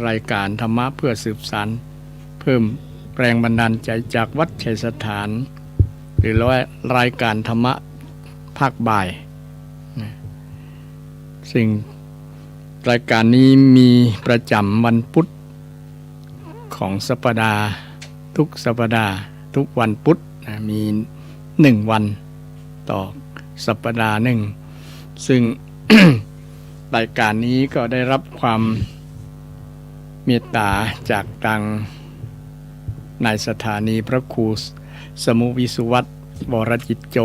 รายการธรรมะเพื่อสืบสานเพิ่มแรงบันดาลใจจากวัดชัยสถานหรือรายการธรรมะภาคบ่ายซึ่งรายการนี้มีประจำวันพุธของสัปดาห์ทุกสัปดาห์ทุกวันพุธมี1 วันต่อสัปดาห์หนึ่งซึ่ง รายการนี้ก็ได้รับความเมตตาจากทางนายสถานีพระครูสมุวิสุวัตรวรจิตโจ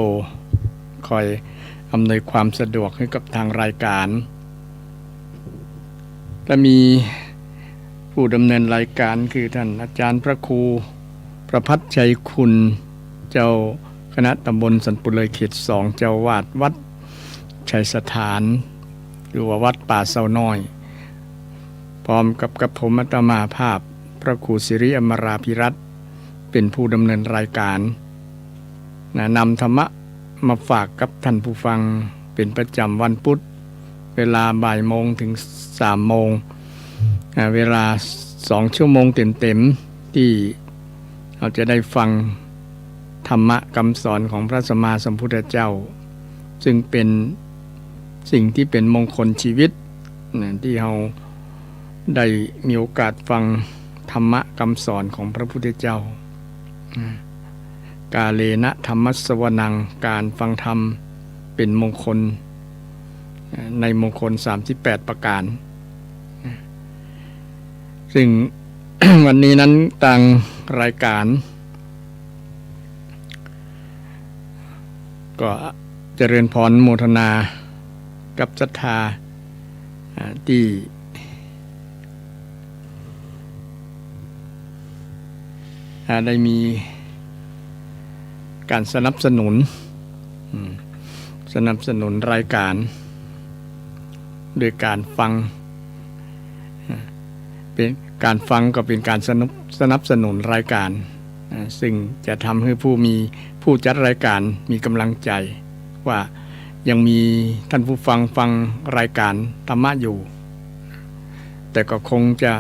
คอยอำนวยความสะดวกให้กับทางรายการและมีผู้ดำเนินรายการคือท่านอาจารย์พระครูประภัสชัยคุณเจ้าคณะตำบลสันปุเลยเขต 2เจ้าวาดวัดชัยสถานหรือว่าวัดป่าเสาน้อยพร้อมกับผมอาตมาภาพพระครูสิริอมราภิรัตน์เป็นผู้ดำเนินรายการนำธรรมะมาฝากกับท่านผู้ฟังเป็นประจำวันพุธเวลาบ่ายโมงถึง3 โมงเวลา2 ชั่วโมงเต็มๆที่เราจะได้ฟังธรรมะคำสอนของพระสัมมาสัมพุทธเจ้าซึ่งเป็นสิ่งที่เป็นมงคลชีวิตที่เราได้มีโอกาสฟังธรรมะคำสอนของพระพุทธเจ้ากาเลนะธรรมัสสวนังการฟังธรรมเป็นมงคลในมงคล38ประการซึ่ง วันนี้นั้นต่างรายการก็เจริญพรโมทนากับศรัทธาที่ได้มีการสนับสนุนรายการโดยการฟังเป็นการฟังก็เป็นการสนับสนุนรายการซึ่งจะทำให้ผู้จัดรายการมีกำลังใจว่ายังมีท่านผู้ฟังรายการธรรมะอยู่แต่ก็คงจะ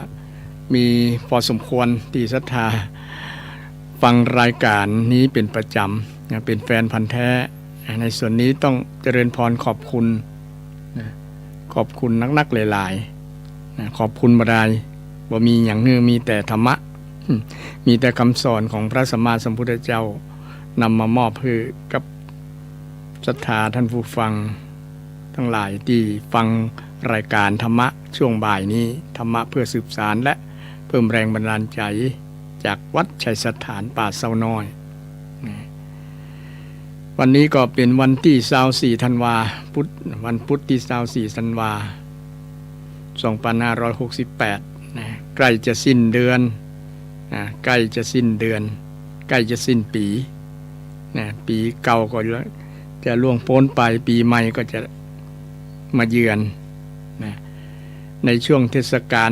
มีพอสมควรที่ศรัทธาฟังรายการนี้เป็นประจำเป็นแฟนพันธุ์แท้ในส่วนนี้ต้องเจริญพรขอบคุณนักหลายๆขอบคุณบ่ได้บ่มีอย่างนึงมีแต่ธรรมะมีแต่คำสอนของพระสัมมาสัมพุทธเจ้านำมามอบให้กับศรัทธาท่านผู้ฟังทั้งหลายที่ฟังรายการธรรมะช่วงบ่ายนี้ธรรมะเพื่อสืบสานและเพิ่มแรงบันดาลใจจากวัดชัยสถานป่าเสาน้อยวันนี้ก็เป็นวันที่24 ธันวาคมวันพุธที่24 ธันวาคม 2568ใกล้จะสิ้นเดือนใกล้จะสิ้นเดือนใกล้จะสิ้นปีปีเก่าก็จะล่วงพ้นไปปีใหม่ก็จะมาเยือนในช่วงเทศกาล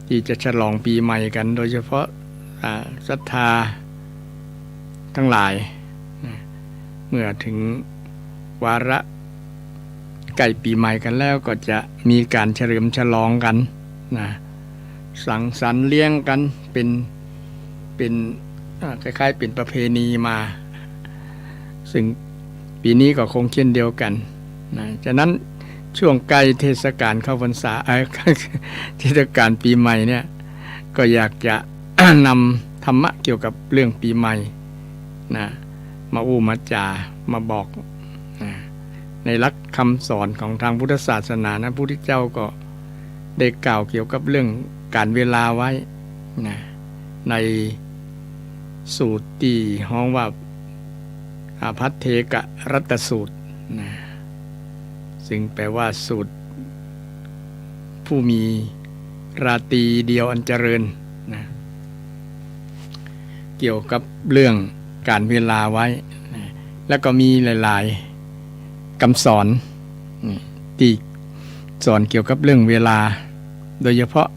ที่จะฉลองปีใหม่กันโดยเฉพาะศรัทธาทั้งหลายเมื่อถึงวาระใกล้ปีใหม่กันแล้วก็จะมีการเฉลิมฉลองกันสังสรรค์เลี้ยงกันเป็นคล้ายๆเป็นประเพณีมาซึ่งปีนี้ก็คงเช่นเดียวกันฉะนั้นช่วงใกล้เทศกาลเข้าพรรษาเทศกาลปีใหม่เนี่ยก็อยากจะ นำธรรมะเกี่ยวกับเรื่องปีใหม่มามาจามาบอกในหลักคำสอนของทางพุทธศาสนาพระพุทธเจ้าก็ได้กล่าวเกี่ยวกับเรื่องการเวลาไว้ในสูตรที่ฮ้องว่าพัทเทกรัตสูตรซึ่งแปลว่าสูตรผู้มีราตรีเดียวอันเจริญเกี่ยวกับเรื่องการเวลาไว้แล้วก็มีหลายๆคำสอนที่สอนเกี่ยวกับเรื่องเวลาโดยเฉพาะ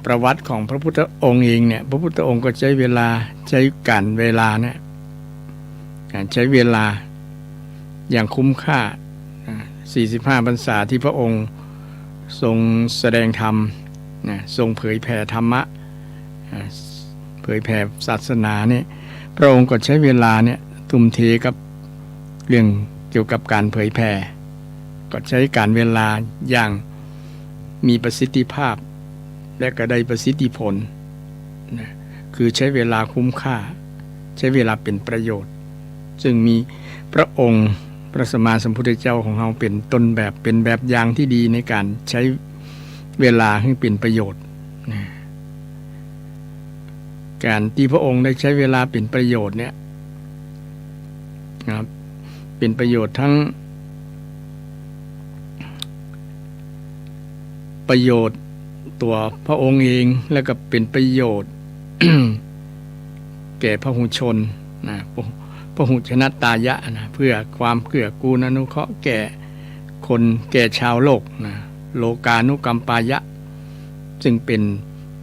ประวัติของพระพุทธองค์เองเนี่ยพระพุทธองค์ก็ใช้เวลาใช้การเวลาเนี่ยใช้เวลาอย่างคุ้มค่า45 พรรษาที่พระองค์ ทรงแสดงธรรมทรงเผยแผ่ธรรมะเผยแผ่ศาสนาเนี่ยพระองค์ก็ใช้เวลาเนี่ยทุ่มเทกับเรื่องเกี่ยวกับการเผยแผ่ก็ใช้การเวลาอย่างมีประสิทธิภาพและก็ได้ประสิทธิผลนะคือใช้เวลาคุ้มค่าใช้เวลาเป็นประโยชน์ซึ่งมีพระองค์พระสัมมาสัมพุทธเจ้าของเราเป็นต้นแบบเป็นแบบอย่างที่ดีในการใช้เวลาให้เป็นประโยชน์นะการที่พระองค์ได้ใช้เวลาเป็นประโยชน์เนี่ยนะครับเป็นประโยชน์ทั้งประโยชน์ตัวพระองค์เองแล้วก็เป็นประโยชน์ แก่พหุชนนะพหุชนตายะนะเพื่อความเกื้อกูลอนุเคราะห์แก่คนแก่ชาวโลกนะโลกานุกัมปายะซึ่งเป็น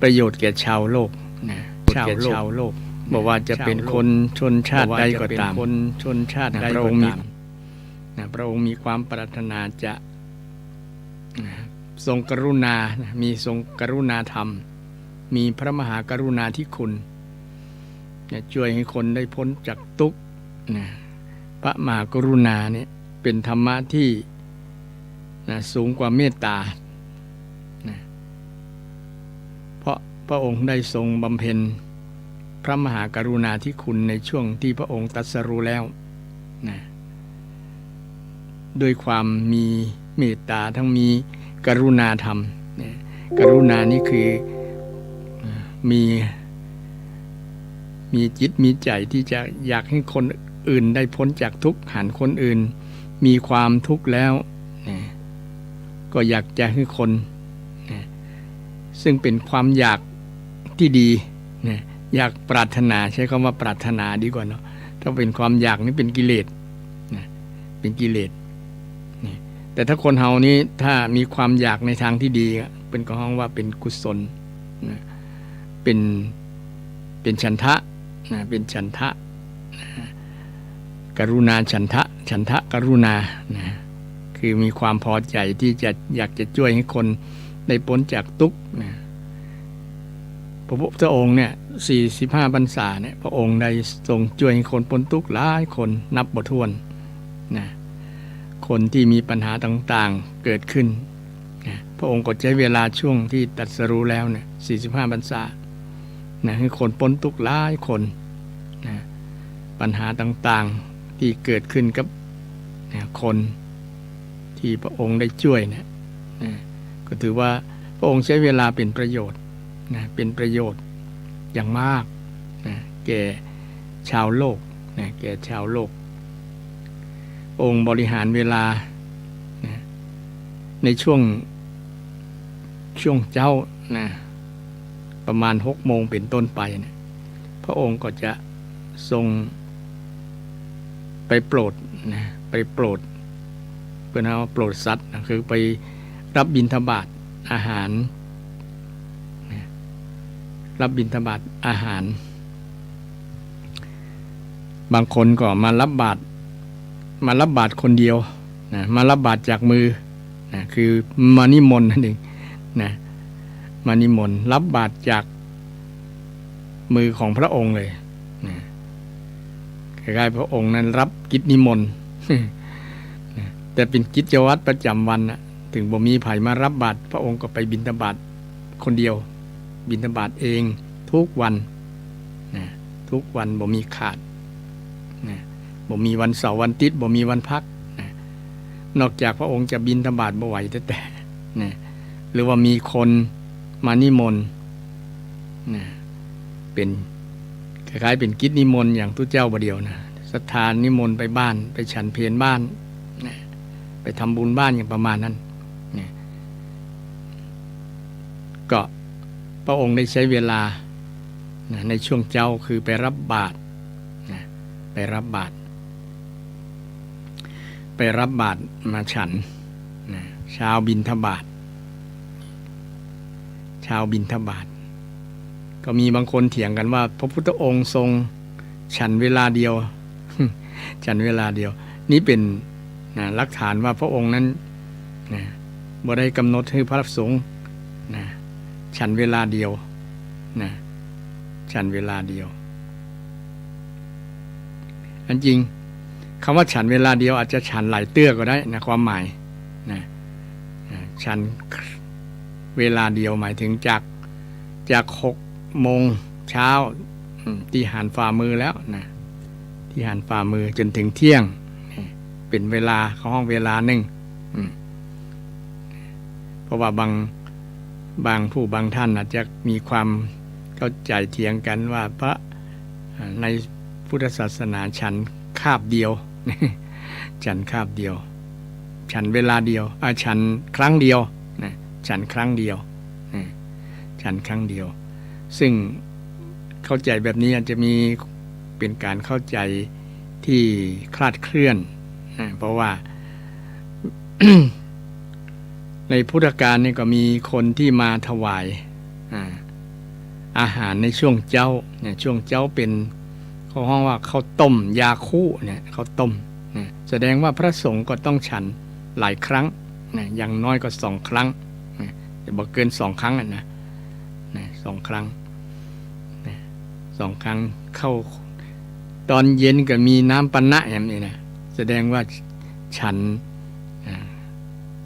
ประโยชน์แก่ชาวโลกนะชาวโลกบอกว่าจะเป็นคนชนชาติใดก็ตามคนชนชาติใดก็ตามพระองค์มีความปรารถนาจะทรงกรุณามีทรงกรุณาธรรมมีพระมหากรุณาธิคุณช่วยให้คนได้พ้นจากทุกข์พระมหากรุณาเนี่ยเป็นธรรมะที่สูงกว่าเมตตาเพราะพระองค์ได้ทรงบำเพ็ญพระมหากรุณาธิคุณในช่วงที่พระองค์ตรัสรู้แล้วด้วยความมีเมตตาทั้งมีกรุณาธรรมกรุณานี่คือมีจิตมีใจที่จะอยากให้คนอื่นได้พ้นจากทุกข์หันคนอื่นมีความทุกข์แล้วก็อยากจะให้คนซึ่งเป็นความอยากที่ดีอยากปรารถนาใช้คำว่าปรารถนาดีกว่าเนาะถ้าเป็นความอยากนี่เป็นกิเลสเป็นกิเลสแต่ถ้าคนเฮานี้ถ้ามีความอยากในทางที่ดีเป็นก็ห้องว่าเป็นกุศลเป็นฉันทะเป็นฉันทะกรุณาฉันทะกรุณาคือมีความพอใจที่จะอยากจะช่วยให้คนได้พ้นจากทุกข์พระพุทธองค์เนี่ย45พรรษาเนี่ยพระองค์ได้ทรงช่วยให้คนพ้นทุกข์หลายคนนับบ่ถ้วนคนที่มีปัญหาต่างๆเกิดขึ้นพระองค์ก็ใช้เวลาช่วงที่ตรัสรู้แล้วเนี่ย45พรรษาให้คนพ้นทุกข์หลายคนปัญหาต่างๆที่เกิดขึ้นกับคนที่พระองค์ได้ช่วยเนี่ยก็ถือว่าพระองค์ใช้เวลาเป็นประโยชน์เป็นประโยชน์อย่างมากแก่ชาวโลกแก่ชาวโลกองค์บริหารเวลาในช่วงเจ้าประมาณ6 โมงเป็นต้นไปพระองค์ก็จะทรงไปโปรดไปโปรดเพื่อนว่าโปรดสัตว์คือไปรับบิณฑบาตอาหารรับบิณฑบาตอาหารบางคนก็มารับบาตรคนเดียวมารับบาตรจากมือคือมานิมนต์นั่นเองมานิมนต์รับบาตรจากมือของพระองค์เลยคล้ายๆพระองค์นั้นรับกิจนิมนต์แต่เป็นกิจวัตรประจำวันถึงบ่มีไผมารับบาตรพระองค์ก็ไปบิณฑบาตคนเดียวบิณฑบาตเองทุกวันทุกวันบ่มีขาดบ่มีวันเสาร์วันอาทิตย์บ่มีวันพักนอกจากพระองค์จะบิณฑบาตบ่ไหวแต่หรือว่ามีคนมานิมนต์เป็นคล้ายๆเป็นกิจนิมนต์อย่างทุกเจ้าบ่เดียวศรัทธานิมนต์ไปบ้านไปฉันเพลบ้านไปทำบุญบ้านอย่างประมาณนั้นก็พระองค์ได้ใช้เวลาในช่วงเจ้าคือไปรับบาตรไปรับบาตรมาฉันชาวบิณฑบาตก็มีบางคนเถียงกันว่าพระพุทธองค์ทรงฉันเวลาเดียว ฉันเวลาเดียวนี่เป็นหลักฐานว่าพระองค์นั้น บ่ได้กำหนดให้พระสงฆ์นะฉันเวลาเดียวนะฉันเวลาเดียวอันจริงคำว่าฉันเวลาเดียวอาจจะฉันหลายเตื้อก็ได้นะความหมายนะฉันเวลาเดียวหมายถึงจาก6 โมงเช้าที่หันฝ่ามือแล้วนะที่หันฝ่ามือจนถึงเที่ยงเป็นเวลาของห้องเวลาหนึ่งเพราะว่าบางผู้บางท่านอาจจะมีความเข้าใจเถียงกันว่าพระในพุทธศาสนาฉันคาบเดียวฉันคาบเดียวฉันเวลาเดียวฉันครั้งเดียวฉันครั้งเดียวฉันครั้งเดียวซึ่งเข้าใจแบบนี้อาจจะมีเป็นการเข้าใจที่คลาดเคลื่อนเพราะว่า ในพุทธกาลนี่ก็มีคนที่มาถวายอาหารในช่วงเจ้าเนี่ยช่วงเจ้าเป็นเขาห้องว่าข้าวต้มยาคูเนี่ยข้าวต้มเนี่ยแสดงว่าพระสงฆ์ก็ต้องฉันหลายครั้งเนี่ยอย่างน้อยก็2 ครั้งจะบอกเกิน2 ครั้งนะ2 ครั้ง2 ครั้งเข้าตอนเย็นก็มีน้ำปนะอย่างนี้นะแสดงว่าฉัน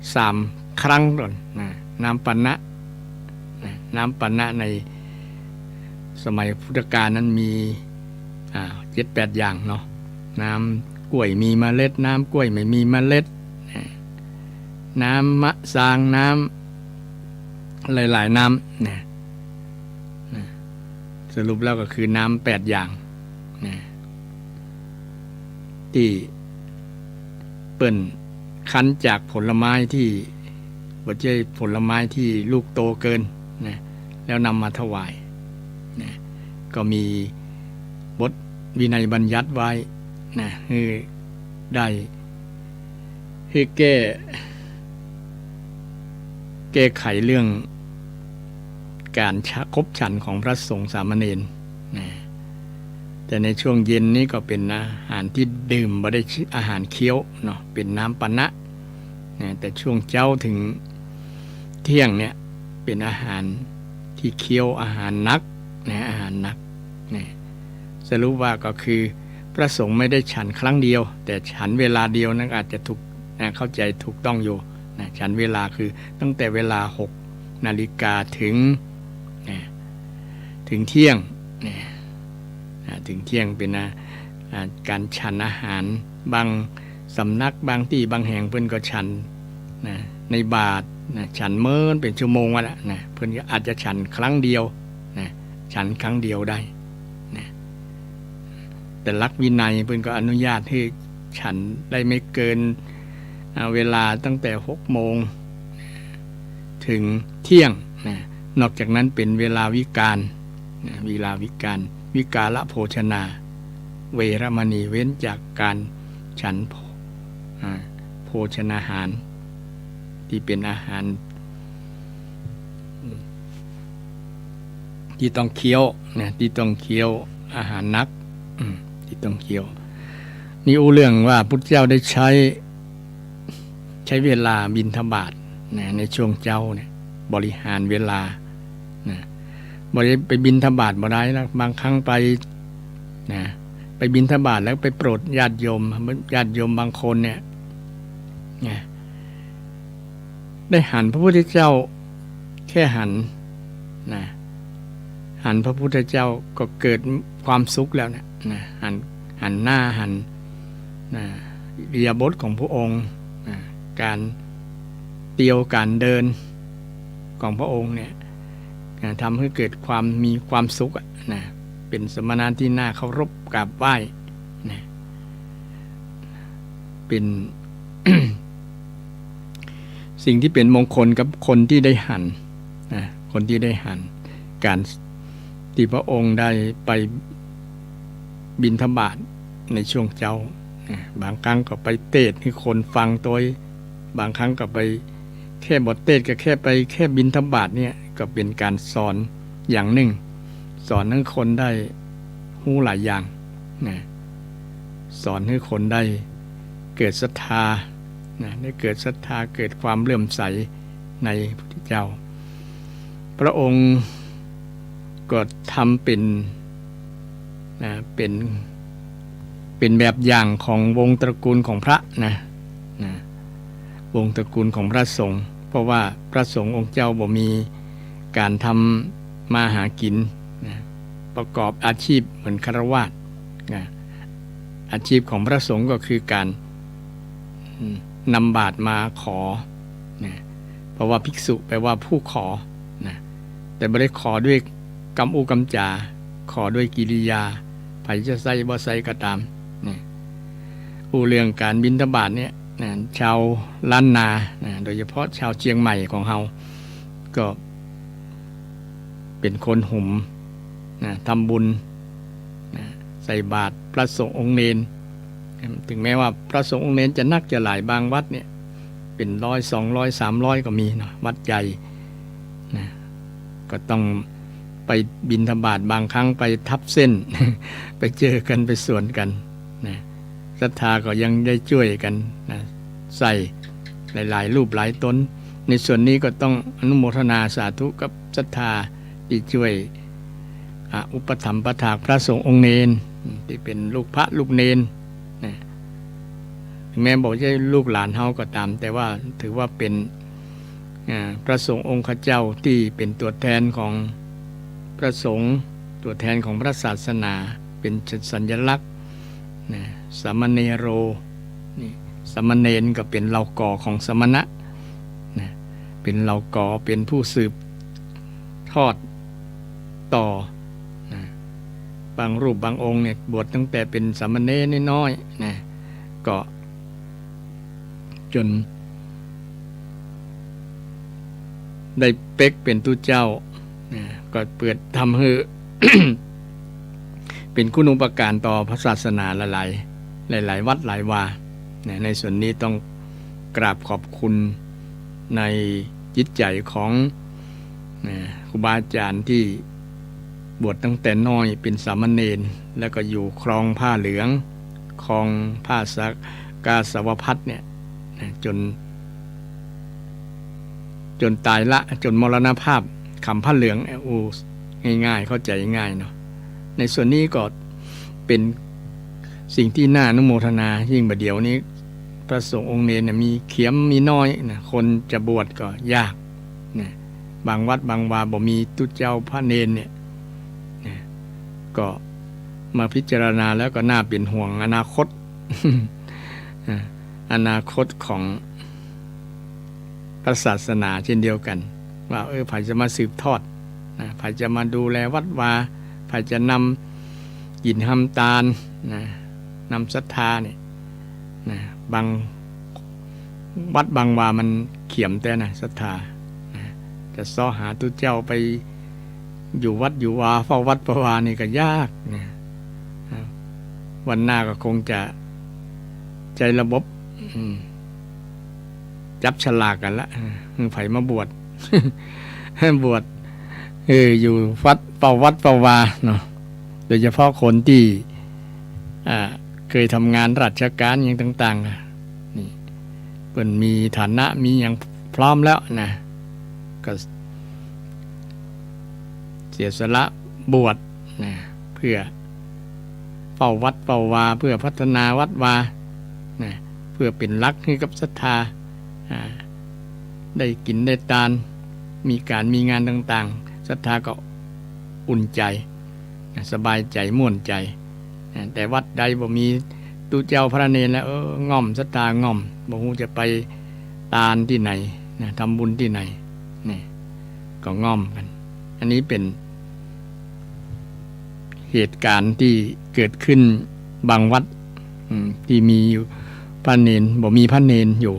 3 ครั้งก่อนน้ำปนะน้ำปนะในสมัยพุทธกาลนั้นมี7-8 อย่างเนาะน้ำกล้วยมีเมล็ดน้ำกล้วยไม่มีเมล็ดน้ำมะสางน้ำหลายๆน้ำเนี่ยสรุปแล้วก็คือน้ำ8 อย่างที่เปิ้นคั้นจากผลไม้ที่บ่ใช่ผลไม้ที่ลูกโตเกินแล้วนำมาถวายก็มีบทวินัยบัญญัติไว้ให้ได้ให้แก้ไขเรื่องการคบฉันของพระสงฆ์สามเณรแต่ในช่วงเย็นนี้ก็เป็นอาหารที่ดื่มบ่ได้อาหารเคี้ยวเนาะเป็นน้ำปนะแต่ช่วงเช้าถึงเที่ยงเนี่ยเป็นอาหารที่เคี้ยวอาหารนักอาหารนักสรุปว่าก็คือพระสงฆ์ไม่ได้ฉันครั้งเดียวแต่ฉันเวลาเดียวนั้นอาจจะถูกเข้าใจถูกต้องอยู่ฉันเวลาคือตั้งแต่เวลา6 นาฬิกาถึงเที่ยงถึงเที่ยงเป็นการฉันอาหารบางสำนักบางที่บางแห่งเพิ่นก็ฉันในบาทฉันเมินเป็นชั่วโมงละเพิ่นก็อาจจะฉันครั้งเดียวฉันครั้งเดียวได้แต่ลักวินัยเพิ่นก็อนุญาตให้ฉันได้ไม่เกินเวลาตั้งแต่6 โมงถึงเที่ยงนอกจากนั้นเป็นเวลาวิกาลเวลาวิกาละโภชนาเวรมณีเว้นจากการฉันโภชนาหารที่เป็นอาหารที่ต้องเคี้ยวที่ต้องเคี้ยวอาหารนักที่ต้องเคี้ยวนี่อู้เรื่องว่าพุทธเจ้าได้ใช้เวลาบิณฑบาตในช่วงเจ้าเนี่ยบริหารเวลาบ่ได้ไปบิณฑบาตบ่ได้นะบางครั้งไปบิณฑบาตแล้วไปโปรดญาติโยมบางคนเนี่ยได้หันพระพุทธเจ้าแค่หันพระพุทธเจ้าก็เกิดความสุขแล้วหันหน้าหันอิริยาบถของพระองค์การเตียวการเดินของพระองค์เนี่ยทำให้เกิดมีความสุขเป็นสมณะที่น่าเคารพกราบไหว้เป็น สิ่งที่เป็นมงคลกับคนที่ได้หันคนที่ได้หันการที่พระองค์ได้ไปบิณฑบาตในช่วงเจ้าบางครั้งก็ไปเทศน์ให้คนฟังตัวบางครั้งก็ไปแค่บทเทศน์ก็แค่บิณฑบาตเนี่ยก็เป็นการสอนอย่างหนึ่งสอนให้คนได้รู้หลายอย่างสอนให้คนได้เกิดศรัทธาได้เกิดศรัทธาเกิดความเลื่อมใส ในพุทธเจ้าพระองค์ก็ทำเป็นเป็นแบบอย่างของวงตระกูลของพระนะวงตระกูลของพระสงฆ์เพราะว่าพระสงฆ์องค์เจ้าบ่มีการทำมาหากินนะประกอบอาชีพเหมือนฆราวาสนะอาชีพของพระสงฆ์ก็คือการนำบาตรมาขอนะเพราะว่าภิกษุแปลว่าผู้ขอนะแต่ไม่ได้ขอด้วยกำอุกำจาขอด้วยกิริยาไผจะใส่บ่ใส่ก็ตามนะเรื่องการบิณฑบาตเนี่ยนะชาวล้านนานะโดยเฉพาะชาวเชียงใหม่ของเราก็เป็นคนหุ่มนะทำบุญนะใส่บาตรพระสงฆ์องค์เนรถึงแม้ว่าพระสงฆ์องค์เนรจะนักจะหลายบางวัดเนี่ยเป็น100 200 300ก็มีเนาะวัดใหญ่นะก็ต้องไปบิณฑบาตบางครั้งไปทับเส้น ไปเจอกันไปสวนกันนะศรัทธาก็ยังได้ช่วยกันนะใส่หลายๆรูปหลายตนในส่วนนี้ก็ต้องอนุโมทนาสาธุกับศรัทธาที่ช่วยอุปถัมภ์ประทานพระสงฆ์องค์เนรที่เป็นลูกพระลูกเนรนะถึงแม้บอกจะลูกหลานเฮาก็ตามแต่ว่าถือว่าเป็นพระสงฆ์องค์ข้าเจ้าที่เป็นตัวแทนของพระสงฆ์ตัวแทนของพระศาสนาเป็นสัญลักษณ์นะสามเณโรนี่สามเณรก็เป็นเหล่าก่อของสมณะนะเป็นเหล่าก่อเป็นผู้สืบทอดต่อนะบางรูปบางองค์เนี่ยบวชตั้งแต่เป็นสามเณรน้อยๆนะก็จนได้เป็กเป็นตุเจ้านะก็เปิดทำให้ เป็นคุณูปการต่อพระศาสนาหลายวัดหลายวาในส่วนนี้ต้องกราบขอบคุณในจิตใจของครูบาอาจารย์ที่บวชตั้งแต่น้อยเป็นสามเณรแล้วก็อยู่ครองผ้าเหลืองครองผ้าสักกาสาวพัสเนี่ยจนตายละจนมรณภาพคำผ้าเหลืองง่ายๆเข้าใจง่ายเนาะในส่วนนี้ก็เป็นสิ่งที่น่าอนุโมทนายิ่งบัดเดี๋ยวนี้พระสงฆ์องค์เนรมีเขียมมีน้อยนะคนจะบวชก็ยากนะบางวัดบางวาบ่มีตุเจ้าพระเนรเนี่ยนะก็มาพิจารณาแล้วก็น่าเป็นห่วงอนาคต อนาคตของพระศาสนาเช่นเดียวกันว่าใครจะมาสืบทอดใครจะมาดูแลวัดวาใครจะนำกินหำตาลนำศรัทธาเนี่ยบางวัดบางวามันเขียมแต่ศรัทธาจะซ้อหาตุเจ้าไปอยู่วัดอยู่วาเฝ้าวัดประวานี่ก็ยากวันหน้าก็คงจะใจระบบจับฉลากกันละไผมาบวช บวชอยู่วัดเฝ้าวัดเฝ้าวาเนาะโดยเฉพาะคนที่เคยทำงานราชการอย่างต่างๆนี่เพิ่นมีฐานะมีอย่างพร้อมแล้วนะก็เสียสละบวชนะเพื่อเฝ้าวัดเฝ้าวาเพื่อพัฒนาวัดวานะเพื่อเป็นรักให้กับศรัทธาได้กินได้ทานมีการมีงานต่างๆศรัทธาก็อุ่นใจสบายใจม่วนใจแต่วัดใดบ่มีตุเจ้าพระเนรแล้วง่อมศรัทธาง่อมบ่ฮู้จะไปทานที่ไหนทำบุญที่ไหนนี่ก็ง่อมกันอันนี้เป็นเหตุการณ์ที่เกิดขึ้นบางวัดที่มีพระเนรบ่มีพระเนรอยู่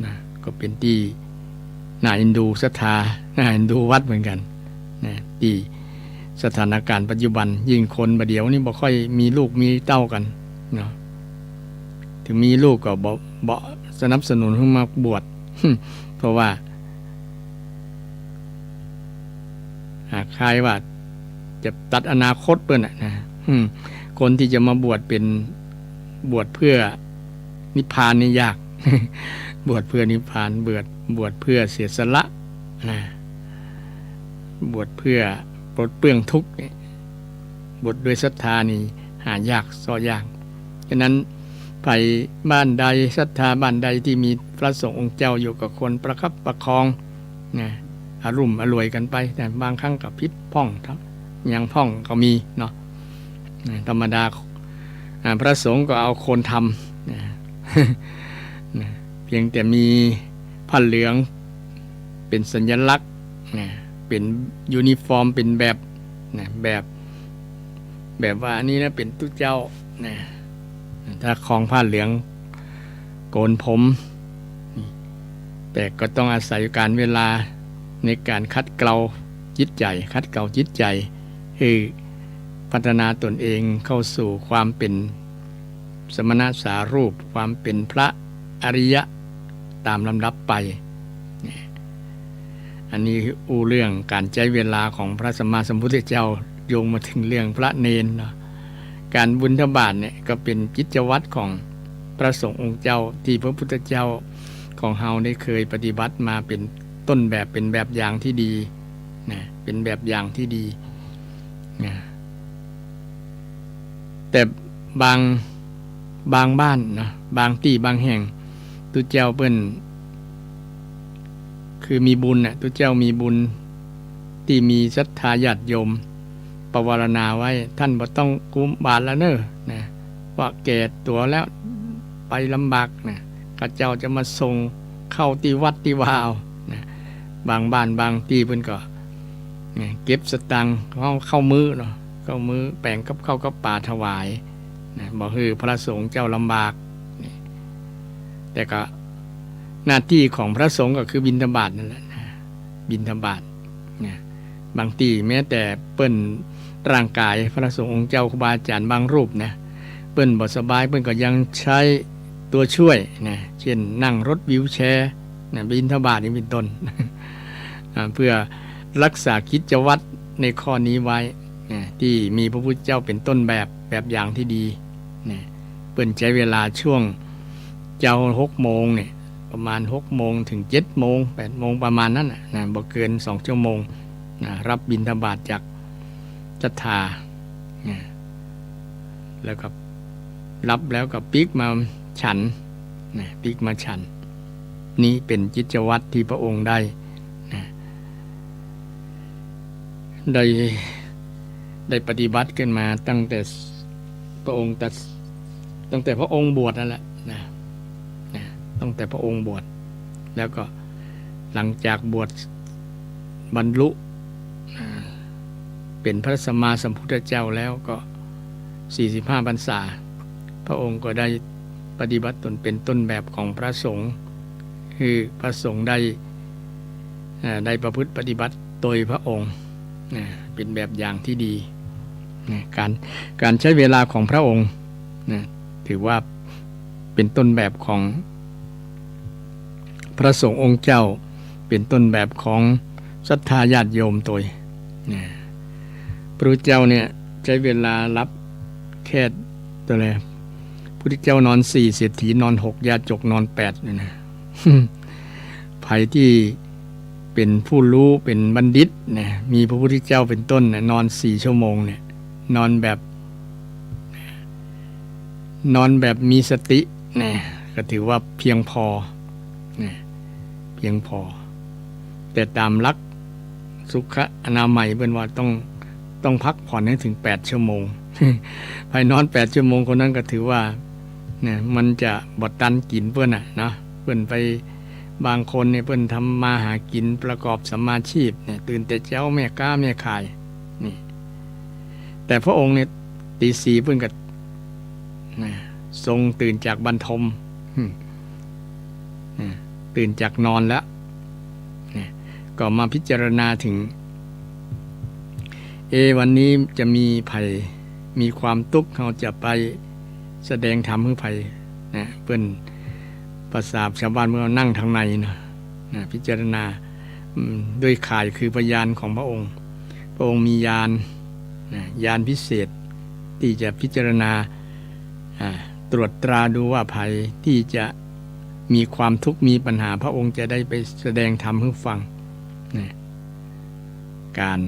นะก็เป็นที่น่าเอ็นดูศรัทธาน่าเอ็นดูวัดเหมือนกันนะที่สถานการณ์ปัจจุบันยิ่งคนบัดเดี๋ยวนี้บ่ค่อยมีลูกมีเต้ากันเนาะถึงมีลูกก็บ่สนับสนุนให้มาบวช เพราะว่าคล้ายว่าจะตัดอนาคตเปิ้นนะคนที่จะมาบวชเป็นบวชเพื่อนิพพานนี่ยาก บวชเพื่อนิพพานบ บวชเพื่อเสียสละนะบวชเพื่อปลดเปลื้องทุกข์บวชด้วยศรัทธานี่หายากซ้อยากฉะนั้นไปบ้านใดศรัทธาบ้านใดที่มีพระสงฆ์องค์เจ้าอยู่กับคนประคับประคองนะอารมณ์อร่วยกันไปแต่บางครั้งกับพิษพ่องทั้งยังพ่องก็มีเนาะธรรมดาพระสงฆ์ก็เอาโคนทำนะเพียงแต่มีผ้าเหลืองเป็นสัญลักษณ์นะเป็นยูนิฟอร์มเป็นแบบนะแบบว่าอันนี้นะเป็นตุเจ้านะถ้าคลองผ้าเหลืองโกนผมแต่ก็ต้องอาศัยการเวลาในการคัดเกลาจิตใจคัดเกลาจิตใจคือพัฒนาตนเองเข้าสู่ความเป็นสมณะสารูปความเป็นพระอริยะตามลำดับไปอันนี้อู้เรื่องการใช้เวลาของพระสัมมาสัมพุทธเจ้าโยงมาถึงเรื่องพระเนรเนาะการบุญทบาทเนี่ยก็เป็นกิจวัตรของพระสงฆ์องค์เจ้าที่พระพุทธเจ้าของเฮาได้เคยปฏิบัติมาเป็นต้นแบบเป็นแบบอย่างที่ดีนะเป็นแบบอย่างที่ดีนะแต่บางบ้านนะบางที่บางแห่งตุเจ้าเปิ้นคือมีบุญน่ะตุเจ้ามีบุญที่มีศรัทธาญาติโยมปวารณาไว้ท่านบ่ต้องกุมบาตรแล้วเนอะนะว่าแก่ตัวแล้วไปลำบากนะข้าเจ้าจะมาส่งเข้าที่วัดที่วาวนะบางบ้านบางที่เพิ่นก็เก็บสตังค์เข้ามื้อเนาะเข้ามื้อแป้งกับข้าวกับปลาถวายนะบ่คือพระสงฆ์เจ้าลำบากแต่ก็หน้าที่ของพระสงฆ์ก็คือบิณฑบาตนั่นแหละนะบิณฑบาตนะบางทีแม้แต่เปิ้นร่างกายพระสงฆ์องค์เจ้าครูบาอาจารย์บางรูปนะเปิ้นบ่สบายเปิ้นก็ยังใช้ตัวช่วยนะเช่นนั่งรถวีลแชร์นะบิณฑบาตนี่เป็นต้น เพื่อรักษากิจวัตรในข้อนี้ไว้นะที่มีพระพุทธเจ้าเป็นต้นแบบอย่างที่ดีนะเปิ้นใช้เวลาช่วงเจ้า6 โมงเนี่ยประมาณ6 โมงถึง7 โมง8 โมงประมาณนั้นนะบ่เกิน2 ชั่วโมงนะรับบิณฑบาตจากศรัทธานะแล้วก็รับแล้วก็ปิกมาฉันนะปิกมาฉันนี้เป็นกิจวัตรที่พระองค์ได้นะได้ปฏิบัติขึ้นมาตั้งแต่พระองค์บวชนั่นแหละนะตั้งแต่พระองค์บวชแล้วก็หลังจากบวชบรรลุเป็นพระสัมมาสัมพุทธเจ้าแล้วก็45 พรรษาพระองค์ก็ได้ปฏิบัติตนเป็นต้นแบบของพระสงฆ์คือพระสงฆ์ได้ประพฤติปฏิบัติโดยพระองค์เป็นแบบอย่างที่ดีการใช้เวลาของพระองค์ถือว่าเป็นต้นแบบของพระสงฆ์องค์เจ้าเป็นต้นแบบของศรัทธาญาติโยมตัวพระพุทธเจ้าเนี่ยใช้เวลารับแค่ตัวเลยพระพุทธเจ้านอน4 เศรษฐีนอน6 ยาจกนอน8เลยนะ ใครที่เป็นผู้รู้เป็นบัณฑิตเนี่ยมีพระพุทธเจ้าเป็นต้นเนี่ยนอน4 ชั่วโมงเนี่ยนอนแบบมีสติเนี่ยก็ถือว่าเพียงพอเพียงพอแต่ตามหลักสุขอนามัยเป็นว่าต้องพักผ่อนให้ถึง8 ชั่วโมง ภายนอน8 ชั่วโมงคนนั้นก็ถือว่าเนี่ยมันจะบดตันกินเพื่อนนะเพื่อนไปบางคนเนี่ยเพื่อนทำมาหากินประกอบสัมมาชีพเนี่ยตื่นแต่เช้าแม่ก้าแม่ขายนี่แต่พระองค์เนี่ยตี 4เพื่อนก็ทรงตื่นจากบรรทมตื่นจากนอนแล้วก็มาพิจารณาถึงวันนี้จะมีภัยมีความทุกข์เราจะไปแสดงธรรมให้ภัยเพื่อนประสาทชาวบ้านเมื่อนั่งทางในพิจารณาด้วยข่ายคือพยานของพระองค์มีญาณพิเศษที่จะพิจารณาตรวจตราดูว่าภัยที่จะ มีความทุกข์มีปัญหาพระองค์จะได้ไปแสดงธรรมให้ฟังนะการ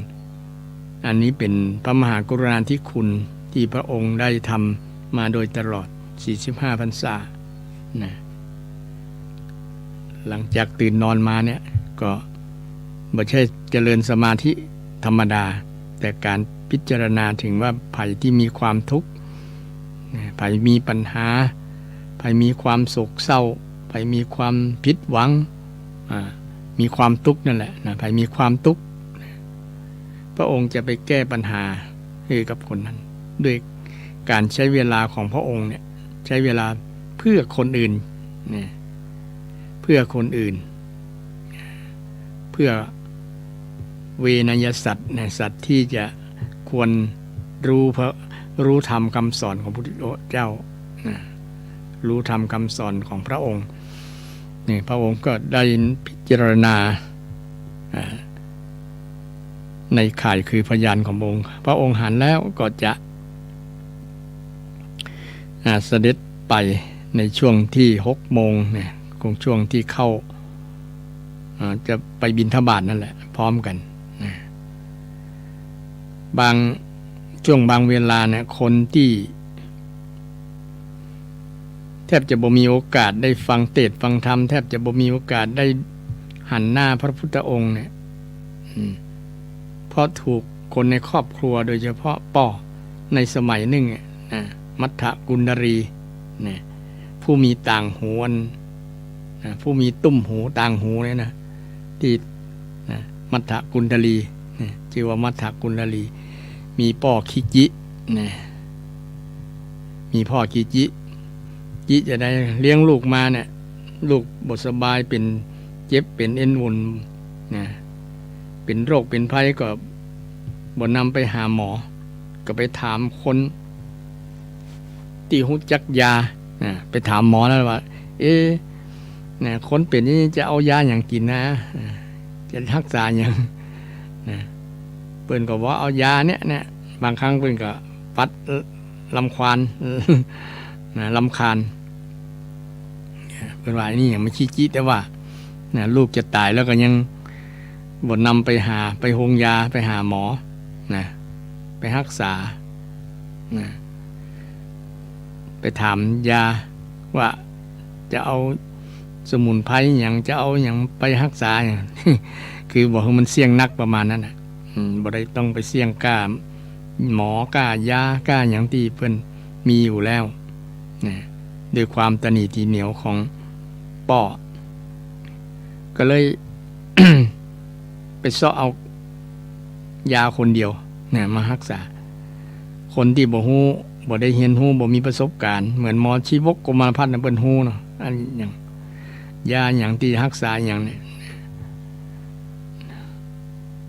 อันนี้เป็นพระมหากรุณาธิคุณที่พระองค์ได้ทำมาโดยตลอด45 พรรษานะหลังจากตื่นนอนมาเนี่ยก็ไม่ใช่เจริญสมาธิธรรมดาแต่การพิจารณาถึงว่าภัยที่มีความทุกข์ภัยมีปัญหาภัยมีความโศกเศร้าภัยมีความผิดหวังมีความทุกข์นั่นแหละนะภัยมีความทุกข์พระองค์จะไปแก้ปัญหาให้กับคนนั้นด้วยการใช้เวลาของพระองค์เนี่ยใช้เวลาเพื่อคนอื่นเนี่ยเพื่อคนอื่นเพื่อเวนยสัตว์ในสัตว์ที่จะควรรู้ธรรมคำสอนของพระพุทธเจ้ารู้ธรรมคำสอนของพระองค์นี่พระองค์ก็ได้พิจารณาในข่ายคือพยานของพระองค์หันแล้วก็จะเสด็จไปในช่วงที่6 โมงเนี่ยคงช่วงที่เข้าจะไปบิณฑบาตนั่นแหละพร้อมกันบางช่วงบางเวลาเนี่ยคนที่แทบจะบ่มีโอกาสได้ฟังเทศน์ฟังธรรมแทบจะบ่มีโอกาสได้หันหน้าพระพุทธองค์เนี่ยเพราะถูกคนในครอบครัวโดยเฉพาะป่อในสมัยหนึ่งมัทธกุณรีผู้มีต่างหูผู้มีตุ้มหูต่างหูเนี่ยนะที่มัทธกุณรีชื่อว่ามัทธกุณรีมีป่อคิจิมีพ่อคิจิจะได้เลี้ยงลูกมาเนี่ยลูกบ่สบายเป็นเจ็บเป็นเอ็นวุ่นเป็นโรคเป็นภัยก็บ่นำไปหาหมอก็ไปถามคนที่รู้จักยาไปถามหมอแล้วว่าคนเป็นนี้จะเอายาอย่างกินนะจะรักษาอย่างเพิ่นก็ว่าเอายาเนี่ยบางครั้งเพิ่นก็ปัดลำควานลำคาญเป็นว่านี่อย่างไม่ชี้จี้แต่ว่าลูกจะตายแล้วก็ยังบ่นำไปโรงยาไปหาหมอไปรักษาไปถามยาว่าจะเอาสมุนไพรอย่างจะเอาอย่างไปรักษาอย่าง คือบอกว่ามันเสี่ยงนักประมาณนั้นบ่ได้ต้องไปเสี่ยงกล้าหมอกล้ายากล้าอย่างที่เพิ่นมีอยู่แล้วด้วยความตนีทีเหนียวของป่อก็เลย ไปเสาะเอายาคนเดียวมารักษาคนที่บ่ฮู้บ่ได้เรียนรู้บ่มีประสบการณ์เหมือนหมอชีวกกรมพัฒน์เพิ่นฮู้เนาะอันอย่างยาอย่างที่รักษาอย่างนี้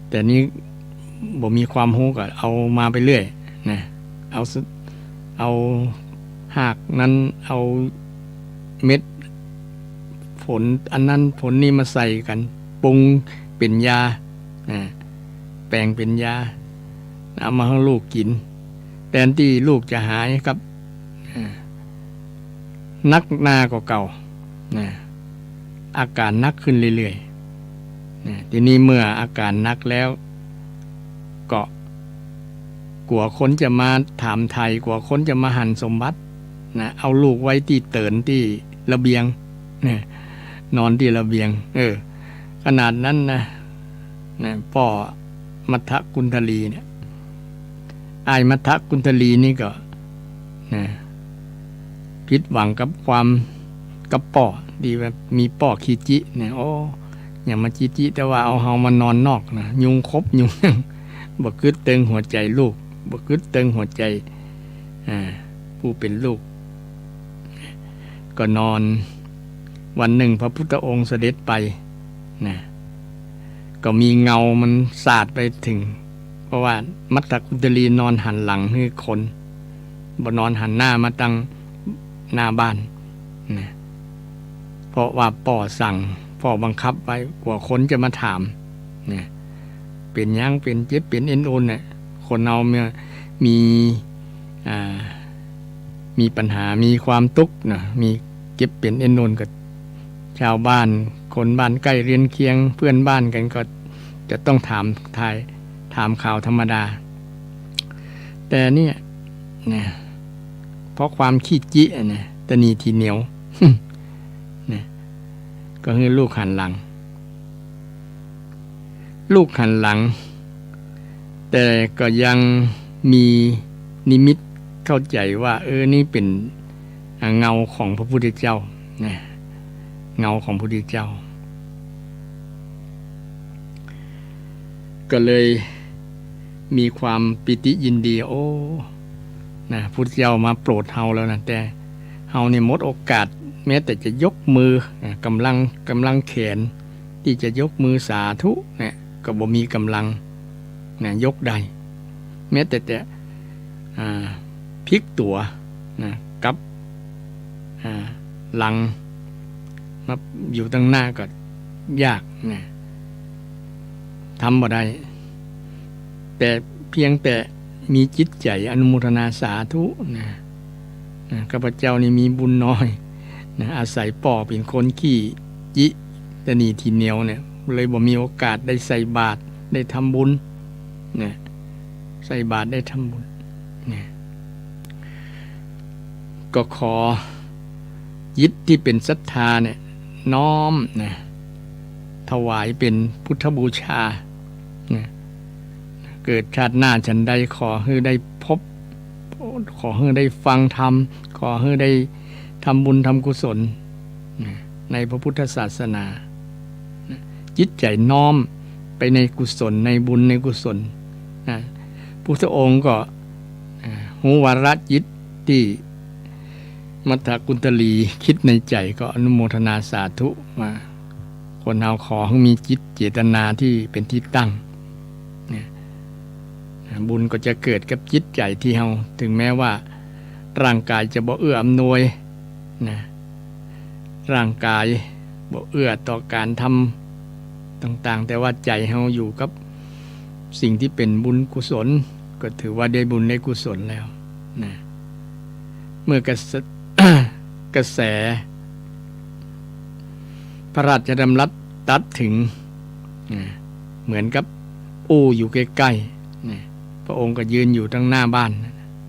แต่นี้บ่มีความรู้ก็เอามาไปเรื่อยเอาหากนั้นเอาเม็ดผลอันนั้นผลนี้มาใส่กันปรุงเป็นยาแปลงเป็นยาเอามาให้ลูกกินแทนที่ลูกจะหายครับนักหน้ากว่าเก่าอาการนักขึ้นเรื่อยๆทีนี้เมื่ออาการนักแล้วก็กลัวคนจะมาถามไทยกลัวคนจะมาหั่นสมบัติเอาลูกไว้ที่เตินที่ระเบียงนอนที่ระเบียงขนาดนั้นนะพ่อมัทธกุณรีเนี่ยอ้ายมัทธกุณรีนี่ก็ผิดหวังกับความกับป่อดีแบบมีป่อขี้จิอย่ามาจิจิแต่ว่าเอาเฮามานอนนอกนะยุงคบยุงบ่กึดเติงหัวใจลูกบ่กึดเติงหัวใจผู้เป็นลูกก็นอนวันหนึ่งพระพุทธองค์เสด็จไปก็มีเงามันสาดไปถึงเพราะว่ามัทธกุณรีนอนหันหลังให้คนบ่นอนหันหน้ามาตั้งหน้าบ้านเพราะว่าป่อสั่งพ่อบังคับไว้กว่าคนจะมาถามเป็นยังเป็นเจ็บเป็นเอ็นโอนคนเอามีปัญหามีความทุกข์มีเจ็บเป็นเอ็นโอนก็ ชาวบ้านคนบ้านใกล้เรือนเคียงเพื่อนบ้านกันก็จะต้องถามข่าวธรรมดาแต่เนี่ยเพราะความขี้จิเนี่ยตะนีทีเหนียว เนี่ยก็คือลูกหันหลังแต่ก็ยังมีนิมิตเข้าใจว่านี่เป็นเงาของพระพุทธเจ้านะเงาของพระพุทธเจ้าก็เลยมีความปิติยินดีโอ้นะพุทธเจ้ามาโปรดเฮาแล้วนะแต่เฮานี่หมดโอกาสแม้แต่จะยกมือกำลังแขนที่จะยกมือสาธุเนี่ยก็บ่มีกำลังนะยกได้แม้แต่พลิกตัวนะกับหลังมาอยู่ตั้งหน้าก็ยากนะทำบ่ได้แต่เพียงแต่มีจิตใจอนุโมทนาสาธุนะข้าพเจ้านี่มีบุญน้อยนะอาศัยป่อเป็นคนขี้จิตะนีทีเหนียวเนี่ยเลยบ่มีโอกาสได้ใส่บาตรได้ทำบุญนะใส่บาตรได้ทำบุญนะก็ขอยิตที่เป็นศรัทธาเนี่ยน้อมนะถวายเป็นพุทธบูชานะเกิดชาติหน้าฉันใดขอให้ได้พบขอให้ได้ฟังธรรมขอให้ได้ทำบุญทำกุศลนะในพระพุทธศาสนานะจิตใจน้อมไปในกุศลในบุญในกุศลนะพุทธองค์ก็หูวาระจิตที่มัทธกุณฑลีคิดในใจก็อนุโมทนาสาธุมาคนเราขอให้มีจิตเจตนาที่เป็นที่ตั้งเนี่ยบุญก็จะเกิดกับจิตใจที่เราถึงแม้ว่าร่างกายจะบ่เอื้ออำนวยนะร่างกายบ่เอื้อต่อการทำต่างๆแต่ว่าใจเราอยู่กับสิ่งที่เป็นบุญกุศลก็ถือว่าได้บุญได้กุศลแล้วนะเมื่อกระแสพระราชดำรัสตัดถึงเหมือนกับอู่อยู่ใกล้ๆพระองค์ก็ยืนอยู่ตั้งหน้าบ้าน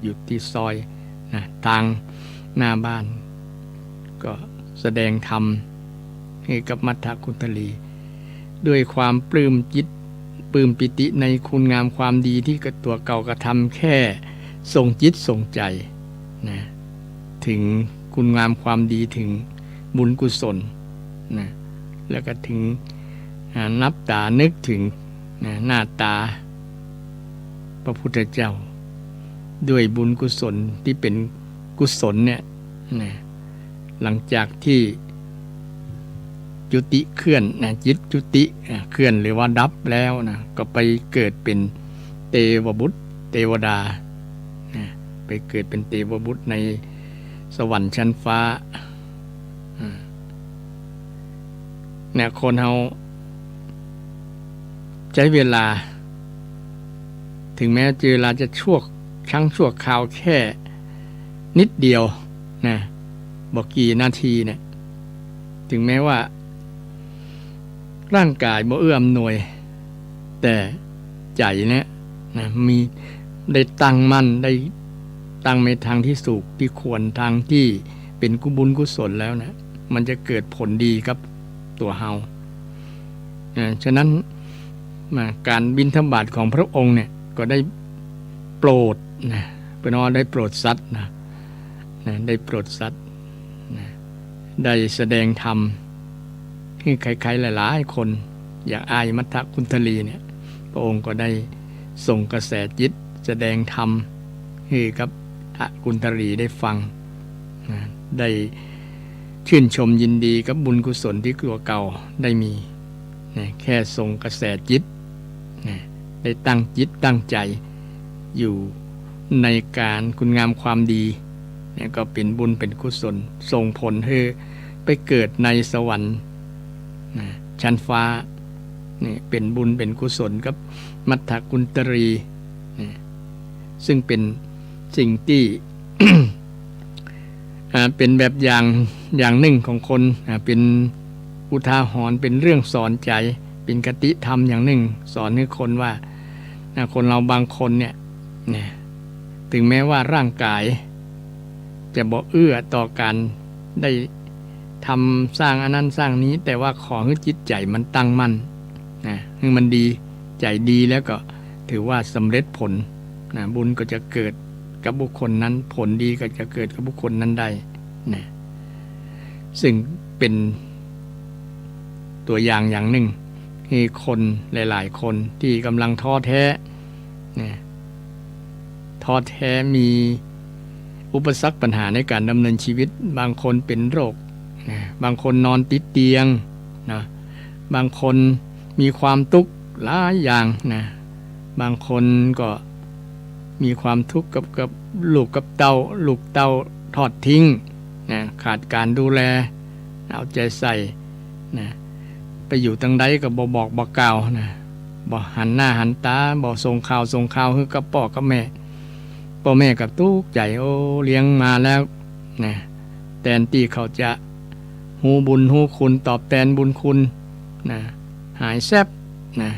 อยู่ที่ซอยทางหน้าบ้านก็แสดงธรรมให้กับมัทธกุณฑลีด้วยความปลื้มจิตปลื้มปิติในคุณงามความดีที่ตัวเก่ากระทำแค่ส่งจิตส่งใจนะถึงคุณงามความดีถึงบุญกุศลนะแล้วก็ถึงนับตานึกถึงหน้าตาพระพุทธเจ้าด้วยบุญกุศลที่เป็นกุศลเนี่ยนะหลังจากที่จุติเคลื่อนนะจิตจุติเคลื่อนหรือว่าดับแล้วนะก็ไปเกิดเป็นเทวบุตรเทวดานะไปเกิดเป็นเทวบุตรในสวรรค์ชั้นฟ้าเนี่ยคนเราใช้เวลาถึงแม้เวลาจะชั่วคราวแค่นิดเดียวนะบอกกี่นาทีเนี่ยถึงแม้ว่าร่างกายบ่เอื้ออำนวยแต่ใจเนี่ยนะมีได้ตั้งมั่นได้ตั้งในทางที่สุขที่ควรทางที่เป็นกุบุญกุศลแล้วนะมันจะเกิดผลดีกับตัวเฮาฉะนั้นการบิณฑบาตของพระองค์เนี่ยก็ได้โปรดนะเป็นว่าได้โปรดสัตว์นะได้โปรดสัตว์นะได้แสดงธรรมให้ใครๆหลายๆคนอย่างอายมัทธกุณฑลีเนี่ยพระองค์ก็ได้ส่งกระแสจิตแสดงธรรมให้กับกุณฑลีได้ฟังนะได้ชื่นชมยินดีกับบุญกุศลที่ตัวเก่าได้มีนะแค่ส่งกระแสจิตนะได้ตั้งจิตตั้งใจอยู่ในการคุณงามความดีเนี่ยก็เป็นบุญเป็นกุศลส่งผลให้ไปเกิดในสวรรค์ชั้นฟ้านี่เป็นบุญเป็นกุศลกับมัทธกุณฑลีซึ่งเป็นสิ่งที่ เป็นแบบอย่างหนึ่งของคนเป็น อุทาหรณ์เป็นเรื่องสอนใจเป็นคติธรรมอย่างหนึ่งสอนให้คนว่าคนเราบางคนเนี่ยถึงแม้ว่าร่างกายจะบ่เอื้อต่อการได้ทำสร้างอันนั้นสร้างนี้แต่ว่าขอให้จิตใจมันตั้งมั่นให้มันดีใจดีแล้วก็ถือว่าสำเร็จผลบุญก็จะเกิดกับบุคคลนั้นผลดีก็จะเกิดกับบุคคลนั้นได้ซึ่งเป็นตัวอย่างอย่างหนึ่งให้คนหลายๆคนที่กำลังท้อแท้มีอุปสรรคปัญหาในการดำเนินชีวิตบางคนเป็นโรคบางคนนอนติดเตียงบางคนมีความทุกข์หลายอย่างบางคนก็มีความทุกข์กับลูกเต้าทอดทิ้งขาดการดูแลเอาใจใส่ไปอยู่ตั้งใดก็บ่บอกบ่กล่าวบ่หันหน้าหันตาบ่ส่งข่าวให้กับพ่อกับแม่กับทุกข์ใจโอ้เลี้ยงมาแล้วแทนที่เขาจะหูบุญหูคุณตอบแทนบุญคุณหายแซบ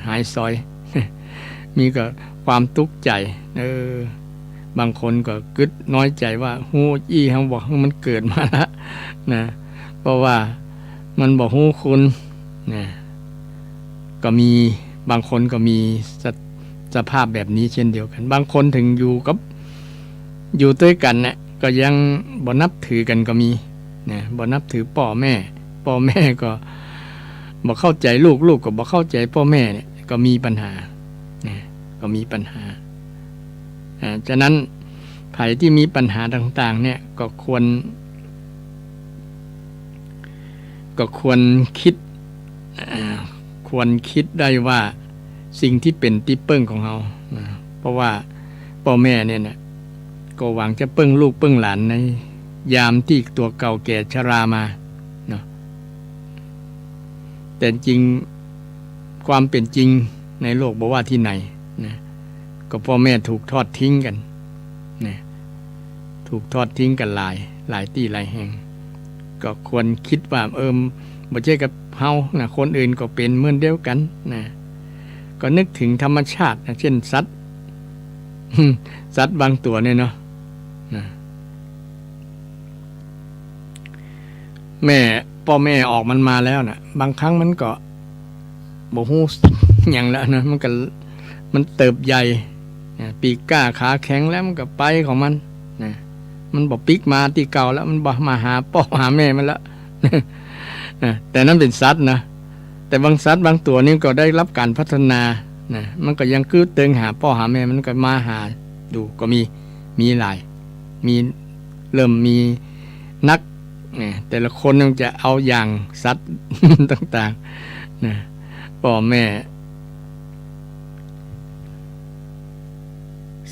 หายซอย มีก็ความทุกข์ใจบางคนก็กึดน้อยใจว่าหูอี้เขาบอกมันเกิดมาแล้วเพราะว่ามันบอกหูคุณก็มีบางคนก็มีสภาพแบบนี้เช่นเดียวกันบางคนถึงอยู่ด้วยกันเนี่ยก็ยังบ่นับถือกันก็มีบ่นับถือพ่อแม่ก็บ่เข้าใจลูกก็บ่เข้าใจพ่อแม่เนี่ยก็มีปัญหาฉะนั้นไผที่มีปัญหาต่างๆเนี่ยก็ควรคิดได้ว่าสิ่งที่เป็นที่เปิ้งของเราเพราะว่าพ่อแม่เนี่ยก็หวังจะเปิ้งลูกเปิ้งหลานในยามที่ตัวเก่าแก่ชรามาเนาะแต่จริงความเป็นจริงในโลกบอกว่าที่ไหนก็พ่อแม่ถูกทอดทิ้งกันถูกทอดทิ้งกันหลายที่หลายแห่งก็ควรคิดว่าบ่ใช่กับเฮาคนอื่นก็เป็นเหมือนเดียวกันก็นึกถึงธรรมชาติเช่นสัตว์บางตัวเนี่ยเนาะพ่อแม่ออกมันมาแล้วบางครั้งมันก็บ่ฮู้หยังแล้วมันเติบใหญ่ปีกก้าขาแข็งแล้วมันก็ไปของมันมันบ่ปิกมาที่เก่าแล้วมันบ่มาหาพ่อหาแม่มันแล้วแต่นั้นเป็นสัตว์นะแต่บางสัตว์บางตัวนี่ก็ได้รับการพัฒนามันก็ยังคือเติงหาพ่อหาแม่มันก็มาหาดูก็มีหลายเริ่มมีนักแต่ละคนมันจะเอาอย่างสัตว์ ต่างๆพ่อแม่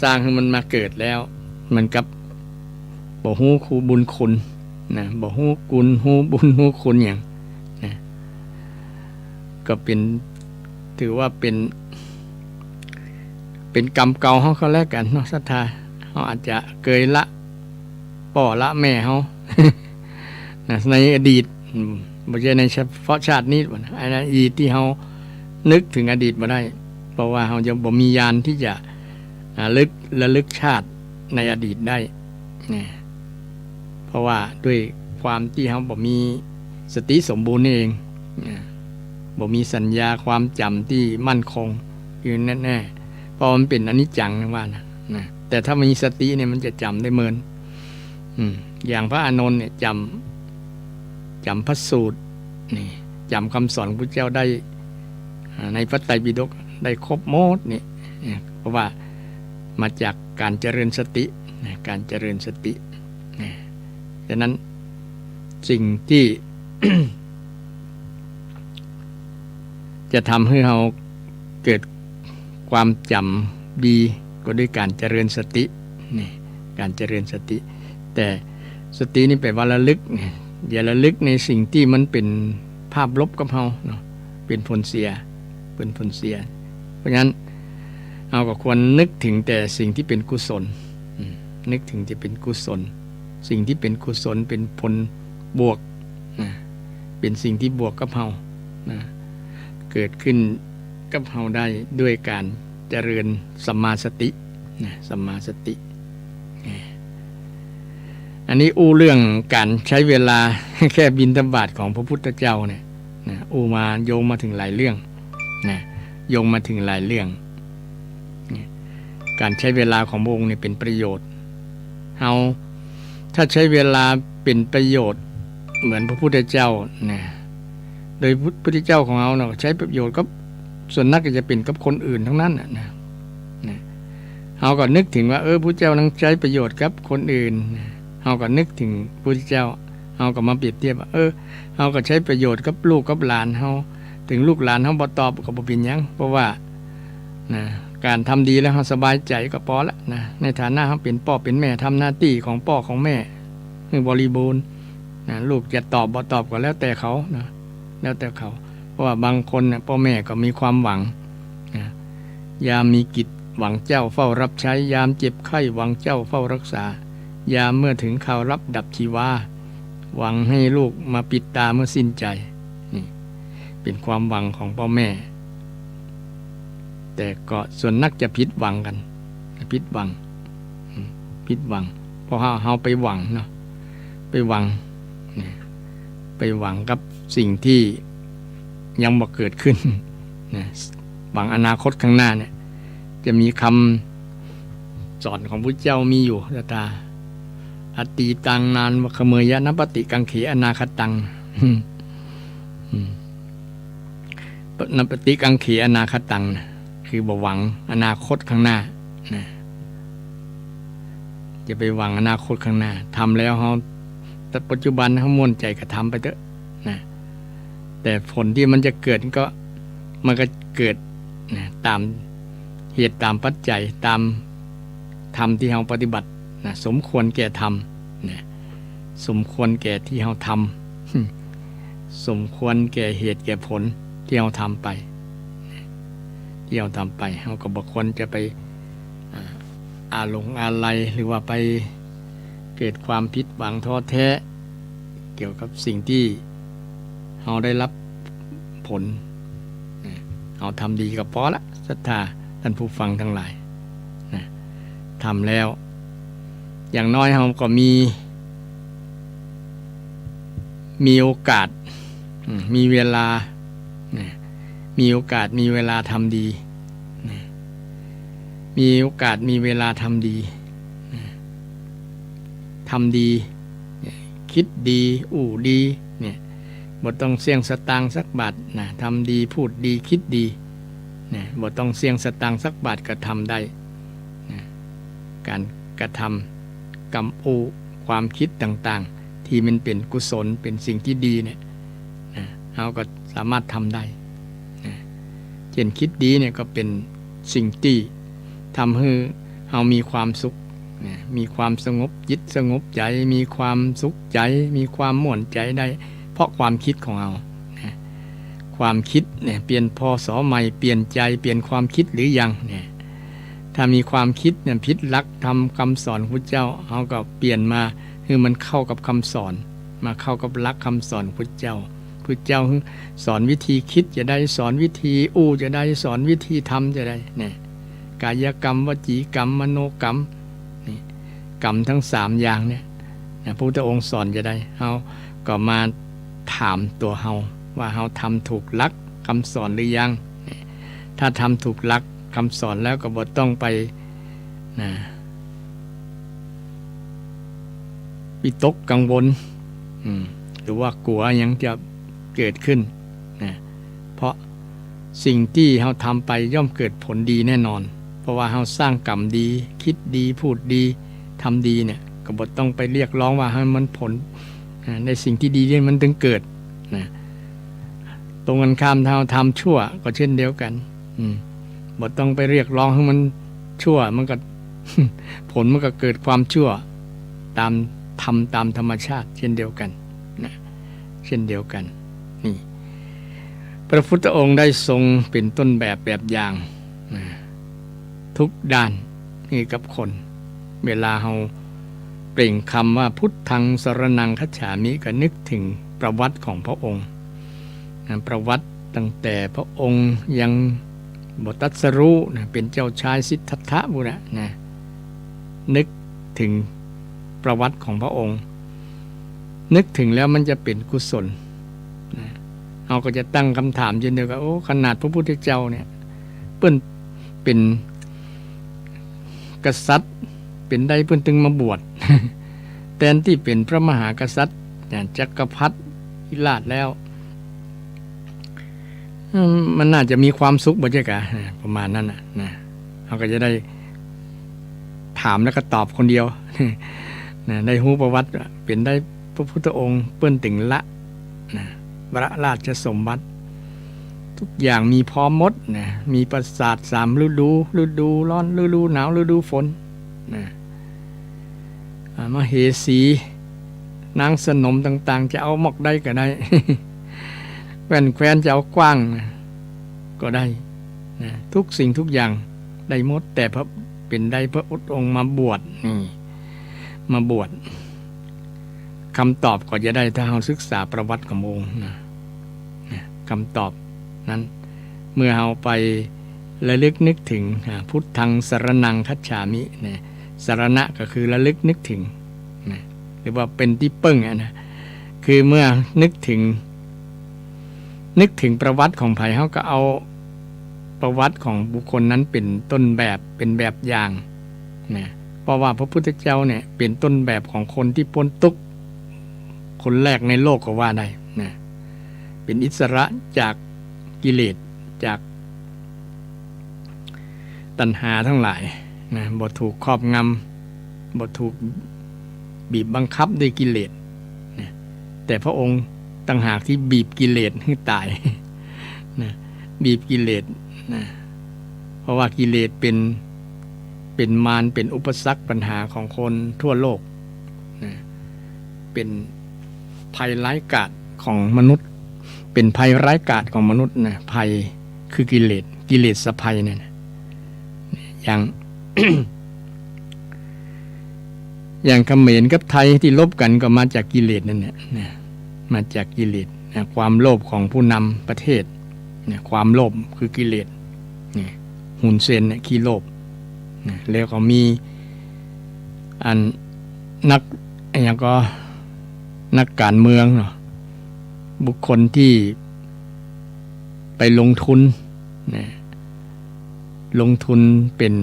สร้างให้มันมาเกิดแล้วมันกับบ่ฮู้คูบุญคุณบ่ฮู้กุลฮู้บุญฮู้คุณอย่างก็ถือว่าเป็นกรรมเก่าเขาแล้วกันเนาะศรัทธาเขาอาจจะเคยละพ่อละแม่เขา ในอดีตบ่ใช่ในเฉพาะชาตินี้ในอดีตที่เขานึกถึงอดีตมาได้เพราะว่าเขาจะบ่มีญาณที่จะระลึกชาติในอดีตได้เพราะว่าด้วยความที่เขาบ่มีสติสมบูรณ์นี่เองบ่มีสัญญาความจำที่มั่นคงอยู่แน่ๆเพราะมันเป็นอนิจจังว่านะแต่ถ้ามีสติเนี่ยมันจะจำได้เหมือนอย่างพระอานนท์เนี่ยจำพระสูตรนี่จำคำสอนพระเจ้าได้ในพระไตรปิฎกได้ครบหมดนี่เพราะว่ามาจากการเจริญสติการเจริญสติฉะนั้นสิ่งที่ จะทำให้เราเกิดความจำดีก็ด้วยการเจริญสติการเจริญสติแต่สตินี่แปลว่าระลึกอย่าระลึกในสิ่งที่มันเป็นภาพลบกับเราเนาะเป็นผลเสียเพราะฉะนั้นเราก็ควรนึกถึงแต่สิ่งที่เป็นกุศลนึกถึงจะเป็นกุศลสิ่งที่เป็นกุศลเป็นผลบวก เป็นสิ่งที่บวกกับเฮานะเกิดขึ้นกับเฮาได้ด้วยการเจริญสัมมาสตินะสัมมาสติอันนี้อู้เรื่องการใช้เวลา แค่บิณฑบาตของพระพุทธเจ้าเนี่ยนะอู้มาโยงมาถึงหลายเรื่องนะโยงมาถึงหลายเรื่องการใช้เวลาของพระองค์เนี่ยเป็นประโยชน์เฮาถ้าใช้เวลาเป็นประโยชน์เหมือนพระพุทธเจ้านะโดยพระพุทธเจ้าของเราเนาะใช้ประโยชน์ก็ส่วนนักก็จะเป็นกับคนอื่นทั้งนั้นนะเฮาก็นึกถึงว่าพระพุทธเจ้านั้นใช้ประโยชน์กับคนอื่นเฮาก็นึกถึงพระพุทธเจ้าเฮาก็มาเปรียบเทียบว่าเฮาก็ใช้ประโยชน์กับลูกกับหลานเฮาถึงลูกหลานเฮาบ่ตอบก็บ่เป็นหยังเพราะว่านะการทำดีแล้วเฮาสบายใจก็พอละนะในฐานะเฮาเป็นพ่อเป็นแม่ทำหน้าที่ของพ่อของแม่ให้บริบูรณ์นะลูกจะตอบบ่ตอบก็แล้วแต่เขานะแล้วแต่เขาเพราะว่าบางคนเนี่ยพ่อแม่ก็มีความหวังนะยามมีกิจหวังเจ้าเฝ้ารับใช้ยามเจ็บไข้หวังเจ้าเฝ้ารักษายามเมื่อถึงข่าวรับดับชีวาหวังให้ลูกมาปิดตาเมื่อสิ้นใจนี่เป็นความหวังของพ่อแม่แต่ก็ส่วนนักจะผิดหวังกันผิดหวังเพราะเฮาไปหวังเนาะไปหวังกับสิ่งที่ยังบ่เกิดขึ้นนะหวังอนาคตข้างหน้าเนี่ยจะมีคำสอนของพระเจ้ามีอยู่ตาอตีตังนานวะขเมยะนปฏิกังเขอนาคตังนปฏิกังเขอนาคตังคือบ่หวังอนาคตข้างหน้านะจะไปหวังอนาคตข้างหน้าทำแล้วเฮาแต่ปัจจุบันเฮาม่วนใจก็ทำไปเถอะนะแต่ผลที่มันจะเกิดก็มันก็เกิดนะตามเหตุตามปัจจัยตามธรรมที่เฮาปฏิบัตินะสมควรแก่ธรรมนะสมควรแก่ที่เฮาทำสมควรแก่เหตุแก่ผลที่เฮาทำไปที่เฮาทำไปเฮาก็บ่ควรจะไปอาหลงอาลัยหรือว่าไปเกิดความผิดหวังท้อแท้เกี่ยวกับสิ่งที่เฮาได้รับผลเฮาทำดีก็พอละศรัทธาท่านผู้ฟังทั้งหลายนะทำแล้วอย่างน้อยเฮาก็มีโอกาสมีเวลามีโอกาสมีเวลาทำดีมีโอกาสมีเวลาทำดีทำดีคิดดีอู้ดีเนี่ยบ่ต้องเสี่ยงสตางค์สักบาทนะทำดีพูดดีคิดดีนะบ่ต้องเสี่ยงสตางค์สักบาทก็ทำได้นะการกระทำกรรมอูความคิดต่างๆที่มันเป็นกุศลเป็นสิ่งที่ดีเนี่ยนะเราก็สามารถทำได้นะเช่นคิดดีเนี่ยก็เป็นสิ่งที่ทำให้เรามีความสุขนะมีความสงบจิตสงบใจมีความสุขใจมีความม่วนใจได้เพราะความคิดของเรานะความคิดเนี่ยเปลี่ยนพศใหม่เปลี่ยนใจเปลี่ยนความคิดหรือยังเนี่ยถ้ามีความคิดเนี่ยผิดหลักทำคำสอนพระเจ้าเขาก็เปลี่ยนมาคือมันเข้ากับคำสอนมาเข้ากับหลักคำสอนพระเจ้าสอนวิธีคิดจะได้สอนวิธีอู้จะได้สอนวิธีทำจะได้เนี่ยกายกรรมวจีกรรมมโนกรรมนี่กรรมทั้ง3อย่างเนี่ยพระพุทธองค์สอนจะได้เขาก็มาถามตัวเฮาว่าเฮาทำถูกหลักคำสอนหรือยังถ้าทำถูกหลักคำสอนแล้วก็บ่ต้องไปนะวิตกกังวลหรือว่ากลัวยังจะเกิดขึ้นนะเพราะสิ่งที่เฮาทำไปย่อมเกิดผลดีแน่นอนเพราะว่าเฮาสร้างกรรมดีคิดดีพูดดีทำดีเนี่ยก็บ่ต้องไปเรียกร้องว่าให้มันผลในสิ่งที่ดีที่มันถึงเกิดนะตรงกันข้ามถ้าทำชั่วก็เช่นเดียวกันบ่ต้องไปเรียกร้องให้มันชั่วมันก็ ผลมันก็เกิดความชั่วตามธรรมชาติเช่นเดียวกันนะเช่นเดียวกันนี่พระพุทธองค์ได้ทรงเป็นต้นแบบอย่างนะทุกด้านนี่กับคนเวลาเราเปล่งคำว่าพุทธังสรณังคัจฉามิก็นึกถึง ประวัติของพระองค์ประวัติตั้งแต่พระองค์ยังบตรัสรู้เป็นเจ้าชายสิทธัตถะบุระนึกถึงประวัติของพระองค์นึกถึงแล้วมันจะเป็นกุศลเราก็จะตั้งคำถามเช่นเดียวกันโอ้ขนาดพระพุทธเจ้าเนี่ยเปิ้นเป็นกษัตริย์เป็นได้เปิ้นถึงมาบวช แทนที่เป็นพระมหากษัตริย์จักรพรรดิอิราชแล้วมันน่าจะมีความสุขบ่ใช่กะประมาณนั้นนะเราก็จะได้ถามแล้วก็ตอบคนเดียว ได้รู้ประวัติเป็นได้พระพุทธองค์เปิ้นถึงละพระราชสมบัติทุกอย่างมีพร้อมหมดมีปราสาท3ฤดูร้อนฤดูหนาวฤดูฝนมเหสีนางสนมต่างๆจะเอาหมอกได้ก็ได้ แว่นแคว้นจะเอากว้างก็ได้ทุกสิ่งทุกอย่างได้หมดแต่พระเป็นได้พระองค์มาบวชมาบวชคำตอบก็จะได้ถ้าเราศึกษาประวัติขององค์คำตอบนั้นเมื่อเราไประลึกนึกถึงพุทธังสรณังคัจฉามิสรณะก็คือระลึกนึกถึงหรือว่าเป็นที่ปึ้งคือเมื่อนึกถึงประวัติของไผ่เขาก็เอาประวัติของบุคคลนั้นเป็นต้นแบบเป็นแบบอย่างเพราะว่าพระพุทธเจ้าเนี่ยเป็นต้นแบบของคนที่พ้นทุกข์คนแรกในโลกก็ว่าได้เป็นอิสระจากกิเลสจากตัณหาทั้งหลายบ่ถูกครอบงำบ่ถูกบีบบังคับด้วยกิเลสแต่พระองค์ต่างหากที่บีบกิเลสให้ตายบีบกิเลสเพราะว่ากิเลสเป็นมารเป็นอุปสรรคปัญหาของคนทั่วโลกเป็นภัยร้ายกาจของมนุษย์เป็นภัยร้ายกาจของมนุษย์ภัยคือกิเลสภัยเนี่ยอย่าง อย่างเขมรกับไทยที่ลบกันก็มาจากกิเลสนั่นแหละมาจากกิเลสความโลภของผู้นำประเทศความโลภคือกิเลสฮุนเซนขี้โลภแล้วก็มีอันนักอย่างก็นักการเมืองเนาะบุคคลที่ไปลงทุนลงทุนเป็น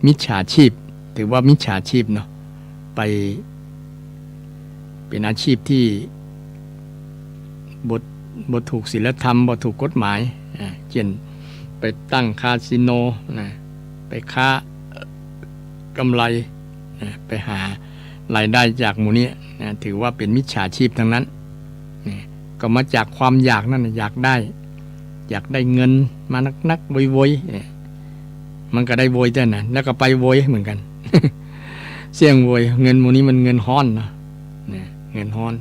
มิจฉาชีพถือว่ามิจฉาชีพเนาะไปเป็นอาชีพที่บทถูกศีลธรรมบทถูกกฎหมายเช่นไปตั้งคาสิโนไปค้ากำไรไปหารายได้จากหมู่นี้ถือว่าเป็นมิจฉาชีพทั้งนั้นก็มาจากความอยากนั่นอยากได้เงินมานักๆโวยมันก็ได้โวยแต่นั้นแล้วก็ไปโวยเหมือนกัน เสี่ยงโวยเงินหมู่นี้มันเงินฮ้อนนะเงินฮ้อน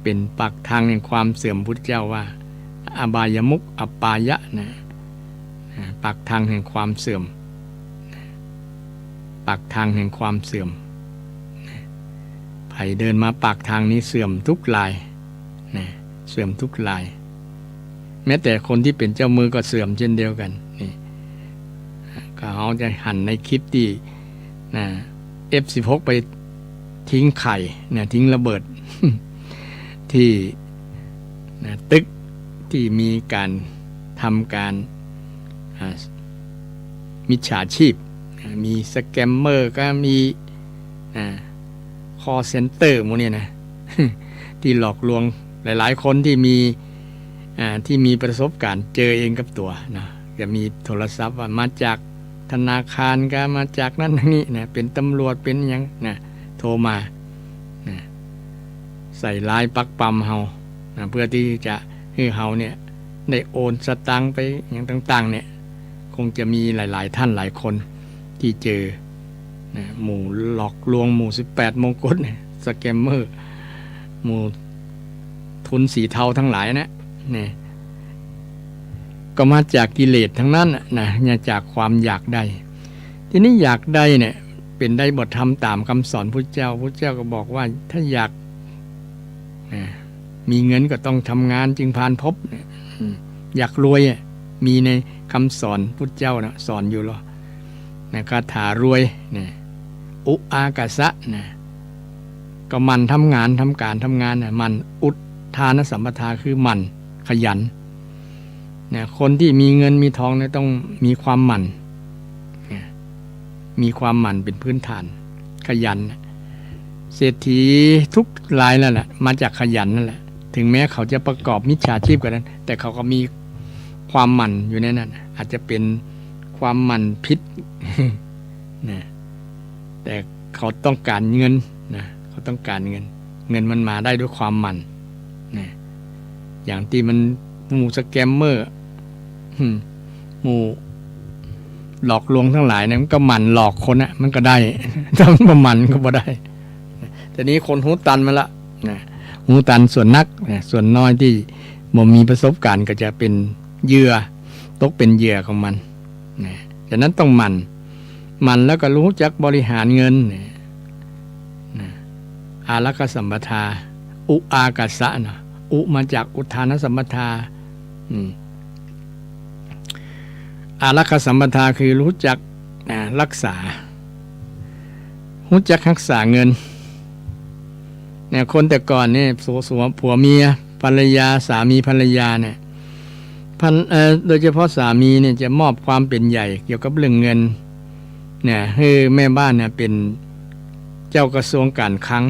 เป็นปากทางแห่งความเสื่อมพุทธเจ้าว่าอบายมุขอัปปายะปากทางแห่งความเสื่อมปากทางแห่งความเสื่อมไผ่เดินมาปากทางนี้เสื่อมทุกรายเสื่อมทุกรายแม้แต่คนที่เป็นเจ้ามือก็เสื่อมเช่นเดียวกันนี่ก็เขาจะหันในคลิปที่F16 ไปทิ้งไข่ทิ้งระเบิด ที่ตึกที่มีการทำการมิจฉาชีพมีสแกมเมอร์ก็มีคอลเซ็นเตอร์พวกนี้นะ ที่หลอกลวงหลายๆคนที่มีประสบการณ์เจอเองกับตัวนะจะมีโทรศัพท์ว่ามาจากธนาคารก็มาจากนั่นนี่เป็นตำรวจเป็นยังโทรมาใส่ลายปักปั๊มเฮาเพื่อที่จะให้เฮาเนี่ยได้โอนสตังค์ไปอย่างต่างๆเนี่ยคงจะมีหลายๆท่านหลายคนที่เจอหมู่หลอกลวงหมู่18มงกุฎสแกมเมอร์หมู่ทุนสีเทาทั้งหลายนะก็มาจากกิเลสทั้งนั้นมาจากความอยากได้ทีนี้อยากได้เนี่ยเป็นได้บทธรรมตามคำสอนพุทธเจ้าก็บอกว่าถ้าอยาก มีเงินก็ต้องทำงานจึงผ่านภพเนี่ยอยากรวยมีในคำสอนพุทธเจ้านะสอนอยู่หรอนะคาถารวยเนี่ยอุอากาสะนะก็มันทำงานทำการทำงานนะมันอุทธานสัมปทาคือมันขยันนะคนที่มีเงินมีทองเนี่ยต้องมีความหมั่นมีความหมั่นเป็นพื้นฐานขยันเศรษฐีทุกรายนั่นแหละมาจากขยันนั่นแหละถึงแม้เขาจะประกอบมิจฉาชีพกันนั้นแต่เขาก็มีความหมั่นอยู่ในนั้นอาจจะเป็นความหมั่นพิษนะแต่เขาต้องการเงินนะเขาต้องการเงินมันมาได้ด้วยความหมั่นนะอย่างที่มันหมู่สแกมเมอร์หมู่หลอกลวงทั้งหลายเนี่ยมันก็หมั่นหลอกคนมันก็ได้ถ้ามันบ่หมั่นก็บ่ได้แต่นี้คนหูตันมาละนะหูตันส่วนนักนะส่วนน้อยที่บ่มีประสบการณ์ก็จะเป็นเหยื่อตกเป็นเหยื่อของมันนะฉะนั้นต้องหมั่นแล้วก็รู้จักบริหารเงินนะอารักขสัมปทาอุอากาสะนะอุมาจากอุทานสัมปทาอารักขสัมปทาคือรู้จักรักษารู้จักรักษาเงินเนี่ยคนแต่ก่อนเนี่ยผัวเมียภรรยาสามีภรรยาเนี่ยโดยเฉพาะสามีเนี่ยจะมอบความเป็นใหญ่เกี่ยวกับเรื่องเงินเนี่ยให้แม่บ้านเนี่ยเป็นเจ้ากระทรวงการคลัง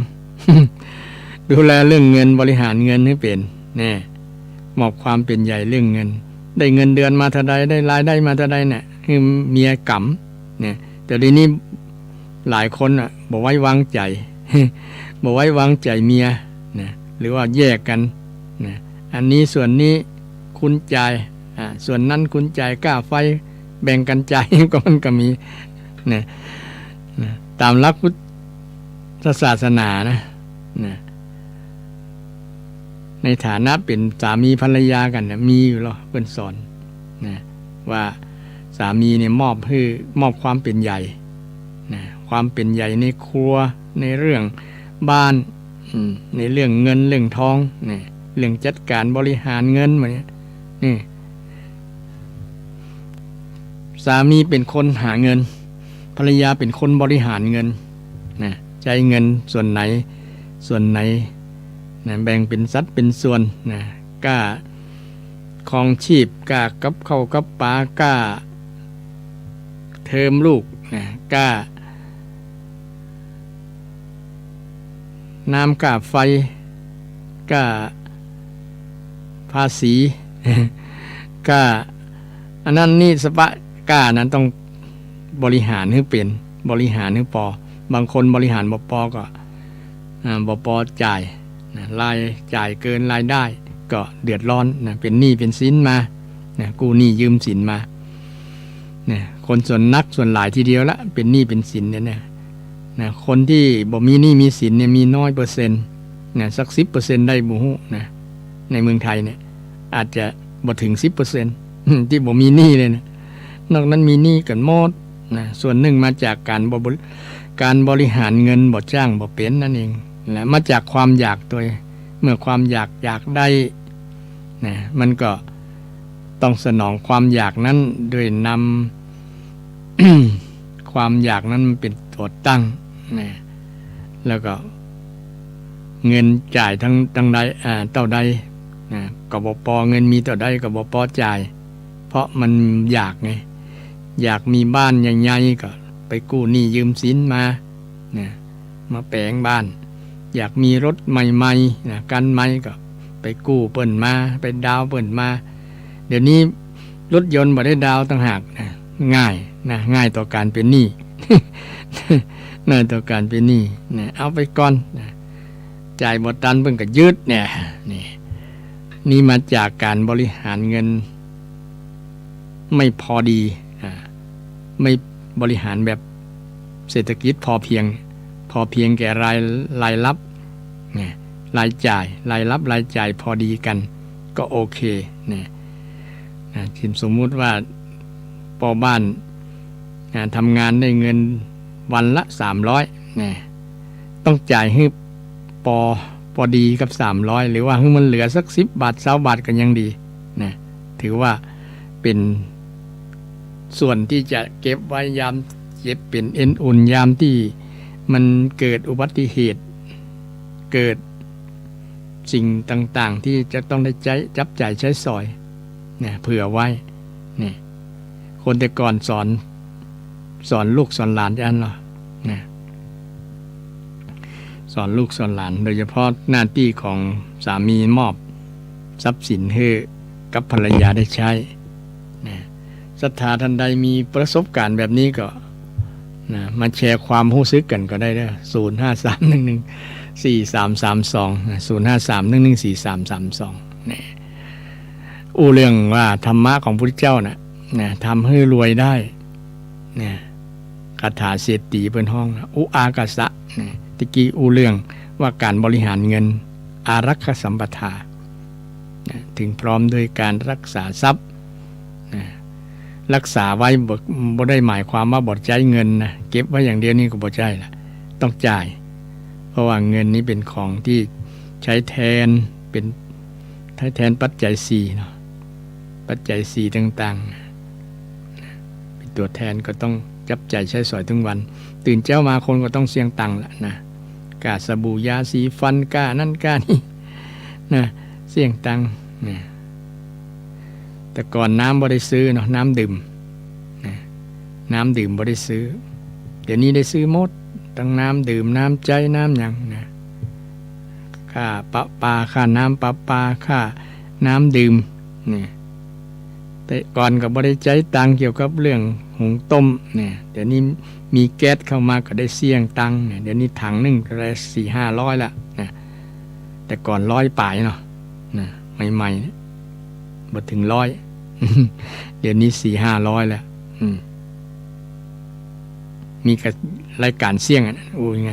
ดูแลเรื่องเงินบริหารเงินให้เป็นเนี่ยมอบความเป็นใหญ่เรื่องเงินได้เงินเดือนมาเท่าใดได้รายได้มาเท่าใดเนี่ยคือเมียกำเนี่ยแต่ทีนี้หลายคนบอกไว้วางใจ บอกไว้วางใจเมียนะหรือว่าแยกกันนะอันนี้ส่วนนี้คุณจ่ายส่วนนั้นคุณจ่ายค่าไฟแบ่งกันจ่าย ก็มันก็มีนะตามหลักพุทธศาสนานะในฐานะเป็นสามีภรรยากันนะมีอยู่หรอเพิ่นสอนนะว่าสามีเนี่ยมอบความเป็นใหญ่นะความเป็นใหญ่ในครัวในเรื่องบ้านในเรื่องเงินเรื่องทองเนี่ยเรื่องจัดการบริหารเงินแบบนี้นี่สามีเป็นคนหาเงินภรรยาเป็นคนบริหารเงินนะใช้เงินส่วนไหนนะแบ่งเป็นสัดเป็นส่วนนะกล้าครองชีพกล้ากับเข้ากับปลากล้าเทอมลูกนะกล้าน้ำกล้าไฟกล้าภาษี กล้าอันนั้นนี่สปะกล้านั้นต้องบริหารให้เป็นบริหารให้พอบางคนบริหารบ่พอก็บ่พอจ่ายรายจ่ายเกินรายได้ก็เดือดร้อนเป็นหนี้เป็นสินมากู้หนี้ยืมสินมาคนส่วนนักส่วนหลายทีเดียวละเป็นหนี้เป็นสินเนี่ยคนที่บ่มีหนี้มีสินเนี่ยมีน้อยเปอร์เซ็นต์สัก 10% ได้บ่ฮู้ในเมืองไทยเนี่ยอาจจะบ่ถึง 10% ที่บ่มีหนี้เลยนะนอกนั้นมีหนี้กันหมดส่วนหนึ่งมาจากการบริหารเงินบ่จ้างบ่เป็นนั่นเองและมาจากความอยากตัวเมื่อความอยากได้มันก็ต้องสนองความอยากนั้นด้วยนำ ความอยากนั้นเป็นตัวตั้งแล้วก็เงินจ่ายทั้งใดเท่าใดก็บ่พอเงินมีเท่าใดก็บ่พอจ่ายเพราะมันอยากไงอยากมีบ้านใหญ่ๆก็ไปกู้หนี้ยืมสินมาแปลงบ้านอยากมีรถใหม่ๆกันใหม่ก็ไปกู้เปิ้นมาไปดาวเปิ้นมาเดี๋ยวนี้รถยนต์บ่ได้ดาวต่างหากง่ายต่อการเป็นหนี้ ง่ายต่อการเป็นหนี้เอาไปก่อนจ่ายบ่ทันเพิ่นก็ยึดนี่มาจากการบริหารเงินไม่พอดีไม่บริหารแบบเศรษฐกิจพอเพียงแก่รายรับรายจ่ายรายรับรายจ่ายพอดีกันก็โอเคสมมุติว่าพ่อบ้านทำงานได้เงินวันละ300ต้องจ่ายให้ป พอดีกับ300หรือว่าให้มันเหลือสัก10 บาท20 บาทก็ยังดีนะถือว่าเป็นส่วนที่จะเก็บไว้ยามเจ็บเป็นเอ็นอุ่นยามที่มันเกิดอุบัติเหตุเกิดสิ่งต่างๆที่จะต้องได้จับจ่ายใช้สอยเนี่ยเผื่อไว้เนี่ยคนแต่ก่อนสอนลูกสอนหลานอันเหรอเนี่ยสอนลูกสอนหลานโดยเฉพาะหน้าที่ของสามีมอบทรัพย์สินให้กับภรรยาได้ใช้นะศรัทธาท่านใดมีประสบการณ์แบบนี้ก็นะมาแชร์ความรู้สึกกันก็ได้เด้อ0531143332 0531143332นี่อู้เรื่องว่าธรรมะของพระพุทธเจ้านะทำให้รวยได้เนี่ยคาถาเศรษฐีเป็นห้องอุอากาสะตะกี้อู้เรื่องว่าการบริหารเงินอารักขสัมปทาถึงพร้อมด้วยการรักษาทรัพย์รักษาไว้บ่ได้หมายความว่าบ่ใจเงินนะเก็บไว้อย่างเดียวนี่ก็บ่ใช่ละต้องจ่ายเพราะว่าเงินนี้เป็นของที่ใช้แทนเป็นแทนปัจจัย4เนาะปัจจัย4ต่างๆเป็นตัวแทนก็ต้องจับจ่ายใช้สอยทุกวันตื่นเช้ามาคนก็ต้องเสี่ยงตังค์ละนะกาสบู่ยาสีฟันกานั่นกานี่นะเสี่ยงตังค์นะแต่ก่อนน้ำบ่ได้ซื้อเนาะน้ำดื่มนะน้ำดื่มบ่ได้ซื้อเดี๋ยวนี้ได้ซื้อหมดทั้งน้ำดื่มน้ำใจน้ำหยังนะค่าประปาค่าน้ำประปาค่าน้ำดื่มนี่แต่ก่อนก็บ่ได้ใจตังเกี่ยวกับเรื่องหุงต้มเนี่ยเดี๋ยวนี้มีแก๊สเข้ามาก็ได้เสี่ยงตังเนี่ยเดี๋ยวนี้ถังนึงก็ได้400-500ละนะแต่ก่อน100ปลายเนาะนะใหม่ๆบ่ถึง100 เดี๋ยวนี้400-500แล้วมีกับรายการเสี่ยงอ่ะโอ้ยไง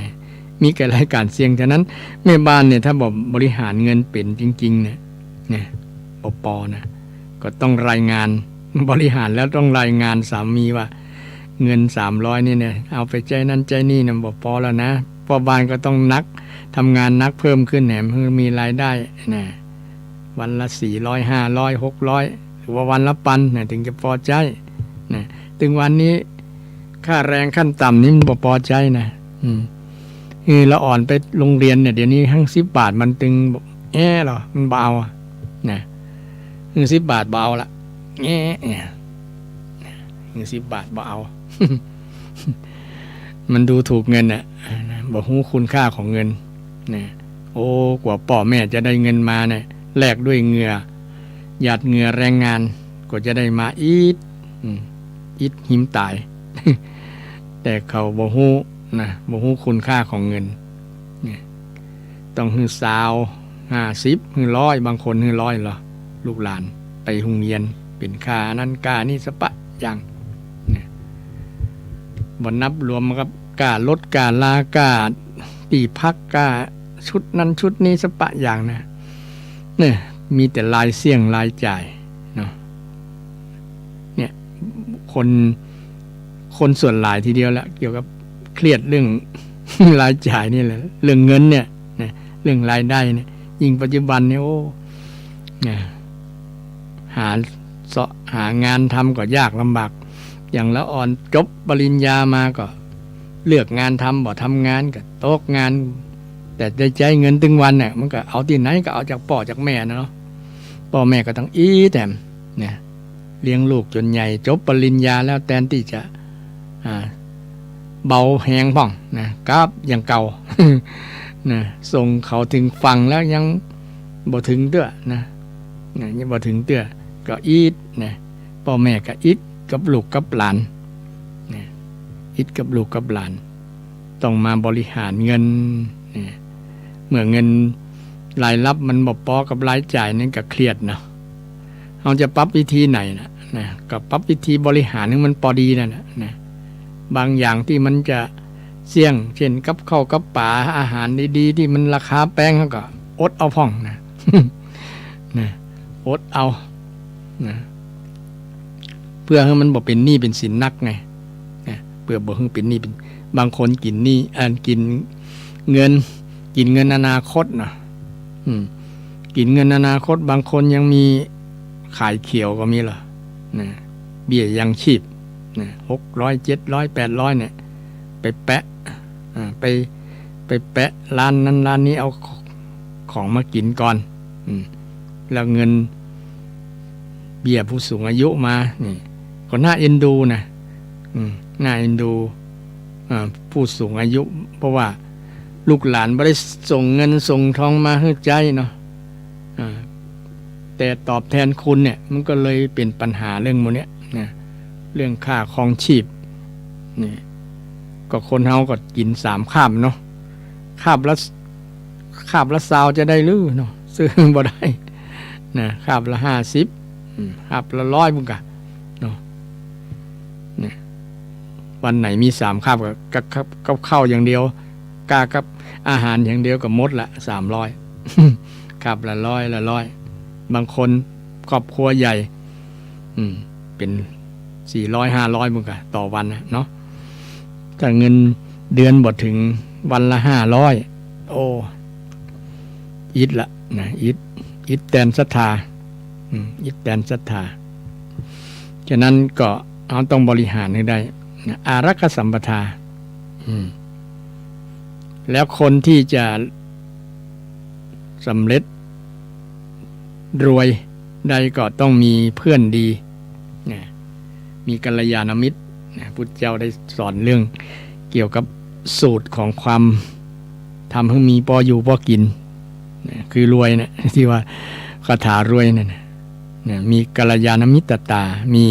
มีกับรายการเสี่ยงฉะนั้นแม่บ้านเนี่ยถ้าบอกบริหารเงินเป็นจริงๆเนี่ยปอนะก็ต้องรายงานบริหารแล้วต้องรายงานสามีว่าเงิน300นี่เนี่ยเอาไปใจนั้นใจนี่นะบ่พอแล้วนะพ่อบ้านก็ต้องนักทำงานนักเพิ่มขึ้นแหมเพื่อมีรายได้นะวันละ400 500 600หรือว่าวันละ1,000นะถึงจะพอใจนะถึงวันนี้ค่าแรงขั้นต่ำนี่มันบ่พอใจนะเราอ่อนไปโรงเรียนเนี่ยเดี๋ยวนี้ทั้ง10 บาทมันตึงหรอมันเบานะ10 บาทเบาละเนี่ย10 บาทเบา มันดูถูกเงินน่ะบ่ฮู้คุณค่าของเงินนะโอ้กว่าพ่อแม่จะได้เงินมาเนี่ยแลกด้วยเหงื่อหยาดเหงื่อแรงงานกว่าจะได้มาอีดหิมตาย แต่เขาบ่ฮู้นะบ่ฮู้คุณค่าของเงินต้องฮือ20 50ฮือ100บางคนฮือ100เหรอลูกหลานไปโรงเรียนเป็นค่านั้นค่านี่สะปะอย่างบ่นับรวมกับค่ารถค่าลาค่าที่พักค่าชุดนั้นชุดนี้สะปะอย่างนะเนี่ยมีแต่รายเสี่ยงรายจ่ายเนาะเนี่ยคนส่วนหลายทีเดียวละเกี่ยวกับเครียดเรื่อง รายจ่ายนี่แหละเรื่องเงินเนี่ยเรื่องรายได้เนี่ยยิ่งปัจจุบันเนี่ยโอ้หางานทำก็ยากลำบากอย่างละอ่อนจบปริญญามาก็เลือกงานทำบ่ทำงานก็ตกงานแต่ได้ใจเงินตึงวันเนี่ยมันก็เอาที่ไหนก็เอาจากพ่อจากแม่นะเนาะพ่อแม่ก็ต้องแต่เนี่ยเลี้ยงลูกจนใหญ่จบปริญญาแล้วแทนที่จะเบาแหงพ่องนะกราบอย่างเก่า นะส่งเขาถึงฝั่งแล้วยังบ่ถึงเตื้อนะยังบ่ถึงเตื้อก็นะพ่อแม่ก็กับลูกกับหลานนะกับลูกกับหลานต้องมาบริหารเงินเมื่อเงินรายรับมันบ่พอกับรายจ่ายนั้นก็เครียดเนาะเราจะปรับวิธีไหนนะก็ปรับวิธีบริหารให้มันพอดีนั่นนะบางอย่างที่มันจะเสี่ยงเช่นกับข้าวกับป่าอาหารดีๆที่มันราคาแพงก็อดเอาพ่องนะ อดเอานะเพื่อให้มันบ่เป็นหนี้เป็นสินนักไงเพื่อบ่ให้เป็นหนี้เป็นบางคนกินหนี้กินเงินอนาคตนะ กินเงินอนาคตบางคนยังมีขายเขียวก็มีเหรอนะเบี้ยยังชีพนะ600 700 800เนี่ยไปแปะไปแปะร้านนั้นร้านนี้เอาของมากินก่อนแล้วเงินเบี้ยผู้สูงอายุมานี่ก็น่าเอ็นดูนะน่าเอ็นดูผู้สูงอายุเพราะว่าลูกหลานไม่ได้ส่งเงินส่งทองมาให้ใจเนาะแต่ตอบแทนคุณเนี่ยมันก็เลยเป็นปัญหาเรื่องโมเนี้ยนะเรื่องค่าครองชีพนี่ก็คนเฮาก็กิน3 คาบเนาะคาบละซาวจะได้หรือเนาะซื้อบ่ได้นะคาบละ50คาบละ100บุ่งกะเนาะเนี่ยวันไหนมี3 คาบก็ข้าวอย่างเดียวกากับอาหารอย่างเดียวก็หมดละ300คาบละ100บางคนครอบครัวใหญ่เป็น400 500บุ่งกะต่อวันนะเนาะถ้าเงินเดือนบ่ถึงวันละ500โอ้อิดละนะอิดแตนศรัทธาอิดแตนศรัทธาฉะนั้นก็เราต้องบริหารให้ได้นะอารักขสัมปทาแล้วคนที่จะสำเร็จรวยได้ก็ต้องมีเพื่อนดีนะมีกัลยาณมิตรนะพุทธเจ้าได้สอนเรื่องเกี่ยวกับสูตรของความทำให้มีพออยู่พอกินนะคือรวยนะที่ว่าคาถารวยนะมีกัลยาณมิตรตามี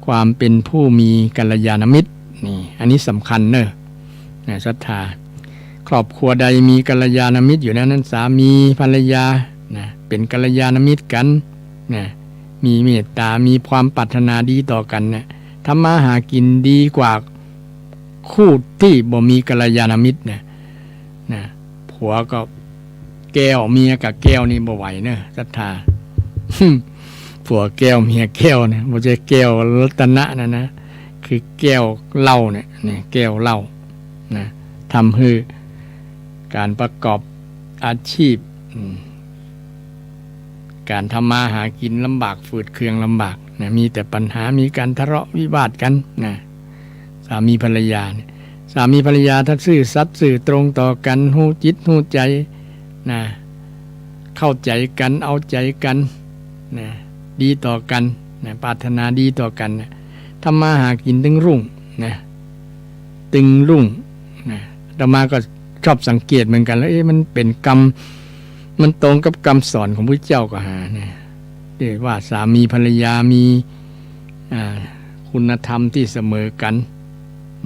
ความเป็นผู้มีกัลยาณมิตรนี่อันนี้สำคัญเนอะนะศรัทธาครอบครัวใดมีกัลยาณมิตรอยู่แล้วนั้นสามีภรรยานะเป็นกัลยาณมิตรกันนะมีเมตตามีความปรารถนาดีต่อกันนะทำมาหากินดีกว่าคู่ที่บ่มีกัลยาณมิตรนะผัวก็แก้วเมียกับแก้วนี่บ่ไหวเนอะศรัทธาผัวแก้วเมียแก้วเนี่ยบ่ใช่แก้วรัตนะนะคือแก้วเหล้าเนี่ยแก้วเหล้านะทำให้การประกอบอาชีพการทำมาหากินลำบากฝืดเคืองลำบากนะมีแต่ปัญหามีการทะเลาะวิวาทกันนะสามีภรรยาเนี่ยสามีภรรยาถ้าซื่อสัตย์ซื่อตรงต่อกันหูจิตหูใจนะเข้าใจกันเอาใจกันนะดีต่อกันนะปรารถนาดีต่อกันนะทำมาหากินตึงรุ่งนะตึงรุ่งนะอาตมาก็ชอบสังเกตเหมือนกันแล้วมันเป็นกรรมมันตรงกับคำสอนของพระเจ้าก็หาเนี่ยเรียกว่าสามีภรรยามีคุณธรรมที่เสมอกัน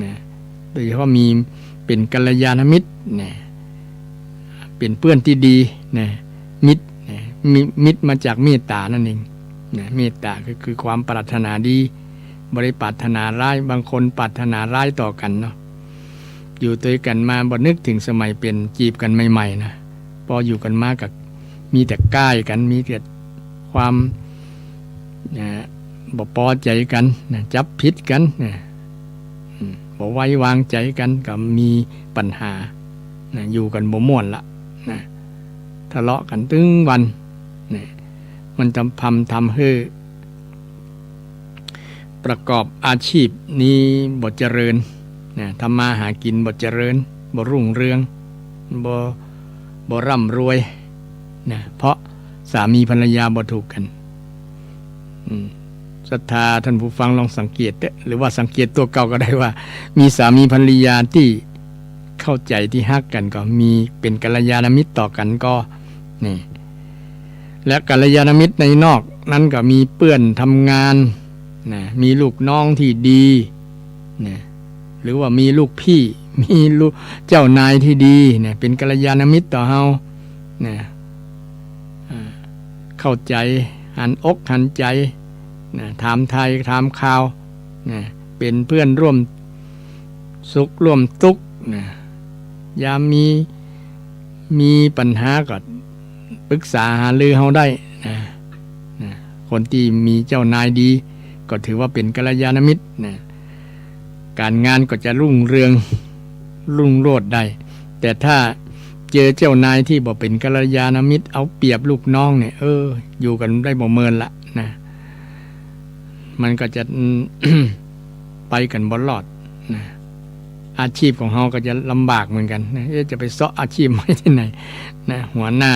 นะโดยเฉพาะมีเป็นกัลยาณมิตรนะเป็นเพื่อนที่ดีนะมิตรนะมิตรมาจากเมตตานั่นเองนะเมตตาก็คือความปรารถนาดีบริปรารถนาร้ายบางคนปรารถนาร้ายต่อกันเนาะอยู่ด้วยกันมาบ่นึกถึงสมัยเป็นจีบกันใหม่ๆนะพออยู่กันมากับมีแต่ใกล้กันมีแต่ความบ่พอใจกันนะจับผิดกันนะบ่ไว้วางใจกันก็มีปัญหานะอยู่กันบ่ม่วนละนะทะเลาะกันตึงวันนะมันทำให้ประกอบอาชีพนี้บ่เจริญนะทำมาหากินบ่เจริญบ่รุ่งเรืองบ่ร่ำรวยนะเพราะสามีภรรยาบ่ถูกกันศรัทธาท่านผู้ฟังลองสังเกตหรือว่าสังเกตตัวเก่าก็ได้ว่ามีสามีภรรยาที่เข้าใจที่ฮักกันก็มีเป็นกัลยาณมิตรต่อกันก็นี่และกัลยาณมิตรในนอกนั้นก็มีเพื่อนทำงานนะมีลูกน้องที่ดีนะหรือว่ามีลูกพี่มีลูกเจ้านายที่ดีเนี่ยเป็นกัลยาณมิตรต่อเฮาเนี่ยเข้าใจหันอกหันใจนะถามไทยถามข่าวนะเป็นเพื่อนร่วมสุขร่วมทุกข์นะยามมีปัญหาก็ปรึกษาหารือเฮาได้นะคนที่มีเจ้านายดีก็ถือว่าเป็นกัลยาณมิตรนะการงานก็จะรุ่งเรืองรุ่งโรจน์ได้แต่ถ้า เจอเจ้านายที่บ่เป็นกัลยาณมิตรเอาเปรียบลูกน้องเนี่ยอยู่กันได้บ่เมินละนะมันก็จะ ไปกันบ่รอดนะอาชีพของเฮาก็จะลำบากเหมือนกันนะจะไปเสาะอาชีพไม่ที่ไหนนะหัวหน้า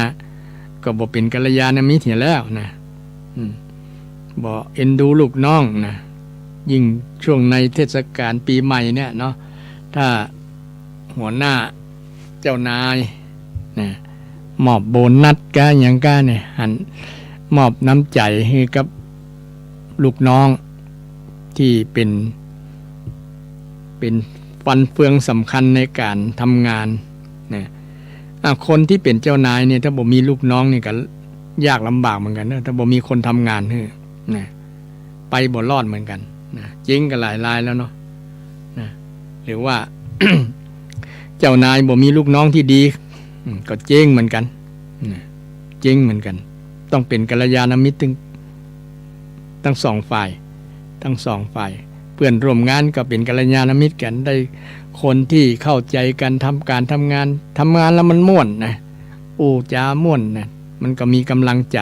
ก็บ่เป็นกัลยาณมิตรเหี่ยแล้วนะบ่เอ็นดูลูกน้องนะยิ่งช่วงในเทศกาลปีใหม่เนี่ยเนาะถ้าหัวหน้าเจ้านายนะมอบโบนัสกะอย่างกะเนี่ยหันมอบน้ำใจให้กับลูกน้องที่เป็นฟันเฟืองสำคัญในการทำงานนะคนที่เป็นเจ้านายเนี่ยถ้าบ่มีลูกน้องนี่ก็ยากลำบากเหมือนกันนะถ้าบ่มีคนทำงานนะไปบ่รอดเหมือนกันนะจริงกันหลายรายแล้วเนาะนะหรือว่า เจ้านายบ่มีลูกน้องที่ดีก็เจ๊งเหมือนกันเจ๊งเหมือนกันต้องเป็นกัลยาณมิตรทั้งสองฝ่ายเพื่อนร่วมงานก็เป็นกัลยาณมิตรกันได้คนที่เข้าใจกันทำงานแล้วมันม่วนนะจ้าม่วนนะมันก็มีกำลังใจ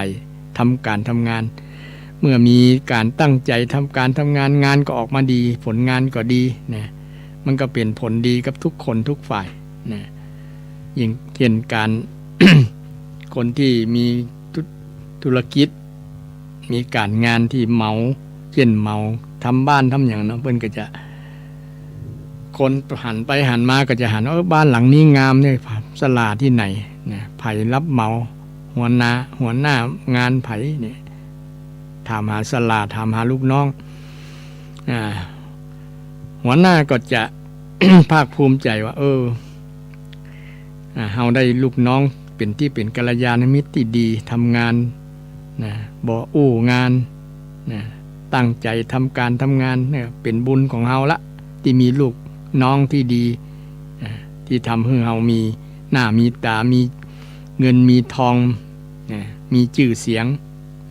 ทำงานเมื่อมีการตั้งใจทำงานงานก็ออกมาดีผลงานก็ดีนะมันก็เป็นผลดีกับทุกคนทุกฝ่ายนะยิ่งเช่นการ คนที่มีธุรกิจมีการงานที่เช่นทำบ้านทำอย่างนั้นเพิ่นก็จะคนหันไปหันมาก็จะหันบ้านหลังนี้งามเนี่ยศาลาที่ไหนนะไผรับเหมาหัวหน้างานไผเนี่ยถามหาศาลาถามหาลูกน้องหัวหน้าก็จะ ภาคภูมิใจว่าเฮาได้ลูกน้องเป็นกัลยาณมิตรที่ดีทำงานนะบ่งานนะตั้งใจทำงานเนี่ยเป็นบุญของเฮาละที่มีลูกน้องที่ดีที่ทำให้เฮามีหน้ามีตามีเงินมีทองนะมีชื่อเสียง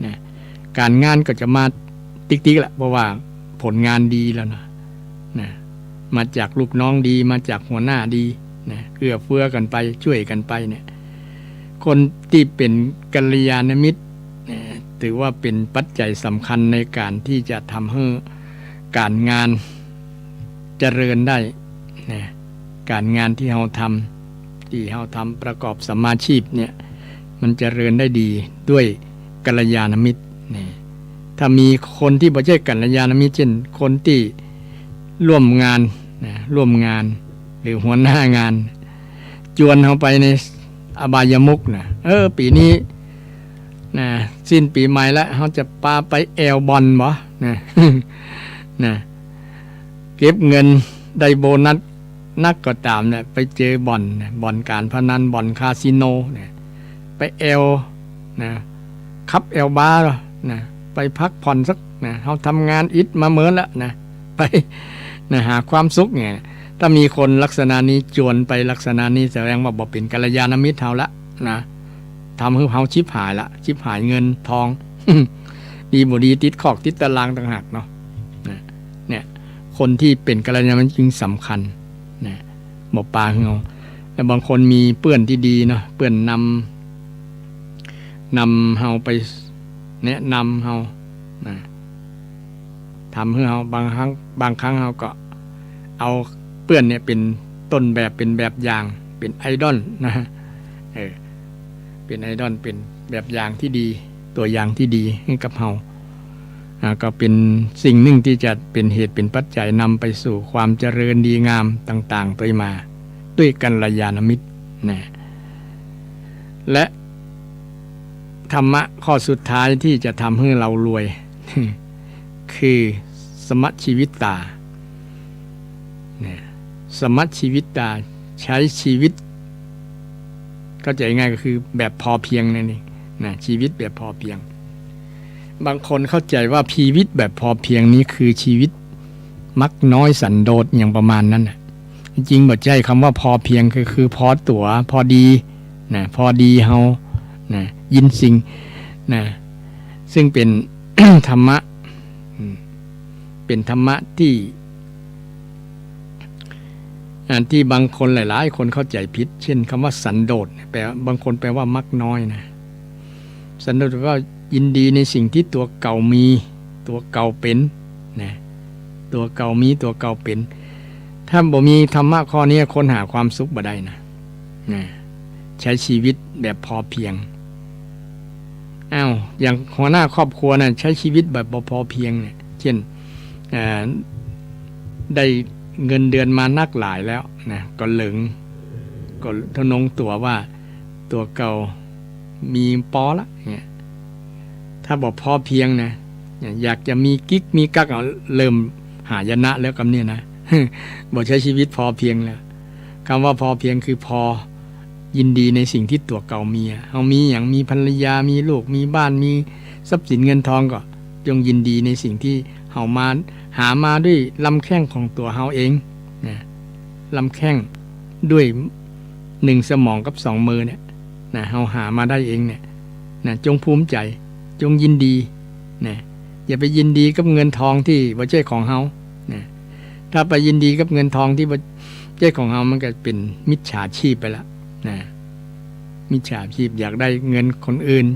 นะการงานก็จะมาติ๊กๆละเพราะว่าผลงานดีแล้วนะมาจากลูกน้องดีมาจากหัวหน้าดีนะเอื้อเฟื้อกันไปช่วยกันไปเนี่ยคนที่เป็นกัลยาณมิตรถือว่าเป็นปัจจัยสำคัญในการที่จะทำให้การงานเจริญได้นะการงานที่เราทำประกอบสัมมาชีพเนี่ยมันเจริญได้ดีด้วยกัลยาณมิตรนี่ถ้ามีคนที่ไม่ใช่กัลยาณมิตรเช่นคนที่ร่วมงานหรือหัวหน้างานจวนเขาไปในอบายมุขนะปีนี้นะสิ้นปีใหม่แล้วเขาจะพาไปแอลบอลบ่นะเก็บเงินได้โบนัสนักก็ตามเนี่ยไปเจอบ่อนการพนันบ่อนคาสิโนเนี่ยไปแอลนะคับแอลบาร์นะไปพักผ่อนสักนะเขาทำงานอิดมาเมินแล้วนะไปนะหาความสุขเนี่ยถ้ามีคนลักษณะนี้จวนไปลักษณะนี้แสดงว่าบ่เป็นกัลยาณมิตรเฮาละนะทำให้เฮาชิบหายเงินทอง ดีบ่ดีติดขอกติดตารางต่างหากเนาะเนี่ยคนที่เป็นกัลยาณมิตรจึงสำคัญนะบ่ปลาเฮาแต่บางคนมีเพื่อนที่ดีเนาะเพื่อนนำเฮาไปแนะนำเฮานะทำให้เฮาบางครั้งเฮาก็เอาเพื่อนเนี่ยเป็นต้นแบบเป็นแบบอย่างเป็นไอดอลนะเป็นไอดอลเป็นแบบอย่างที่ดีตัวอย่างที่ดีให้กับเฮาก็เป็นสิ่งหนึ่งที่จะเป็นเหตุเป็นปัจจัยนำไปสู่ความเจริญดีงามต่างๆไปมาด้วยกัลยาณมิตรนะและธรรมะข้อสุดท้ายที่จะทำให้เรารวย คือสมัชชีวิตตาสมัชชีวิตตาใช้ชีวิตเข้าใจง่ายก็คือแบบพอเพียงนั่นเองนะชีวิตแบบพอเพียงบางคนเข้าใจว่าชีวิตแบบพอเพียงนี้คือชีวิตมักน้อยสันโดษอย่างประมาณนั้นจริงๆบ่ใช่คำว่าพอเพียงคือพอตัวพอดีนะพอดีเฮานะยินสิ่งนะซึ่งเป็น ธรรมะเป็นธรรมะที่ ที่บางคนหลายๆคนเข้าใจผิดเช่นคำว่าสันโดษแปลบางคนแปลว่ามักน้อยนะสันโดษแปลว่ายินดีในสิ่งที่ตัวเก่ามีตัวเก่าเป็นนะตัวเก่ามีตัวเก่าเป็นถ้าบ่มีธรรมะข้อนี้คนหาความสุขบ่ได้นะใช้ชีวิตแบบพอเพียงอย่างหัวหน้าครอบครัวนะใช้ชีวิตแบบพอเพียงเนี่ยเช่นได้เงินเดือนมานักหลายแล้วนะก็เหลิงก็ทะนงตัวว่าตัวเก่ามีปอละเนี่ยถ้าบอกพอเพียงนะอยากจะมีกิ๊กมีกักเอาเริ่มหายนะแล้วกับเนี่ยนะ บอกใช้ชีวิตพอเพียงแล้วคำว่าพอเพียงคือพอยินดีในสิ่งที่ตัวเก่ามีเอามีอย่างมีภรรยามีลูกมีบ้านมีทรัพย์สินเงินทองก็จงยินดีในสิ่งที่เฮามาหามาด้วยลำแข้งของตัวเฮาเองนะลำแข้งด้วย1สมองกับ2มือเนี่ยนะเฮาหามาได้เองเนี่ยนะจงภูมิใจจงยินดีนะอย่าไปยินดีกับเงินทองที่บ่ใช่ของเฮานะถ้าไปยินดีกับเงินทองที่บ่ใช่ของเฮามันก็เป็นมิจฉาชีพไปแล้วนะมิจฉาชีพอยากได้เงินคนอื่น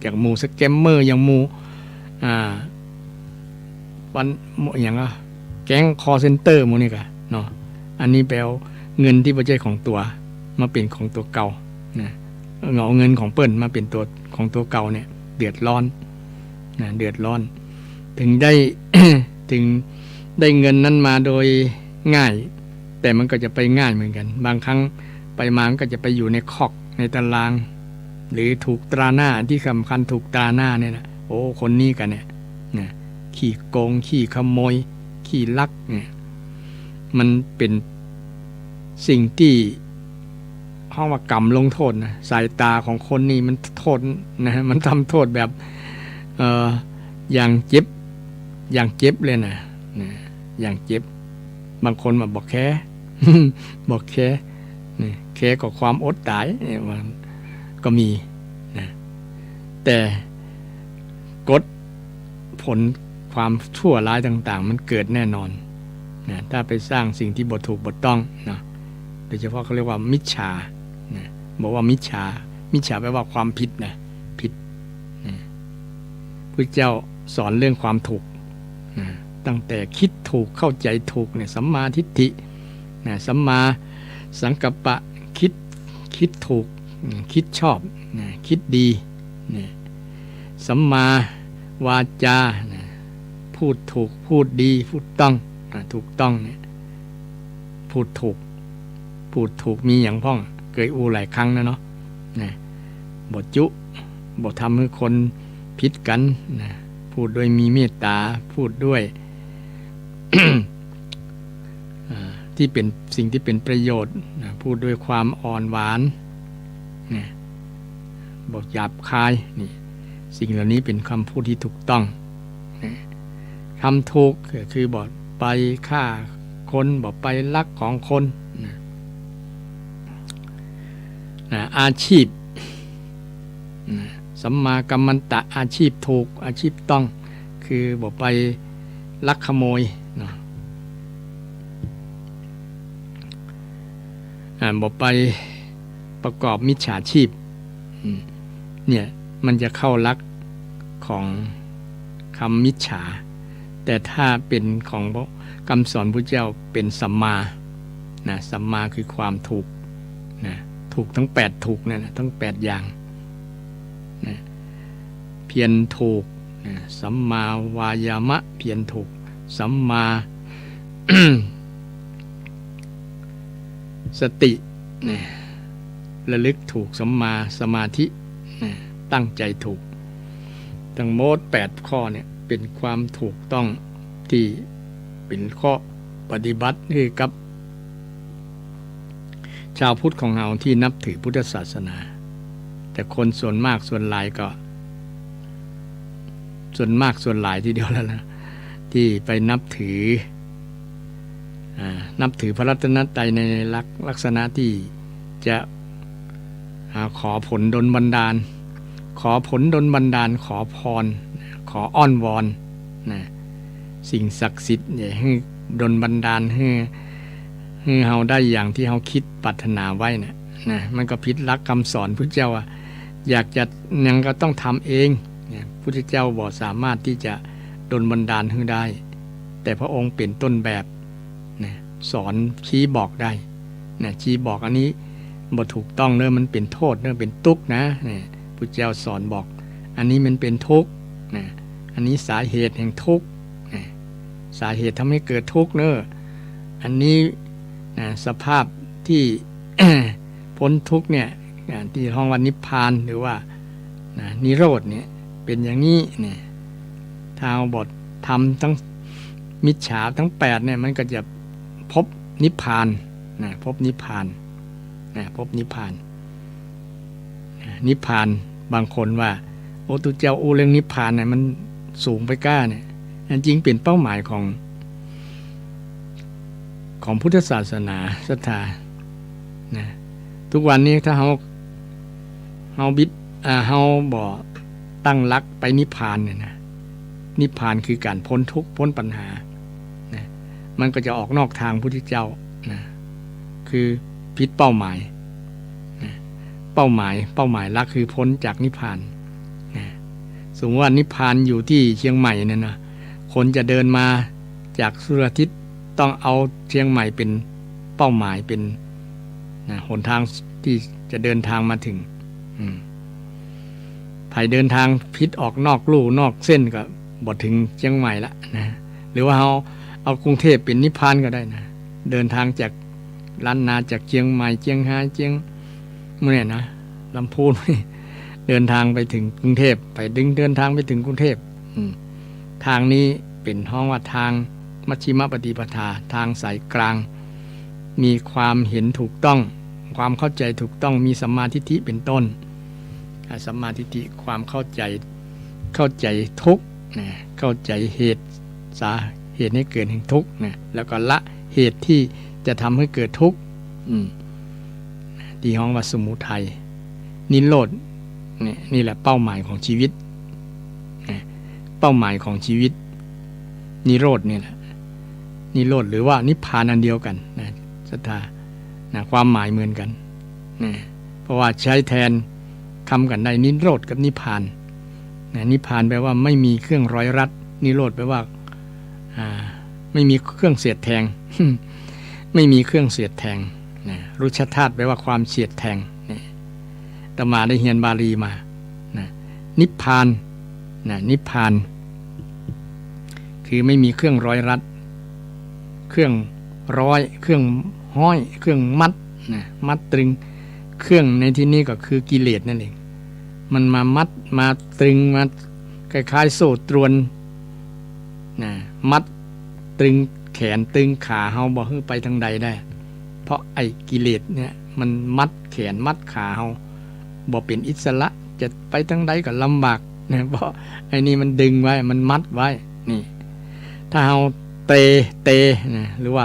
จากหมู่สแกมเมอร์อย่างหมู่วันอย่างแก๊งคอเซ็นเตอร์หมู่นี่ก็เนาะอันนี้แปลเงินที่บ่ใช่ของตัวมาเป็นของตัวเก่านะเอาเงินของเปิ้นมาเป็นตัวของตัวเก่าเนี่ยเดือดร้อนนะเดือดร้อนถึงได้ ถึงได้เงินนั้นมาโดยง่ายแต่มันก็จะไปง่ายเหมือนกันบางครั้งไปมามันก็จะไปอยู่ในคอกในตารางหรือถูกตราหน้าที่สำคัญถูกตราหน้าเนี่ยนะโอ้คนนี้กันเนี่ยนะขี้โกงขี้ขโมยขี้ลักเนี่ยมันเป็นสิ่งที่ห้องว่ากรรมลงโทษนะสายตาของคนนี่มันโทษนะมันทำโทษแบบอย่างเจ็บเลยนะอย่างเจ็บบางคนมาบอกแค่ บอกแค่นี่แค่กับความอดตายมันก็มีนะแต่กฎผลความชั่วร้ายต่างๆมันเกิดแน่นอนนะถ้าไปสร้างสิ่งที่บ่ถูกบ่ต้องนะโดยเฉพาะเขาเรียกว่ามิจฉานะบอกว่ามิจฉาแปลว่าความผิดนะผิดนะพระเจ้าสอนเรื่องความถูกนะตั้งแต่คิดถูกเข้าใจถูกเนี่ยสัมมาทิฏฐินะสัมมาสังกัปปะคิดถูกคิดชอบนะคิดดีนะสัมมาวาจานะพูดถูกพูดดีพูดต้องถูกต้องเนี่ยพูดถูกมีอย่างพ้องเคยอูหลายครั้งนะเนาะนะบทจุบททำให้คนผิดกันนะพูดด้วยมีเมตตาพูดด้วย ที่เป็นสิ่งที่เป็นประโยชน์นะพูดด้วยความอ่อนหวานนะบอกหยาบคายนี่สิ่งเหล่านี้เป็นคำพูดที่ถูกต้องนะคำถูกก็คือบอกไปฆ่าคนบอกไปลักของคนนะอาชีพนะสัมมากัมมันตะอาชีพถูกอาชีพต้องคือบอกไปลักขโมยนะบอกไปประกอบมิจฉาชีพเนี่ยมันจะเข้าลักของคำมิจฉาแต่ถ้าเป็นของคำสอนพระเจ้าเป็นสัมมานะสัมมาคือความถูกนะถูกทั้ง8ถูกนะทั้ง8อย่างนะเพียรถูกนะสัมมาวายามะเพียรถูกสัมมา สตินะระลึกถูกสัมมาสมาธินะตั้งใจถูกทั้งหมด8ข้อเนี่ยเป็นความถูกต้องที่เป็นข้อปฏิบัติคือกับชาวพุทธของเราที่นับถือพุทธศาสนาแต่คนส่วนมากส่วนหลายก็ส่วนหลายทีเดียวแล้วนะที่ไปนับถือพระรัตนตรัยในลักษณะที่จะขอผลดลบันดาลขอพรขออ้อนวอนนะสิ่งศักดิ์สิทธิ์ให้ดลบันดาลให้ ให้เฮาได้อย่างที่เฮาคิดปรารถนาไว้นะมันก็ผิดหลักคำสอนพุทธเจ้าว่าอยากจะยังก็ต้องทำเองพุทธเจ้าบ่สามารถที่จะดลบันดาลให้ได้แต่พระองค์เป็นต้นแบบสอนชี้บอกได้ชี้บอกอันนี้บ่ถูกต้องเนอะมันเป็นโทษเนอะเป็นทุกข์นะพุทธเจ้าสอนบอกอันนี้มันเป็นทุกข์อันนี้สาเหตุแห่งทุกข์สาเหตุทำให้เกิดทุกข์เนอะอันนี้สภาพที่ พ้นทุกข์เนี่ยที่ห้องวันนิพพานหรือว่านิโรธเนี่ยเป็นอย่างนี้เนี่ยถ้าเอาบททำทั้งมิจฉาทั้ง8เนี่ยมันก็จะพบนิพพานพบนิพพานพบนิพพานนิพพานบางคนว่าโอ้ตุเจ้าเรื่องนิพพานเนี่ยมันสูงไปกล้าเนี่ยจริงเป็นเป้าหมายของพุทธศาสนาศรัทธาทุกวันนี้ถ้าเฮาบ่ตั้งหลักไปนิพพานเนี่ยนะนิพพานคือการพ้นทุกข์พ้นปัญหามันก็จะออกนอกทางพุทธเจ้าคือผิดเป้าหมายเป้าหมายหลักคือพ้นจากนิพพานสมมติว่านิพพานอยู่ที่เชียงใหม่เนี่ยนะคนจะเดินมาจากสุราษฎร์ต้องเอาเชียงใหม่เป็นเป้าหมายเป็นหนทางที่จะเดินทางมาถึงใครเดินทางพิษออกนอกลู่นอกเส้นก็บ่ถึงเชียงใหม่ละนะหรือว่าเอากรุงเทพเป็นนิพพานก็ได้นะเดินทางจากล้านนาจากเชียงใหม่เชียงรายเชียงเนี่ยนะลำพูนเดินทางไปถึงกรุงเทพไปเดินทางไปถึงกรุงเทพทางนี้เป็นห้องว่าทางมัชฌิมปฏิปทาทางสายกลางมีความเห็นถูกต้องความเข้าใจถูกต้องมีสัมมาทิฏฐิเป็นต้นสัมมาทิฏฐิความเข้าใจทุกข์เข้าใจเหตุสาเหตุให้เกิดแห่งทุกข์แล้วก็ละเหตุที่จะทำให้เกิดทุกข์ที่ห้องว่าสมุทัยนิโรธนี่แหละเป้าหมายของชีวิตเป้าหมายของชีวิตนิโรธนี่แหละนิโรธหรือว่านิพพานอันเดียวกันศรัทธาความหมายเหมือนกันเพราะว่าใช้แทนคำกันได้นิโรธกับนิพพานนิพพานแปลว่าไม่มีเครื่องร้อยรัดนิโรธแปลว่าไม่มีเครื่องเสียดแทง ไม่มีเครื่องเสียดแทงรุชธาตุแปลว่าความเสียดแทงตมาได้เรียนบาลีมานิพพานนิพพานคือไม่มีเครื่องร้อยรัดเครื่องร้อยเครื่องห้อยเครื่องมัดตรึงเครื่องในที่นี้ก็คือกิเลสนั่นเองมันมามัดมาตรึงมาคล้ายๆโซ่ตรวนมัดตรึงแขนตรึงขาเฮาบ่ให้ไปทางใดได้เพราะไอ้กิเลสเนี่ยมันมัดแขนมัดขาเฮาบ่เป็นอิสระจะไปทางใดก็ลำบากเพราะไอ้นี่มันดึงไว้มันมัดไว้นี่ถ้าเฮาเตหรือว่า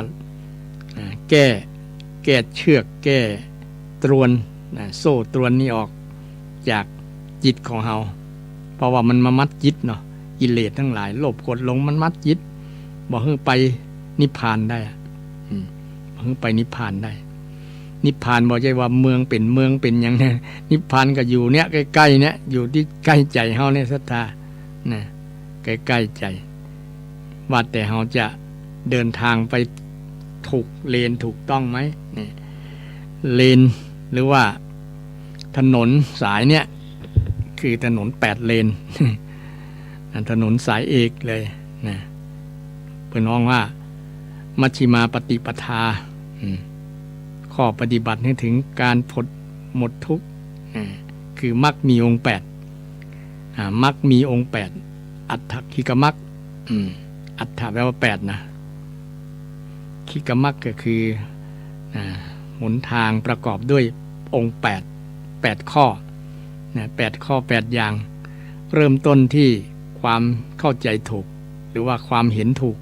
แก้เชือกแก้ตรวนโซ่ตรวนนี่ออกจากจิตของเฮาเพราะว่ามันมามัดจิตเนาะกิเลสทั้งหลายโลภโกรธหลงมันมัดจิตบ่ให้ไปนิพพานได้บ่ให้ไปนิพพานได้นิพพานบ่ใช่ว่าเมืองเป็นอย่างนี้นิพพานก็อยู่เนี้ยใกล้ๆเนี้ยอยู่ที่ใกล้ใจเฮาเนี่ยศรัทธาใกล้ๆใจว่าแต่เฮาจะเดินทางไปถูกเลนถูกต้องไหมเลนหรือว่าถนนสายเนี้ยคือถนน8 เลน ถนนสายเอกเลยเพิ่นน้องว่ามัชฌิมาปฏิปทาข้อปฏิบัติให้ถึงการพ้นหมดทุกข์คือมรรคมีองค์8มรรคมีองค์8อัตถคิกมรรคอัตถะแปลว่า8นะคิกมรรคก็คือหนทางประกอบด้วยองค์8ข้อ8ข้อ8อย่างเริ่มต้นที่ความเข้าใจถูกหรือว่าความเห็นถูก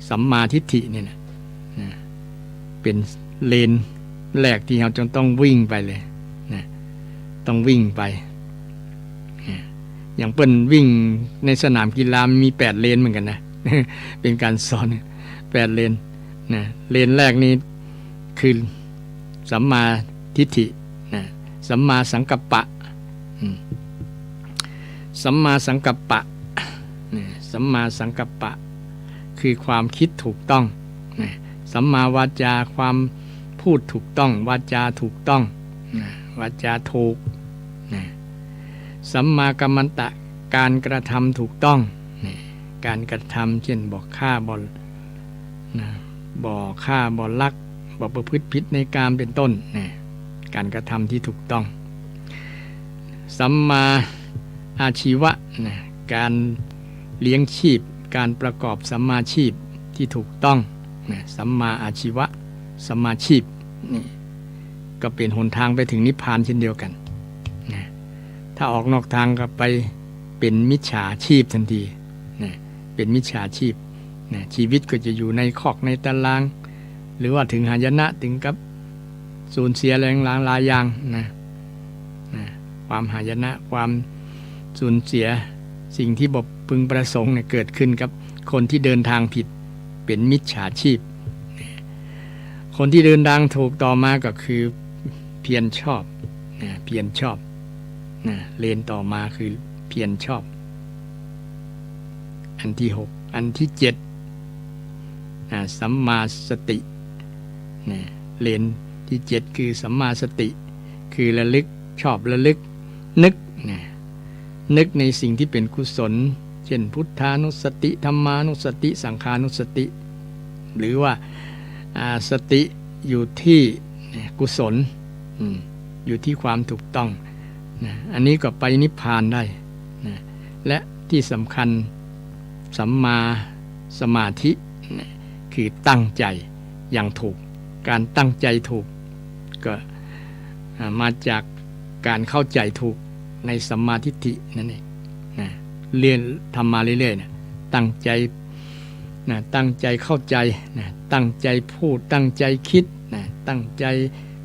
สัมมาทิฏฐิเนี่ยนะเป็นเลนแรกที่เราจงต้องวิ่งไปเลยต้องวิ่งไปอย่างเปิ้นวิ่งในสนามกีฬามี8 เลนเหมือนกันนะ เป็นการสอน8 เลน นะเลนแรกนี้คือสัมมาทิฏฐินะสัมมาสังกัปปะสัมมาสังกัปปะสัมมาสังกัปปะคือความคิดถูกต้องสัมมาวาจาความพูดถูกต้องวาจาถูกต้องวาจาถูกสัมมากัมมันตะการกระทำถูกต้องการกระทำเช่นบอกฆ่าบ่ฆ่าบ่ลักบ่ประพฤติผิดในกามเป็นต้นการกระทำที่ถูกต้องสัมมาอาชีวะการเลี้ยงชีพการประกอบสัมมาชีพที่ถูกต้องสัมมาอาชีวะสัมมาชีพนี่ก็เป็นหนทางไปถึงนิพพานเช่นเดียวกันถ้าออกนอกทางก็ไปเป็นมิจฉาชีพทันทีเป็นมิจฉาชีพชีวิตก็จะอยู่ในคอกในตารางหรือว่าถึงหายนะถึงกับสูญเสียแรงล้างหลายอย่างความหายนะความสูญเสียสิ่งที่บ่พึงประสงค์เกิดขึ้นกับคนที่เดินทางผิดเป็นมิจฉาชีพคนที่เดินทางถูกต่อมาก็คือเพียรชอบเพียรชอบเลนต่อมาคือเพียรชอบอันที่6อันที่7สัมมาสติเลนที่7คือสัมมาสติคือระลึกชอบระลึกนึกในสิ่งที่เป็นกุศลเช่นพุทธานุสติธรรมานุสติสังฆานุสติหรือว่าสติอยู่ที่กุศลอยู่ที่ความถูกต้องอันนี้ก็ไปนิพพานได้และที่สำคัญสัมมาสมาธิคือตั้งใจอย่างถูกการตั้งใจถูกก็มาจากการเข้าใจถูกในสัมมาทิฏฐินั่นเองเรียนทำมาเรื่อยๆตั้งใจตั้งใจเข้าใจตั้งใจพูดตั้งใจคิดตั้งใจ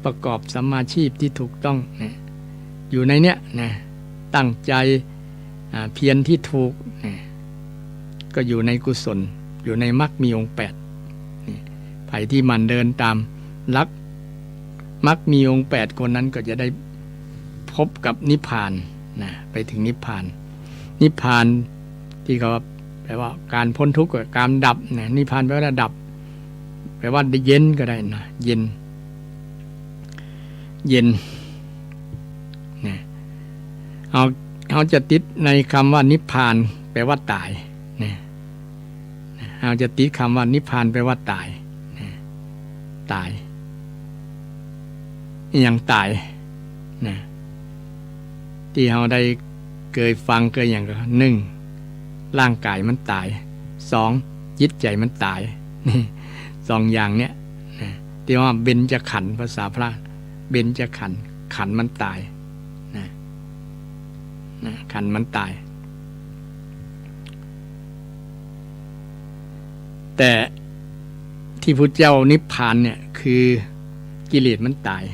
ประกอบสัมมาชีพที่ถูกต้องอยู่ในเนี้ยตั้งใจเพียรที่ถูกก็อยู่ในกุศลอยู่ในมรรคมีองค์8ไผ่ที่มันเดินตามลักมรรคมีองค์8คนนั้นก็จะได้พบกับนิพพานไปถึงนิพพานที่เขาแปลว่าการพ้นทุกข์กับการดับนิพพานแปลว่าดับแปลว่าเย็นก็ได้นะเย็นเอาจะติดในคำว่านิพพานแปลว่าตายเอาจะติดคำว่านิพพานแปลว่าตายอย่างตายที่เราได้เคยฟังเคยอย่างก็1ร่างกายมันตาย2จิตใจมันตายนี่2อย่างเนี้ยที่ว่าเบญจขันธ์ภาษาพระเบญจขันธ์ขันธ์มันตายขันธ์มันตายแต่ที่พุทธเจ้านิพพานเนี่ยคือกิเลสมันตาย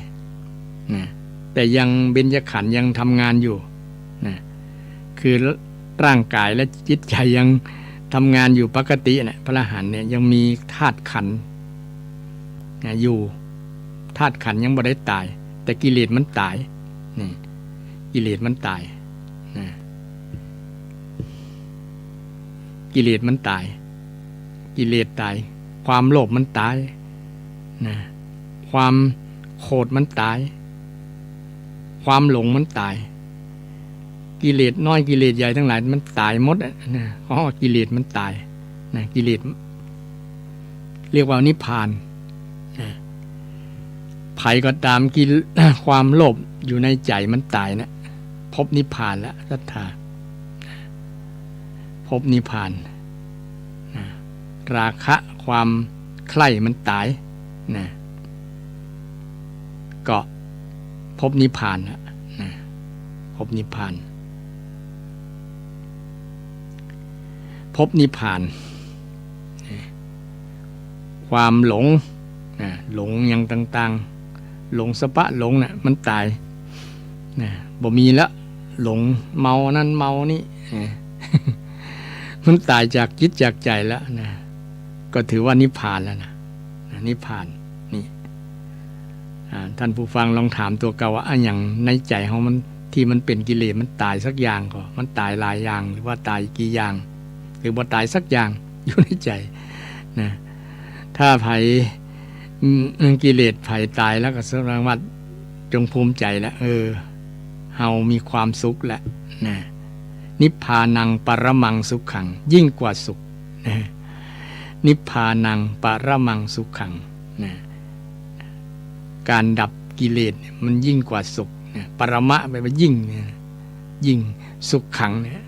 แต่ยังเบญจขันธ์ยังทำงานอยู่คือร่างกายและจิตใจยังทำงานอยู่ปกติพระอรหันต์เนี่ยยังมีธาตุขันธ์อยู่ธาตุขันธ์ยังบ่ได้ตายแต่กิเลสมันตายกิเลสมันตายกิเลสมันตายกิเลสตายความโลภมันตายความโกรธมันตายความหลงมันตายกิเลสน้อยกิเลสใหญ่ทั้งหลายมันตายหมดเพราะกิเลสมันตายกิเลสเรียกว่านิพพานไผก็ตามกินความโลภอยู่ในใจมันตายพบนิพพานแล้วศรัทธาพบนิพพานราคะความใคร่มันตายก็พบนิพพานแล้วพบนิพพานพบนิพพานความหลงหลงอย่างต่างๆหลงสปะหลงมันตายบ่มีแล้วหลงเมานั่นเมานี่ มันตายจากจิตจากใจแล้วก็ถือว่านิพพานแล้ว นิพพานนี่ท่านผู้ฟังลองถามตัวเก่าว่าอย่างในใจของมันที่มันเป็นกิเลสมันตายสักอย่างก็มันตายหลายอย่างหรือว่าตายกี่อย่างหรือว่าตายสักอย่างอยู่ในใจนะถ้าไผกิเลสไผตายแล้วก็แสดงว่าจงภูมิใจแล้วเฮามีความสุขแล้วนะนิพพานังปรมังสุขขังยิ่งกว่าสุขนะนิพพานังปรมังสุขขังนะการดับกิเลสมันยิ่งกว่าสุขนะปรมะแปลว่ายิ่งเนี่ยยิ่งสุขขังเนี่ย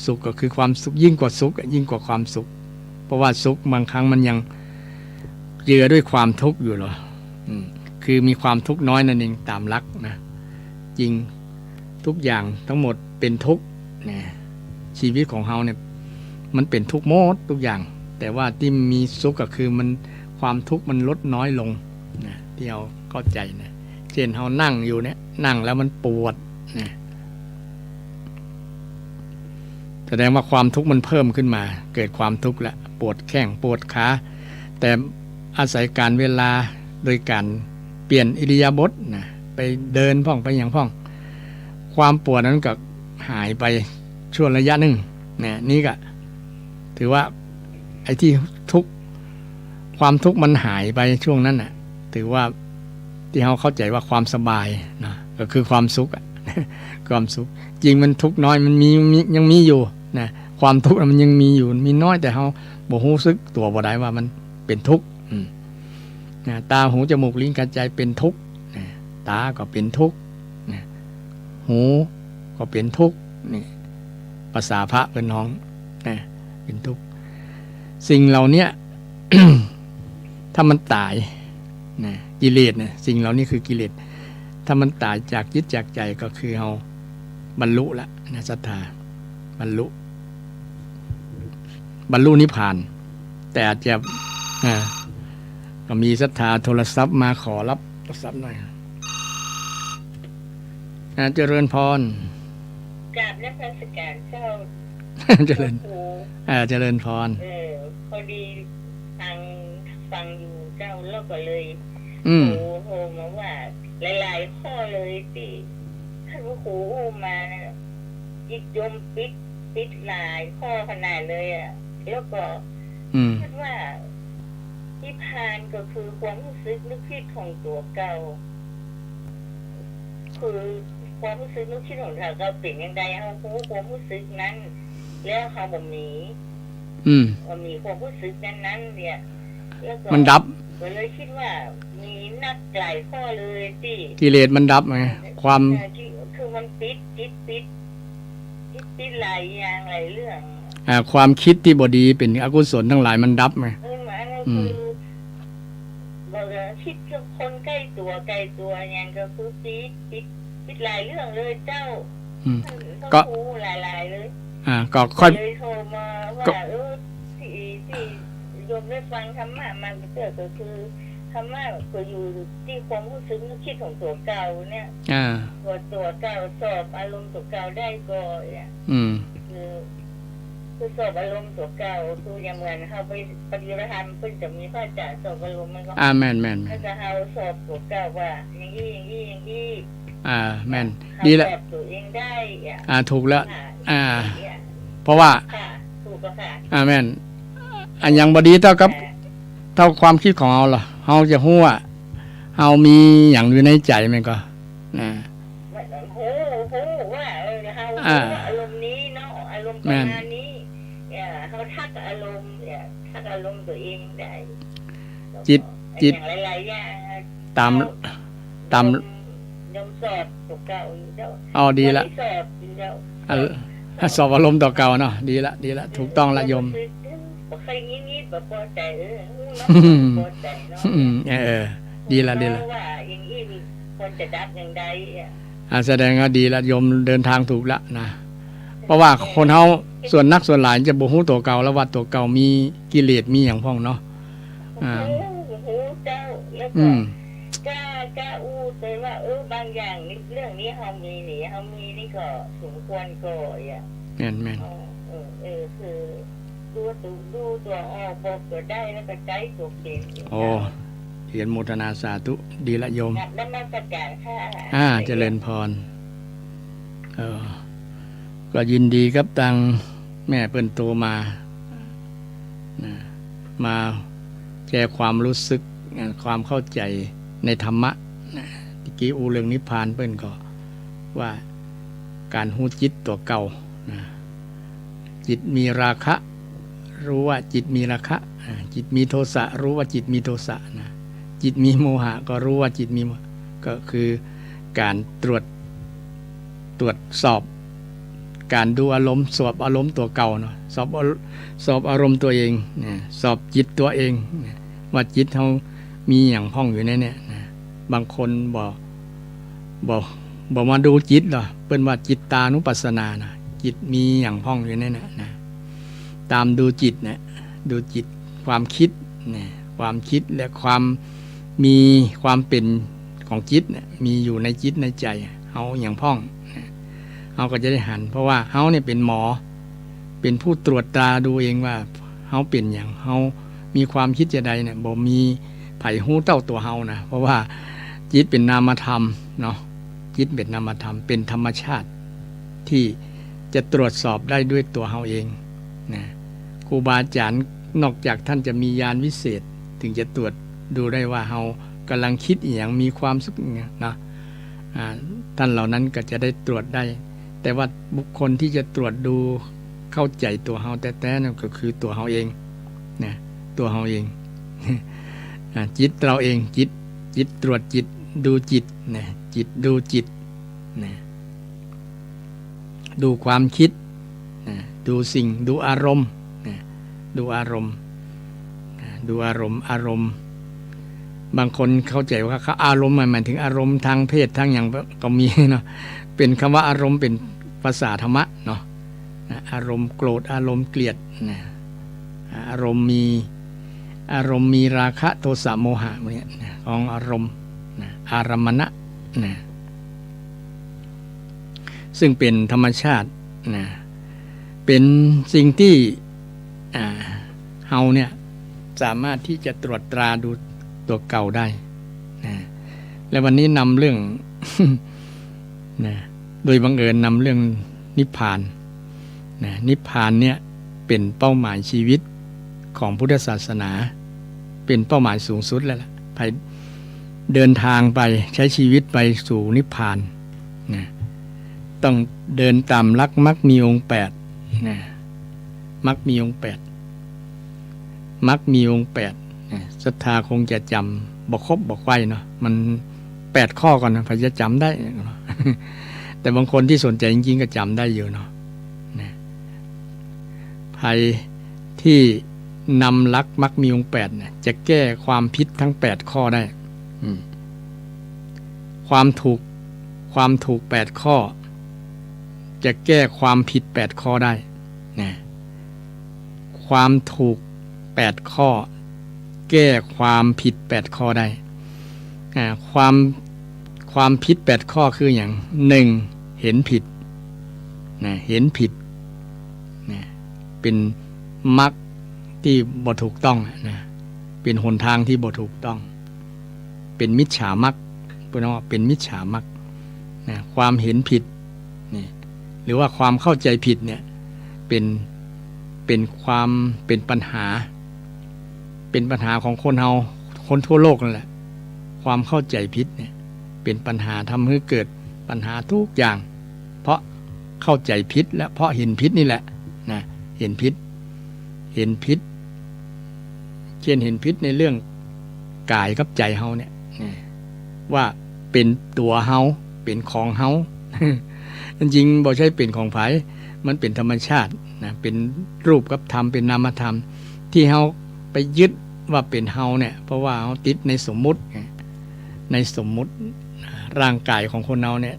สุขก็คือความสุขยิ่งกว่าสุขยิ่งกว่าความสุขเพราะว่าสุขบางครั้งมันยังเจือด้วยความทุกข์อยู่หรอคือมีความทุกข์น้อยนั่นเองตามหลักนะจริงทุกอย่างทั้งหมดเป็นทุกข์นะชีวิตของเฮาเนี่ยมันเป็นทุกข์หมดทุกอย่างแต่ว่าที่มีสุขก็คือมันความทุกข์มันลดน้อยลงนะที่เราเข้าใจนะเช่นเฮานั่งอยู่เนี่ยนั่งแล้วมันปวดนะแสดงว่าความทุกข์มันเพิ่มขึ้นมาเกิดความทุกข์แล้วปวดแข้งปวดขาแต่อาศัยการเวลาโดยการเปลี่ยนอิริยาบถนะไปเดินพ่องไปอย่างพ่องความปวดนั้นก็หายไปช่วงระยะหนึ่งนะนี่ก็ถือว่าไอ้ที่ทุกข์ความทุกข์มันหายไปช่วงนั้นน่ะถือว่าที่เขาเข้าใจว่าความสบายนะก็คือความสุขความสุขจริงมันทุกข์น้อยมันยังมีอยู่นะความทุกข์มันยังมีอยู่มีน้อยแต่เขาบ่รู้สึกตัวบ่ได้ว่ามันเป็นทุกข์นะตาหูจมูกลิ้นกายใจเป็นทุกข์นะตาก็เป็นทุกข์นะหูก็เป็นทุกข์นี่ภาษาพระเป็นน้องนะเป็นทุกข์สิ่งเหล่านี้ ถ้ามันตายนะกิเลสนะสิ่งเหล่านี้คือกิเลสถ้ามันตายจากจิตจากใจก็คือเราบรรลุละนะศรัทธาบรรลุนิพพานแต่อาจจะก็มีศรัทธาโทรศัพท์มาขอรับโทรศัพท์หน่อยเจริญพรกราบนักราชการเจ้าเจริญเจริญพรพอดีฟังอยู่เจ้าแล้วก็เลยโทรมาว่าหลายๆข้อเลยที่ท่านครูมายิบยมปิดหลายข้อขนาดเลยแล้วก็คิดว่านิพพานก็คือความรู้สึกนึกคิดของตัวเก่าคือความรู้สึกนึกคิดของเราก็เป็นยังไงเขาความรู้สึกนั้นแล้วเขาบ่มีความรู้สึกนั้นเนี่ยแล้วก็มันดับก็เลยคิดว่ามีนักหลายข้อเลยที่กิเลสมันดับไงความคือมันปิดหลายอย่างหลายเรื่องความคิดที่บดีเป็นอกุศลทั้งหลายมันดับไงคือเราคิดกับคนใกล้ตัวอย่างก็คือปิดหลายเรื่องเลยเจ้าก็หลายเลยก็ค่อยเลยโทรมาว่าที่โยมได้ฟังธรรมะมันก็คือธรรมะก็อยู่ที่ความรู้สึกนึกคิดของตัวเก่าเนี่ยตัวเก่าสอบอารมณ์ตัวเก่าได้ก็เนี่ยคือสอบอารมณ์ตัวเก่าคืออย่างเหมือนเขาไปปฏิบัติธรรมเพิ่งจะมีพระอาจารย์สอบอารมณ์มันก็แม่นถ้าจะเขาสอบตัวเก่าว่าอย่างนี้แม่นดีแล้วตัวเองได้ถูกแล้วเพราะว่าถูกค่ะแม่นอันยังบดีเท่าความคิดของเราหรอเราจะรู้ว่าเรามีอย่างอยู่ในใจมันก็นะว่าเราอารมณ์นี้เนาะอารมณ์ประมาณนี้เขาทักอารมณ์ตัวเองได้จิตหลายๆอย่างตามยมสอบตัวเก่าเจ้าดีละสอบเจ้าสอบอารมณ์ตัวเก่าเนาะดีละถูกต้องละโยมใครงี้แบบพอใจพอใจเนาะดีละว่าอย่างนี้คนจะดับอย่างใดแสดงว่าดีละโยมเดินทางถูกละนะเพราะว่าคนเฮาส่วนนักส่วนหลายจะบ่ฮู้ตัวเก่าแล้วว่าตัวเก่ามีกิเลสมีอย่างพ้องเนาะฮู้เจ้าแล้วก็กล้าอู้แต่ว่าบางอย่างเรื่องนี้เฮามีนี่ก็สมควรก็แม่นคือดูตัวออกบอกตัวได้แล้วก็ใจตัวเป็น เรียนโมทนาสาธุดีละโยม กราบนมัสการค่ะ เจริญพรก็ยินดีครับตังแม่เปิ้นโตมานะมาแชร์ความรู้สึกความเข้าใจในธรรมะนะที่กี้อูเรื่องนิพพานเปิ้นก็ว่าการหูจิตตัวเก่านะจิตมีราคะรู้ว่าจิตมีราคะจิตมีโทสะรู้ว่าจิตมีโทสะนะจิตมีโมหะก็รู้ว่าจิตมีก็คือการตรวจสอบการดูอารมณ์สอบอารมณ์ตัวเก่าเนาะสอบอารมณ์ตัวเองนะสอบจิตตัวเองนะว่าจิตเขามีอย่างพ้องอยู่ในเนี่ยนะบางคนบอกมาดูจิตเหรอเปิ้นว่าจิตตานุปัสสนานะจิตมีอย่างพ้องอยู่ในเนี่ยนะตามดูจิตเนี่ยดูจิตความคิดเนี่ยความคิดและความมีความเป็นของจิตเนี่ยมีอยู่ในจิตในใจเอาอย่างพ้องเขาก็จะได้หันเพราะว่าเขาเนี่ยเป็นหมอเป็นผู้ตรวจตราดูเองว่าเขาเป็นอย่างเขามีความคิดจะใดเนี่ยบ่มีไผ่หู้เต้าตัวเขานะเพราะว่าจิตเป็นนามธรรมเนาะจิตเป็นนามธรรมเป็นธรรมชาติที่จะตรวจสอบได้ด้วยตัวเขาเองนะครูบาอาจารย์นอกจากท่านจะมีญาณวิเศษถึงจะตรวจดูได้ว่าเขากำลังคิดอย่างมีความสุขนะท่านเหล่านั้นก็จะได้ตรวจได้แต่ว่าบุคคลที่จะตรวจดูเข้าใจตัวเฮาแต่นั่นก็คือตัวเฮาเองนะตัวเฮาเอง จิตเราเองจิตตรวจจิตดูจิตนะจิตดูจิตนะดูความคิดนะดูสิ่งดูอารมณ์นะดูอารมณ์นะดูอารมณ์บางคนเข้าใจว่าเขาอารมณ์หมายถึงอารมณ์ทางเพศทางอย่างก็มีเนาะเป็นคำว่าอารมณ์เป็นภาษาธรรมะเนาะอารมณ์โกรธอารมณ์เกลียดนะอารมณ์มีราคะโทสะโมหะเนี่ยของอารมณ์นะอารมณะนะซึ่งเป็นธรรมชาตินะเป็นสิ่งที่เฮาเนี่ยสามารถที่จะตรวจตราดูตัวเก่าได้นะและวันนี้นำเรื่อง นะโดยบังเอิญนำเรื่องนิพพานนะนิพพานเนี่ยเป็นเป้าหมายชีวิตของพุทธศาสนาเป็นเป้าหมายสูงสุดแล้วล่ะไปเดินทางไปใช้ชีวิตไปสู่นิพพานนะต้องเดินตามมรรคมีองค์8นะมรรคมีองค์8มรรคมีองค์8นะศรัทธาคงจะจำบ่ครบบ่ไขว้เนาะมัน8ข้อก่อนนะพอจะจำได้ แต่บางคนที่สนใจจริงๆก็จำได้อยู่เนาะภัยที่นำลักมักมีองค์8เนี่ยจะแก้ความผิดทั้ง8ข้อได้ความถูก8ข้อจะแก้ความผิด8ข้อได้นะความถูก8ข้อแก้ความผิด8ข้อได้ความผิด8ข้อคืออย่าง1เห็นผิดนะเห็นผิดนะเป็นมรรคที่บ่ถูกต้องนะเป็นหนทางที่บ่ถูกต้องเป็นมิจฉามรรคพูดว่าเป็นมิจฉามรรคนะความเห็นผิดนี่หรือว่าความเข้าใจผิดเนี่ยเป็นความเป็นปัญหาของคนเฮาคนทั่วโลกนั่นแหละความเข้าใจผิดเนี่ยเป็นปัญหาทำให้เกิดปัญหาทุกอย่างเพราะเข้าใจผิดและเพราะเห็นผิดนี่แหละนะเห็นผิดเช่นเห็นผิดในเรื่องกายกับใจเฮาเนี่ยว่าเป็นตัวเฮาเป็นของเฮา จริงๆบ่ใช่เป็นของไผมันเป็นธรรมชาตินะเป็นรูปกับธรรมเป็นนามธรรมที่เฮาไปยึดว่าเป็นเฮาเนี่ยเพราะว่าเฮาติดในสมมุติร่างกายของคนเราเนี่ย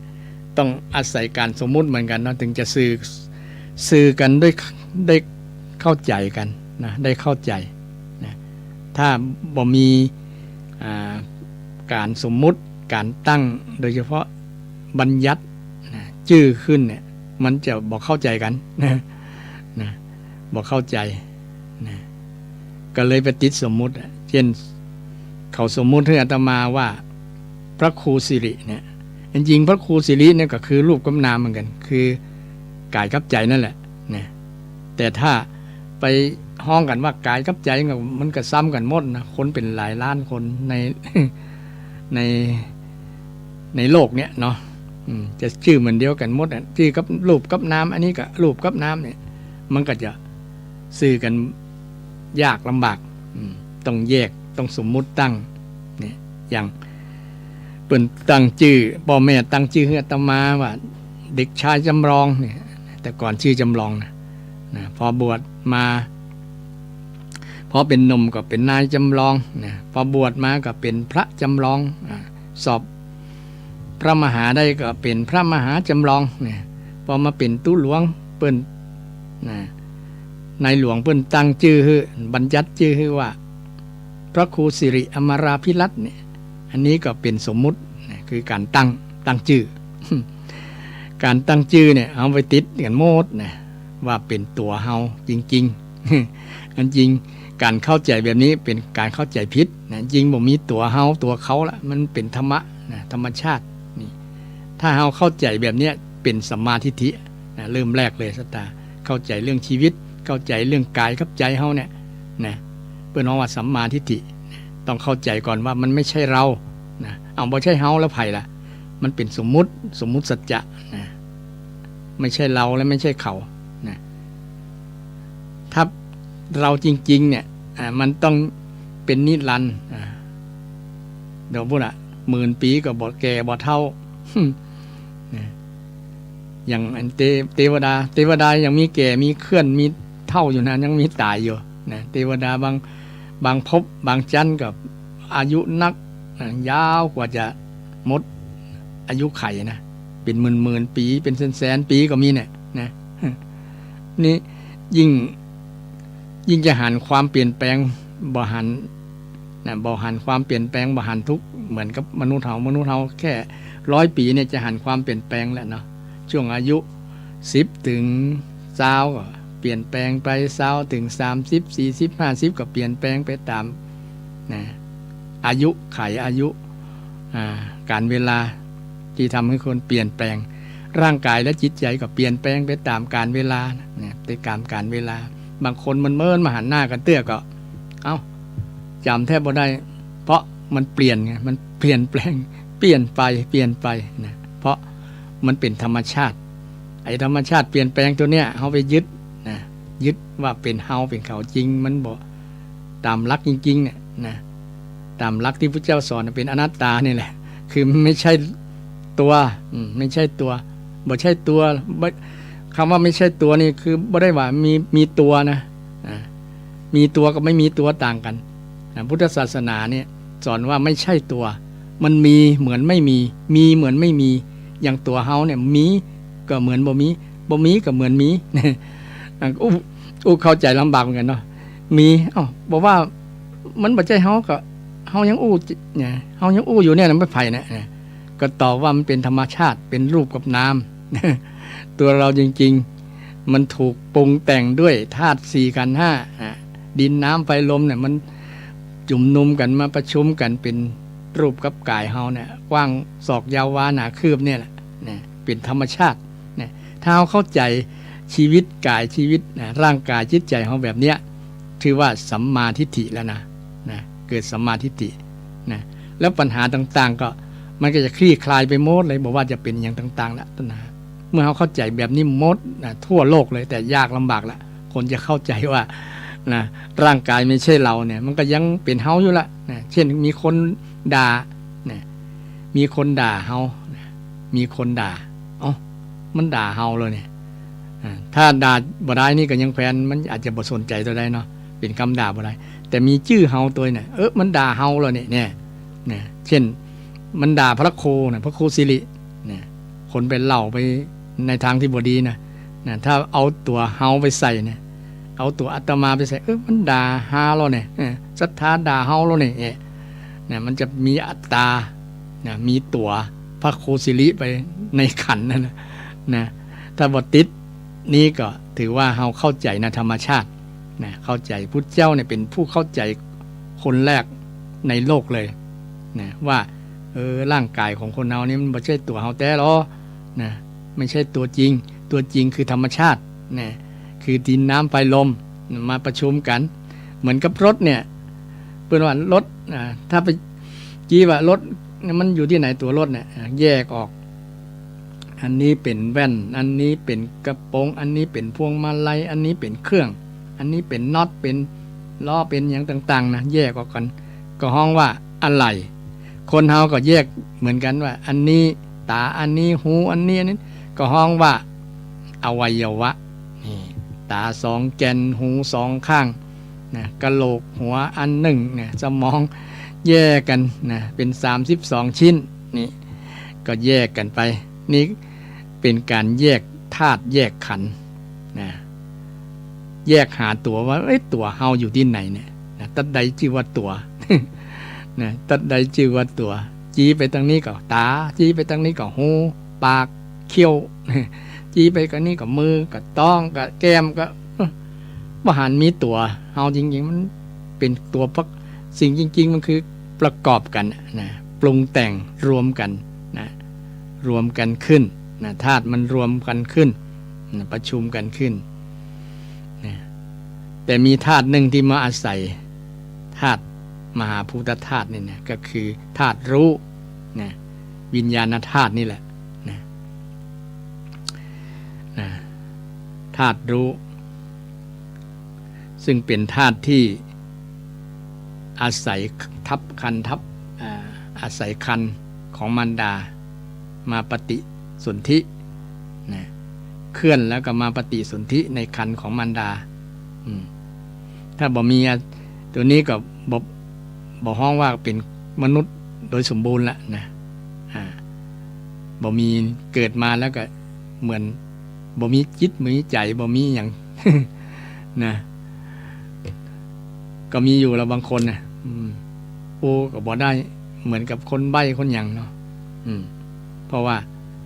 ต้องอาศัยการสมมุติเหมือนกันเนาะถึงจะสื่อกันได้เข้าใจกันนะได้เข้าใจนะถ้าบ่มีการสมมุติการตั้งโดยเฉพาะบัญญัตินะชื่อขึ้นเนี่ยมันจะบ่เข้าใจกันนะบ่เข้าใจนะก็เลยไปติดสมมุติเช่น เขาสมมุติให้อาตมาว่าพระครูสิริเนี่ยจริงๆพระครูสิริเนี่ยก็คือรูปกับนามเหมือนกันคือกายกับใจนั่นแหละนะแต่ถ้าไปห้องกันว่ากายกับใจมันก็ซ้ำกันหมดนะคนเป็นหลายล้านคนใน ในในโลกเนี่ยเนาะจะชื่อเหมือนเดียวกันหมดชื่อกับรูปกับนามอันนี้ก็รูปกับนามเนี่ยมันก็จะสื่อกันยากลำบากต้องแยกต้องสมมุติตั้งเนี่ยอย่างเปิ่นตั้งชื่อพ่อแม่ตั้งชื่อให้อาตมาว่าเด็กชายจำลองเนี่ยแต่ก่อนชื่อจำลองนะพอบวชมาพอเป็นหนุ่มก็เป็นนายจำลองนะพอบวชมาก็เป็นพระจำลองสอบพระมหาได้ก็เป็นพระมหาจำลองเนี่ยพอมาเป็นตู้หลวงเปิ้นนายหลวงเปิ้นตั้งชื่อให้บัญญัติชื่อให้ว่าพระครูสิริอมราภิรัตน์เนี่ยอันนี้ก็เป็นสมมุติคือการตั้งชื่อ การตั้งชื่อเนี่ยเอาไปติดกันโมดนะว่าเป็นตัวเฮาจริงๆ อันจริงการเข้าใจแบบนี้เป็นการเข้าใจผิดนะจริงบ่มีตัวเฮาตัวเขาละมันเป็นธรรมะนะธรรมชาตินี่ถ้าเฮาเข้าใจแบบนี้เป็นสัมมาทิฏฐินะเริ่มแรกเลยสตาเข้าใจเรื่องชีวิตเข้าใจเรื่องกายกับใจเฮาเนี่ยนะเปิ้นว่าสัมมาทิฏฐิต้องเข้าใจก่อนว่ามันไม่ใช่เรานะเอาบ่ใช่เฮาแล้วไผล่ะมันเป็นสมมุติสัจจะนะไม่ใช่เราและไม่ใช่เขานะถ้าเราจริงๆเนี่ยมันต้องเป็นนิรันดร์เดี๋ยวพูด10,000 ปีก็บ่แก่บ่เฒ่า อย่างเทวดายังมีแก่มีเคลื่อนมีเฒ่าอยู่นะยังมีตายอยู่นะเทวดาบางภพบางชั้นกับอายุนักยาวกว่าจะหมดอายุไขนะเป็นหมื่นปีเป็นแสนปีก็มีเนี่ยนะนี่ยิ่งจะหันความเปลี่ยนแปลงบ่หันความเปลี่ยนแปลงบ่หันทุกเหมือนกับมนุษย์เฮาแค่100 ปีเนี่ยจะหันความเปลี่ยนแปลงแล้วเนาะช่วงอายุ10 ถึง 20ก็เปลี่ยนแปลงไป20 ถึง 30 40 50ก็เปลี่ยนแปลงไปตามนะอายุไขอายุการเวลาที่ทำให้คนเปลี่ยนแปลงร่างกายและจิตใจก็เปลี่ยนแปลงไปตามการเวลาเนี่ยไปตามการเวลาบางคนมันเมินมาหันหน้ากันเตื้อก็จำแทบบ่ได้เพราะมันเปลี่ยนไงมันเปลี่ยนแปลงเปลี่ยนไปนะเพราะมันเป็นธรรมชาติไอ้ธรรมชาติเปลี่ยนแปลงตัวเนี้ยเฮาไปยึดว่าเป็นเฮาเป็นเขาจริงมันบ่ตามหลักจริงๆเนี่ยนะตามหลักที่พระเจ้าสอนเป็นอนัตตานี่แหละคือไม่ใช่ตัวไม่ใช่ตัวบ่ใช่ตัวคำว่าไม่ใช่ตัวนี่คือบ่ได้ว่ามีตัวนะมีตัวกับไม่มีตัวต่างกันพุทธศาสนาเนี่ยสอนว่าไม่ใช่ตัวมันมีเหมือนไม่มีเหมือนไม่มีอย่างตัวเฮาเนี่ยมีก็เหมือนบ่มีก็เหมือนมีเข้าใจลำบากเหมือนกันเนาะมีบอกว่ามันบ่ใช่เฮาก็เฮายังเนี่ยเฮายังอยู่เนี่ยไม่ไผ่เนี่ยก็ตอบว่ามันเป็นธรรมชาติเป็นรูปกับนามตัวเราจริงๆมันถูกปรุงแต่งด้วยธาตุ4 ขันธ์ 5ดินน้ำไฟลมเนี่ยมันจุ่มนุมกันมาประชุมกันเป็นรูปกับกายเฮาเนี่ยกว้างศอกยาววาหนาคืบเนี่ยแหละเป็นธรรมชาติเนี่ยถ้าเราเข้าใจชีวิตกายชีวิตร่างกายจิตใจเฮาแบบเนี้ยถือว่าสัมมาทิฏฐิแล้วนะเกิดสัมมาทิฏฐินะแล้วปัญหาต่างๆก็มันก็จะคลี่คลายไปหมดเลยบอกว่าจะเป็นอย่างต่างๆละต้นนะเมื่อเขาเข้าใจแบบนี้หมดทั่วโลกเลยแต่ยากลำบากละคนจะเข้าใจว่านะร่างกายไม่ใช่เราเนี่ยมันก็ยังเป็นเฮาอยู่ละนะเช่นมีคนด่านะมีคนด่าเฮานะมีคนด่ามันด่าเฮาเลยเนี่ยถ้าด่าบ่ได้นี่ก็ยังแฟนมันอาจจะบ่สนใจตัวได้เนาะเป็นคำด่าบ่ได้แต่มีชื่อเฮาตัวเนี่ยมันด่าเฮาเลยเนี่ยเช่นมันด่าพระโคนะพระโคสิริเนี่ยคนไปเล่าไปในทางที่บ่ดีนะถ้าเอาตัวเฮาไปใส่เนี่ยเอาตัวอาตมาไปใส่มันด่าฮาเราเนี่ยศรัทธาด่าเฮาเราเนี่ยมันจะมีอัตตามีตัวพระโคสิริไปในขันนั่นนะถ้าบ่ติดนี้ก็ถือว่าเฮาเข้าใจนะธรรมชาติเข้าใจพุทธเจ้าเนี่ยเป็นผู้เข้าใจคนแรก ในโลกเลยนะว่าร่างกายของคนเรานี่มันไม่ใช่ตัวเฮาแต่หรอนะไม่ใช่ตัวจริงตัวจริงคือธรรมชาตินะคือดินน้ำไฟลมมาประชุมกันเหมือนกับรถเนี่ยเพื่อนว่ารถถ้าไปจี้ว่ารถมันอยู่ที่ไหนตัวรถเนี่ยแยกออกอันนี้เป็นแว่นอันนี้เป็นกระโปรงอันนี้เป็นพวงมาลัยอันนี้เป็นเครื่องอันนี้เป็นน็อตเป็นล้อเป็นอย่างต่างๆนะแยกออกกันก็ห้องว่าอะไรคนเฮาก็แยกเหมือนกันว่าอันนี้ตาอันนี้หูอันนี้อันนี้ก็ห้องว่าอวัยวะนี่ตาสองแกนหูสองข้างนะกะโหลกหัวอันหนึ่งนะสมองแยกกันนะเป็น32ชิ้นนี่ก็แยกกันไปนี่เป็นการแยกธาตุแยกขันธ์นะแยกหาตัวว่าตัวเฮาอยู่ที่ไหนเนี่ยนะตัดใดชื่อว่าตัว นะตัดใดชื่อว่าตัวจี้ไปทางนี้ก็ตาจี้ไปทางนี้ก็หูปากเขี้ยว จี้ไปกันนี้ก็มือก็ต้องก็แก้มก็บ่หันมีตัวเฮาจริงๆมันเป็นตัวพักสิ่งจริงๆมันคือประกอบกันนะปรุงแต่งรวมกันนะรวมกันขึ้นนะธาตุมันรวมกันขึ้นนะประชุมกันขึ้นนะแต่มีธาตุหนึ่งที่มาอาศัยธาตุมหาภูตธาตุนี่นะก็คือธาตุรู้นะวิญญาณธาตุนี่แหละนะธาตุรู้ซึ่งเป็นธาตุที่อาศัยทับคันอาศัยคันของมารดามาปฏิสนธินะเคลื่อนแล้วก็มาปฏิสนธิในคันของมารดาถ้าบ่มีตัวนี้ก็บ่ห้องว่าเป็นมนุษย์โดยสมบูรณ์ละนะบ่มีเกิดมาแล้วก็เหมือนบ่มีจิตมีใจบ่มีอย่าง นะก็มีอยู่แล้วบางคนนะโอ้ก็บ่ได้เหมือนกับคนใบ้คนอย่างเนาะเพราะว่า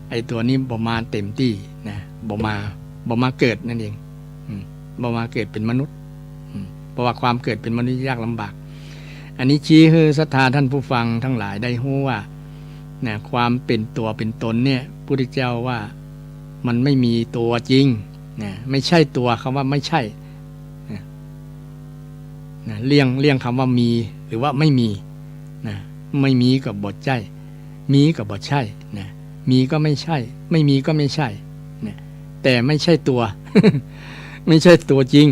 ไอ้ตัวนี้บ่มาเต็มที่นะบ่มาเกิดนั่นเองบ่มาเกิดเป็นมนุษย์เพราะว่าความเกิดเป็นมนุษย์ยากลำบากอันนี้ชี้ให้ศรัทธาท่านผู้ฟังทั้งหลายได้รู้ว่านะความเป็นตัวเป็นตนเนี่ยพุทธเจ้าว่ามันไม่มีตัวจริงนะไม่ใช่ตัวคำว่าไม่ใช่นะเลี่ยงคำว่ามีหรือว่าไม่มีนะไม่มีก็บ่ใช่มีก็บ่ใช่นะมีก็ไม่ใช่ไม่มีก็ไม่ใช่นะแต่ไม่ใช่ตัว ไม่ใช่ตัวจริง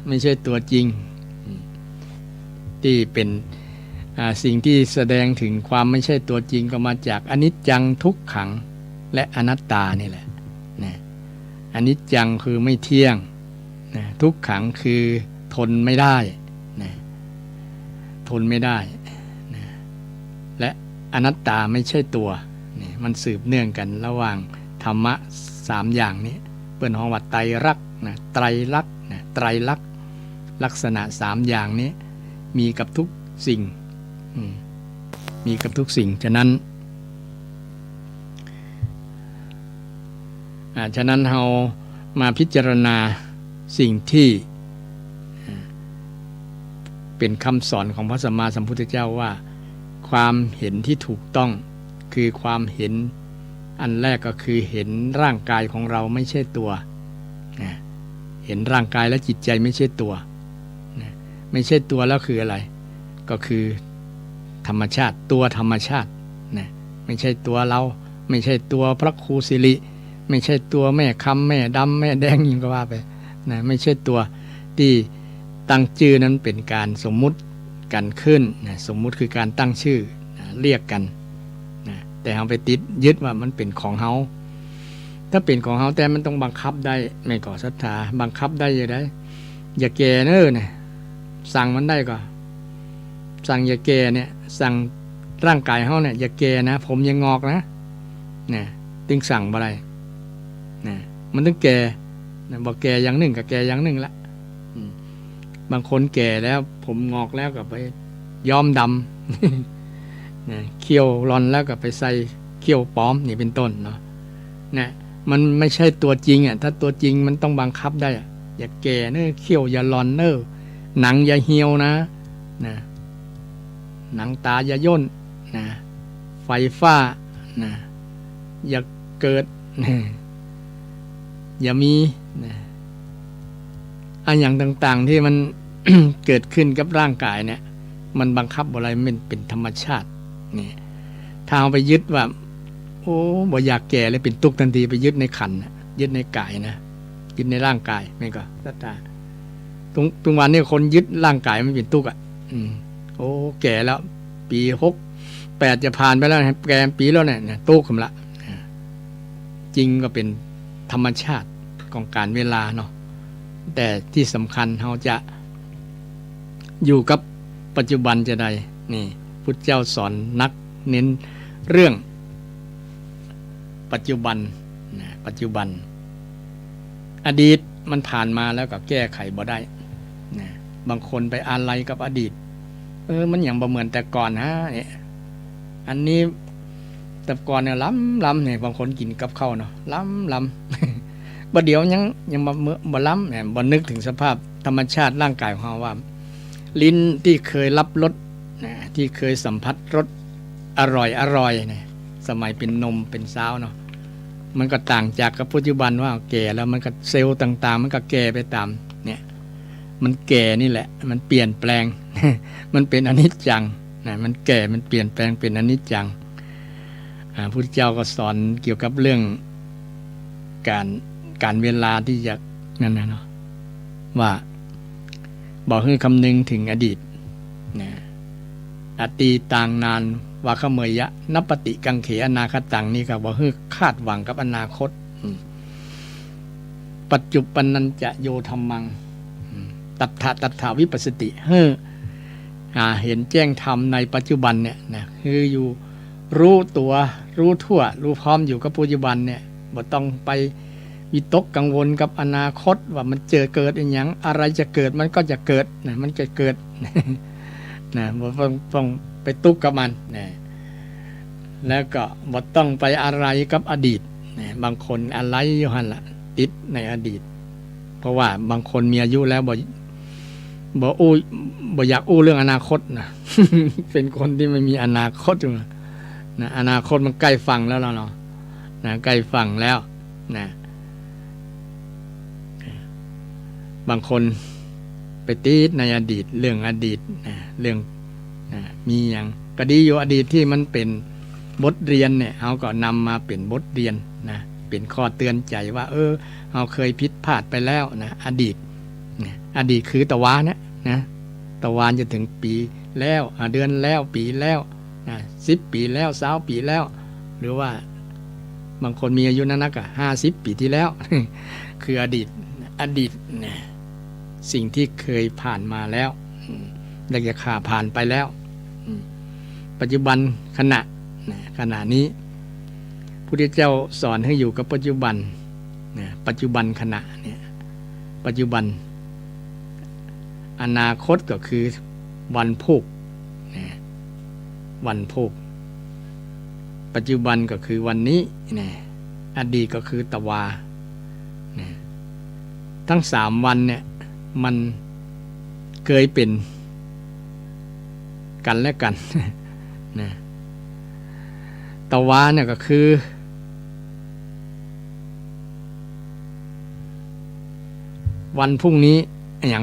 ไม่ใช่ตัวจริงที่เป็นสิ่งที่แสดงถึงความไม่ใช่ตัวจริงก็มาจากอนิจจังทุกขังและอนัตตานี่แหละนะอนิจจังคือไม่เที่ยงนะทุกขังคือทนไม่ได้นะทนไม่ได้นะและอนัตตาไม่ใช่ตัวนี่มันสืบเนื่องกันระหว่างธรรมะ3อย่างนี้เปิ้นฮ้องว่าไตรลักษณ์นะไตรลักษณ์นะไตรลักษณ์ลักษณะ3อย่างนี้มีกับทุกสิ่งมีกับทุกสิ่งฉะนั้นเรามาพิจารณาสิ่งที่เป็นคำสอนของพระสัมมาสัมพุทธเจ้าว่าความเห็นที่ถูกต้องคือความเห็นอันแรกก็คือเห็นร่างกายของเราไม่ใช่ตัวเห็นร่างกายและจิตใจไม่ใช่ตัวไม่ใช่ตัวแล้วคืออะไรก็คือธรรมชาติตัวธรรมชาตินะไม่ใช่ตัวเราไม่ใช่ตัวพระครูสิริไม่ใช่ตัวแม่คำแม่ดำแม่แดงยิ่งก็ว่าไปนะไม่ใช่ตัวที่ตั้งชื่อนั้นเป็นการสมมุติกันขึ้นนะสมมุติคือการตั้งชื่อนะเรียกกันนะแต่เราไปติดยึดว่ามันเป็นของเฮาถ้าเป็นของเฮาแต่มันต้องบังคับได้ไม่ก่อศรัทธาบังคับได้ยังไงอย่าแก่เน้อเนี่ยสั่งมันได้ก็สั่งอย่าแก่เนี่ยสั่งร่างกายเฮาเนี่ยอย่าแก่นะผมยังงอกนะเนี่ยตึงสั่งบ่ได้นะมันต้องแก่บ่แก่อย่างหนึ่งกับแก่อย่างหนึ่งละบางคนแก่แล้วผมงอกแล้วก็ไปย้อมดำนะเขี้ยวรอนแล้วก็ไปใส่เขี้ยวปลอมนี่เป็นต้นเนาะนะมันไม่ใช่ตัวจริงอ่ะถ้าตัวจริงมันต้องบังคับได้อย่าแก่เน้อเขี้ยวอย่ารอนเน้อหนังอย่าเหี่ยวนะ หนังตาอย่าย่นนะไฟฟ้านะอย่าเกิดอย่ามีนะอันอย่างต่างๆที่มัน เกิดขึ้นกับร่างกายเนี่ยมันบังคับอะไรมันเป็นธรรมชาตินี่ถ้าเอาไปยึดว่าโอ้บ่อยากแก่เลยเป็นทุกข์ทันทีไปยึดในขันธ์ยึดในกายนะยึดในร่างกายไม่ก็สัตตาตรงวันนี้คนยึดร่างกายมันเป็นทุกข์โอ้แก่แล้วปี68จะผ่านไปแล้วแก่ปีแล้วเนี่ยทุกข์ละจริงก็เป็นธรรมชาติของการเวลาเนาะแต่ที่สำคัญเราจะอยู่กับปัจจุบันจะได้นี่พุทธเจ้าสอนนักเน้นเรื่องปัจจุบันนะปัจจุบันอดีตมันผ่านมาแล้วก็แก้ไขบ่ได้นะบางคนไปอะไรกับอดีตมันอย่างบ่เหมือนแต่ก่อนฮะเนี่ยอันนี้แต่ก่อนเนี่ยล้ำเนี่ยบางคนกินกับข้าวเนาะล้ำบ่เดี๋ยวยังบ่ล้ำเนี่ยบ่นึกถึงสภาพธรรมชาติร่างกายของเราว่าลิ้นที่เคยรับรสนะที่เคยสัมผัสรสอร่อยเนี่ยสมัยเป็นนมเป็นสาวเนาะมันก็ต่างจากกับปัจจุบันว่าแก่แล้วมันก็เซลล์ต่างๆมันก็แก่ไปตามเนี่ยมันแก่นี่แหละมันเปลี่ยนแปลง มันเป็นอนิจจังนะมันแก่มันเปลี่ยนแปลงเป็นอนิจจังพระพุทธเจ้าก็สอนเกี่ยวกับเรื่องการเวลาที่จะนั่นนะเนาะว่าบอกให้คำนึงถึงอดีตนะอตีต่างนานวาคเมยะนัปฏิกังเขอนาคตังนี่ครับบอกให้คาดหวังกับอนาคตปัจจุบันนันจะโยธรรมังตัทธาวิปัสสติเห็นแจ้งธรรมในปัจจุบันเนี่ยนะคืออยู่รู้ตัวรู้ทั่วรู้พร้อมอยู่กับปัจจุบันเนี่ยบ่ต้องไปวิตกกังวลกับอนาคตว่ามันเกิดอย่าง อะไรจะเกิดมันก็จะเกิดนะมันจะเกิด นะบ่ต้องไปตุกกับมันนะแล้วก็บ่ต้องไปอะไรกับอดีตนะบางคนอะไรอยู่หั่นล่ะติดในอดีตเพราะว่าบางคนมีอายุแล้วบ่อยากอู้เรื่องอนาคตนะ เป็นคนที่ไม่มีอนาคตอยู่นะอนาคตมันใกล้ฝั่งแล้วเนาะนะใกล้ฝั่งแล้วนะบางคนไปติดในอดีตเรื่องอดีตนะเรื่องมีอย่างก็ดีอยู่อดีตที่มันเป็นบทเรียนเนี่ยเขาก็นำมาเป็นบทเรียนนะเป็นข้อเตือนใจว่าเราเคยผิดพลาดไปแล้วนะอดีตอดีตคือตะวานะตะวานจะถึงปีแล้วเดือนแล้วปีแล้ว10 ปีแล้ว20 ปีแล้วหรือว่าบางคนมีอายุนักก็50 ปีที่แล้ว คืออดีตเนี่ยสิ่งที่เคยผ่านมาแล้วได้แก่ข่าผ่านไปแล้วปัจจุบันขณะนี้พุทธเจ้าสอนให้อยู่กับปัจจุบันปัจจุบันขณะเนี่ยปัจจุบันอนาคตก็คือวันพุกวันพุกปัจจุบันก็คือวันนี้อดีตก็คือตะวาทั้ง3 วันเนี่ยมันเคยเป็นกันและกัน นะตะวาเนี่ยก็คือวันพรุ่งนี้อย่าง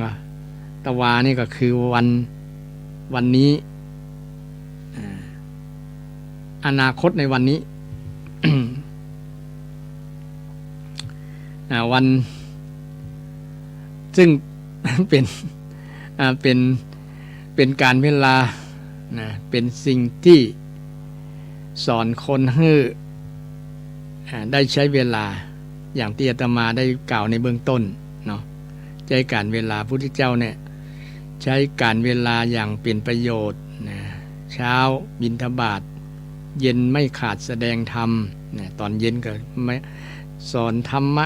ตะวานี่ก็คือวันนี้อนาคตในวันนี้ วันซึ่ง เป็นการเวลาเป็นสิ่งที่สอนคนให้ได้ใช้เวลาอย่างที่อาตมาได้กล่าวในเบื้องต้นเนาะใช้การเวลาพระพุทธเจ้าเนี่ยใช้การเวลาอย่างเป็นประโยชน์เช้าบิณฑบาตเย็นไม่ขาดแสดงธรรมตอนเย็นก็ไม่สอนธรรมะ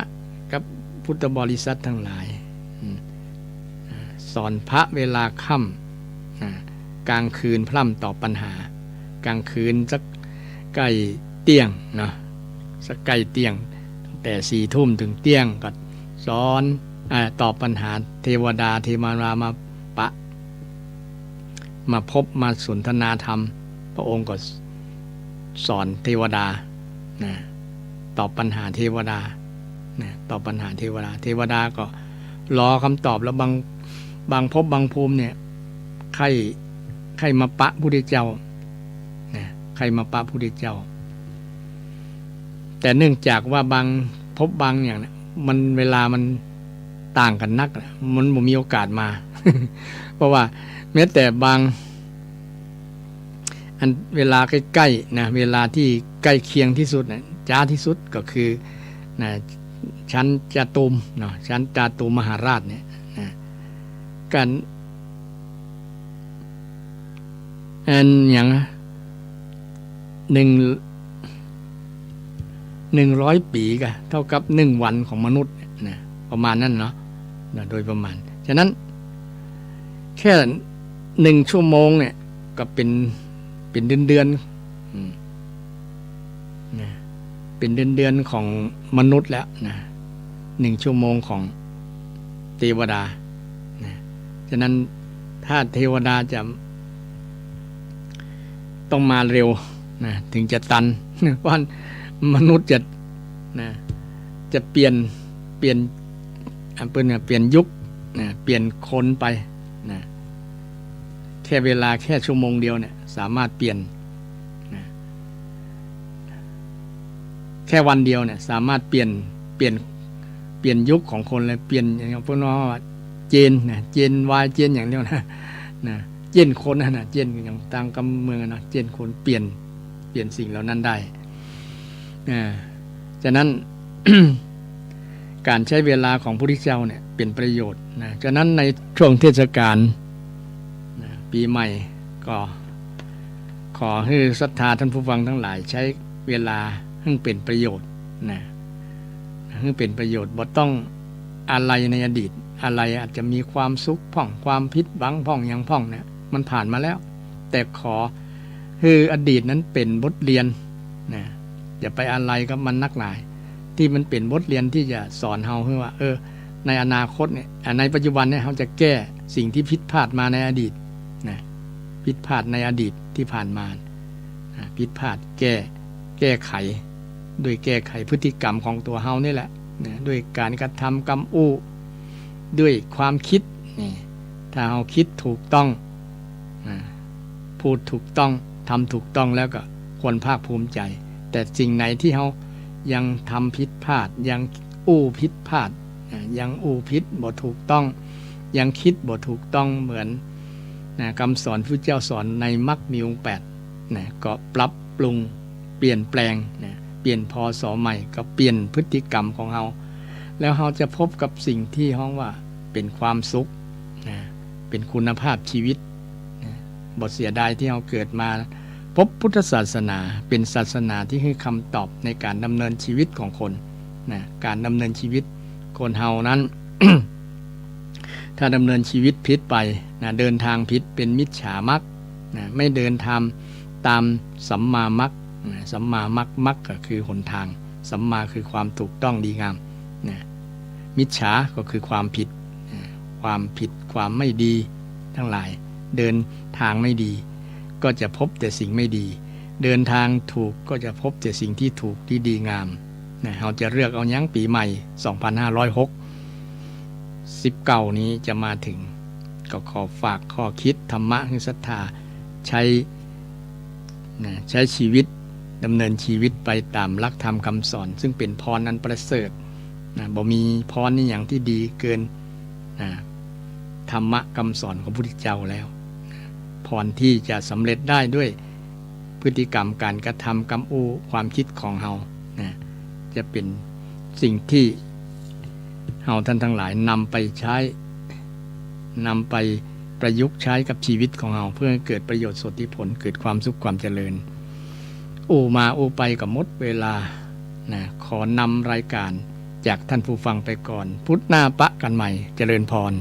กับพุทธบริษัททั้งหลายสอนพระเวลาค่ำกลางคืนพร่ำตอบปัญหากลางคืนสักใกล้เที่ยงเนาะสักใกล้เที่ยงตั้งแต่4 ทุ่มถึงเที่ยงก็สอนตอบปัญหาเทวดาเทมารามาปะ มาพบมาสนทนาธรรมพระองค์ก็สอนเทวดานะตอบปัญหาเทวดานะตอบปัญหาเทวดาเทวดาก็รอคำตอบแล้วบางภพบางภูมิเนี่ยใครมาปะพุทธเจ้านะใครมาปะพุทธเจ้าแต่เนื่องจากว่าบางภพบางอย่างเนี่ยมันเวลามันต่างกันนักมันบ่มีโอกาสมา เพราะว่าแม้แต่บางอันเวลาใกล้ๆนะเวลาที่ใกล้เคียงที่สุดนะจ้าที่สุดก็คือนะชั้นจาตุมเนาะชั้นจาตุมมหาราชเนี่ยนะกันอันอย่าง100 ปีก็เท่ากับ1 วันของมนุษย์นะประมาณนั้นเนาะโดยประมาณฉะนั้นแค่1 ชั่วโมงเนี่ยก็เป็นเดือนนะเป็นเดือนของมนุษย์แล้วนะ1 ชั่วโมงของเทวดานะฉะนั้นถ้าเทวดาจะต้องมาเร็วนะถึงจะตัน เพราะมนุษย์จะเปลี่ยนยุคนะเปลี่ยนคนไปนะแค่เวลาแค่ชั่วโมงเดียวเนี่ยสามารถเปลี่ยนนะแค่วันเดียวเนี่ยสามารถเปลี่ยนยุคของคนเลยเปลี่ยนอย่างพวกน้องว่าเจนนะเจนวายเจนอย่างเดียวนะเจนคนนะเจนอย่างต่างกำเมืองนะเจนคนเปลี่ยนสิ่งเหล่านั้นได้ฉะนั้น การใช้เวลาของพระพุทธเจ้าเนี่ยเป็นประโยชน์นะฉะนั้นในช่วงเทศกาลนะปีใหม่ก็ขอให้ศรัทธาท่านผู้ฟังทั้งหลายใช้เวลาให้เป็นประโยชน์นะให้เป็นประโยชน์บ่ต้องอะไรในอดีตอะไรอาจจะมีความสุขพ่องความผิดหวังพ่องอย่างพ่องเนี่ยมันผ่านมาแล้วแต่ขอคืออดีตนั้นเป็นบทเรียนนะอย่าไปอะไรกับมันนักหลายที่มันเป็นบทเรียนที่จะสอนเฮาคือว่าในอนาคตเนี่ยในปัจจุบันเนี่ยเฮาจะแก้สิ่งที่ผิดพลาดมาในอดีตนะผิดพลาดในอดีตที่ผ่านมาผิดพลาดแก้ไขด้วยแก้ไขพฤติกรรมของตัวเฮานี่แหละนะด้วยการกระทำกรรมอู้ด้วยความคิดนี่ถ้าเฮาคิดถูกต้องพูดถูกต้องทำถูกต้องแล้วก็ควรภาคภูมิใจแต่สิ่งไหนที่เฮายังทำผิดพลาดยังอู้ผิดพลาดยังอู้ผิดบ่ถูกต้องยังคิดบ่ถูกต้องเหมือนคำสอนพระเจ้าสอนในมรรคมีองค์8นะก็ปรับปรุงเปลี่ยนแปลงนะเปลี่ยนพศใหม่ก็เปลี่ยนพฤติกรรมของเฮาแล้วเฮาจะพบกับสิ่งที่ฮ้องว่าเป็นความสุขนะเป็นคุณภาพชีวิตนะบ่เสียดายที่เฮาเกิดมาพบพุทธศาสนาเป็นศาสนาที่ให้คำตอบในการดำเนินชีวิตของคนนะการดำเนินชีวิตคนเฮานั้น ถ้าดำเนินชีวิตผิดไปนะเดินทางผิดเป็นมิจฉามรรคนะไม่เดินทางตามสัมมามรรคนะสัมมามรรคมรรคก็คือหนทางสัมมาคือความถูกต้องดีงามนะมิจฉาก็คือความผิดนะความผิดความไม่ดีทั้งหลายเดินทางไม่ดีก็จะพบแต่สิ่งไม่ดีเดินทางถูกก็จะพบแต่สิ่งที่ถูกที่ดีงามนะเราจะเลือกเอายั้งปีใหม่2519นี้จะมาถึงก็ขอฝากข้อคิดธรรมะคือศรัทธาใช้ชีวิตดำเนินชีวิตไปตามหลักธรรมคำสอนซึ่งเป็นพรนั้นประเสริฐนะบ่มีพรนี่อย่างที่ดีเกินนะธรรมะคำสอนของพระพุทธเจ้าแล้วพรที่จะสำเร็จได้ด้วยพฤติกรรมการกระทำกรรมอู้ความคิดของเฮานะจะเป็นสิ่งที่เฮาท่านทั้งหลายนำไปใช้นำไปประยุกต์ใช้กับชีวิตของเฮาเพื่อให้เกิดประโยชน์สุทธิผลเกิดความสุขความเจริญอู้มาอู้ไปกับหมดเวลานะขอนำรายการจากท่านผู้ฟังไปก่อนพุทธหน้าปะกันใหม่เจริญพร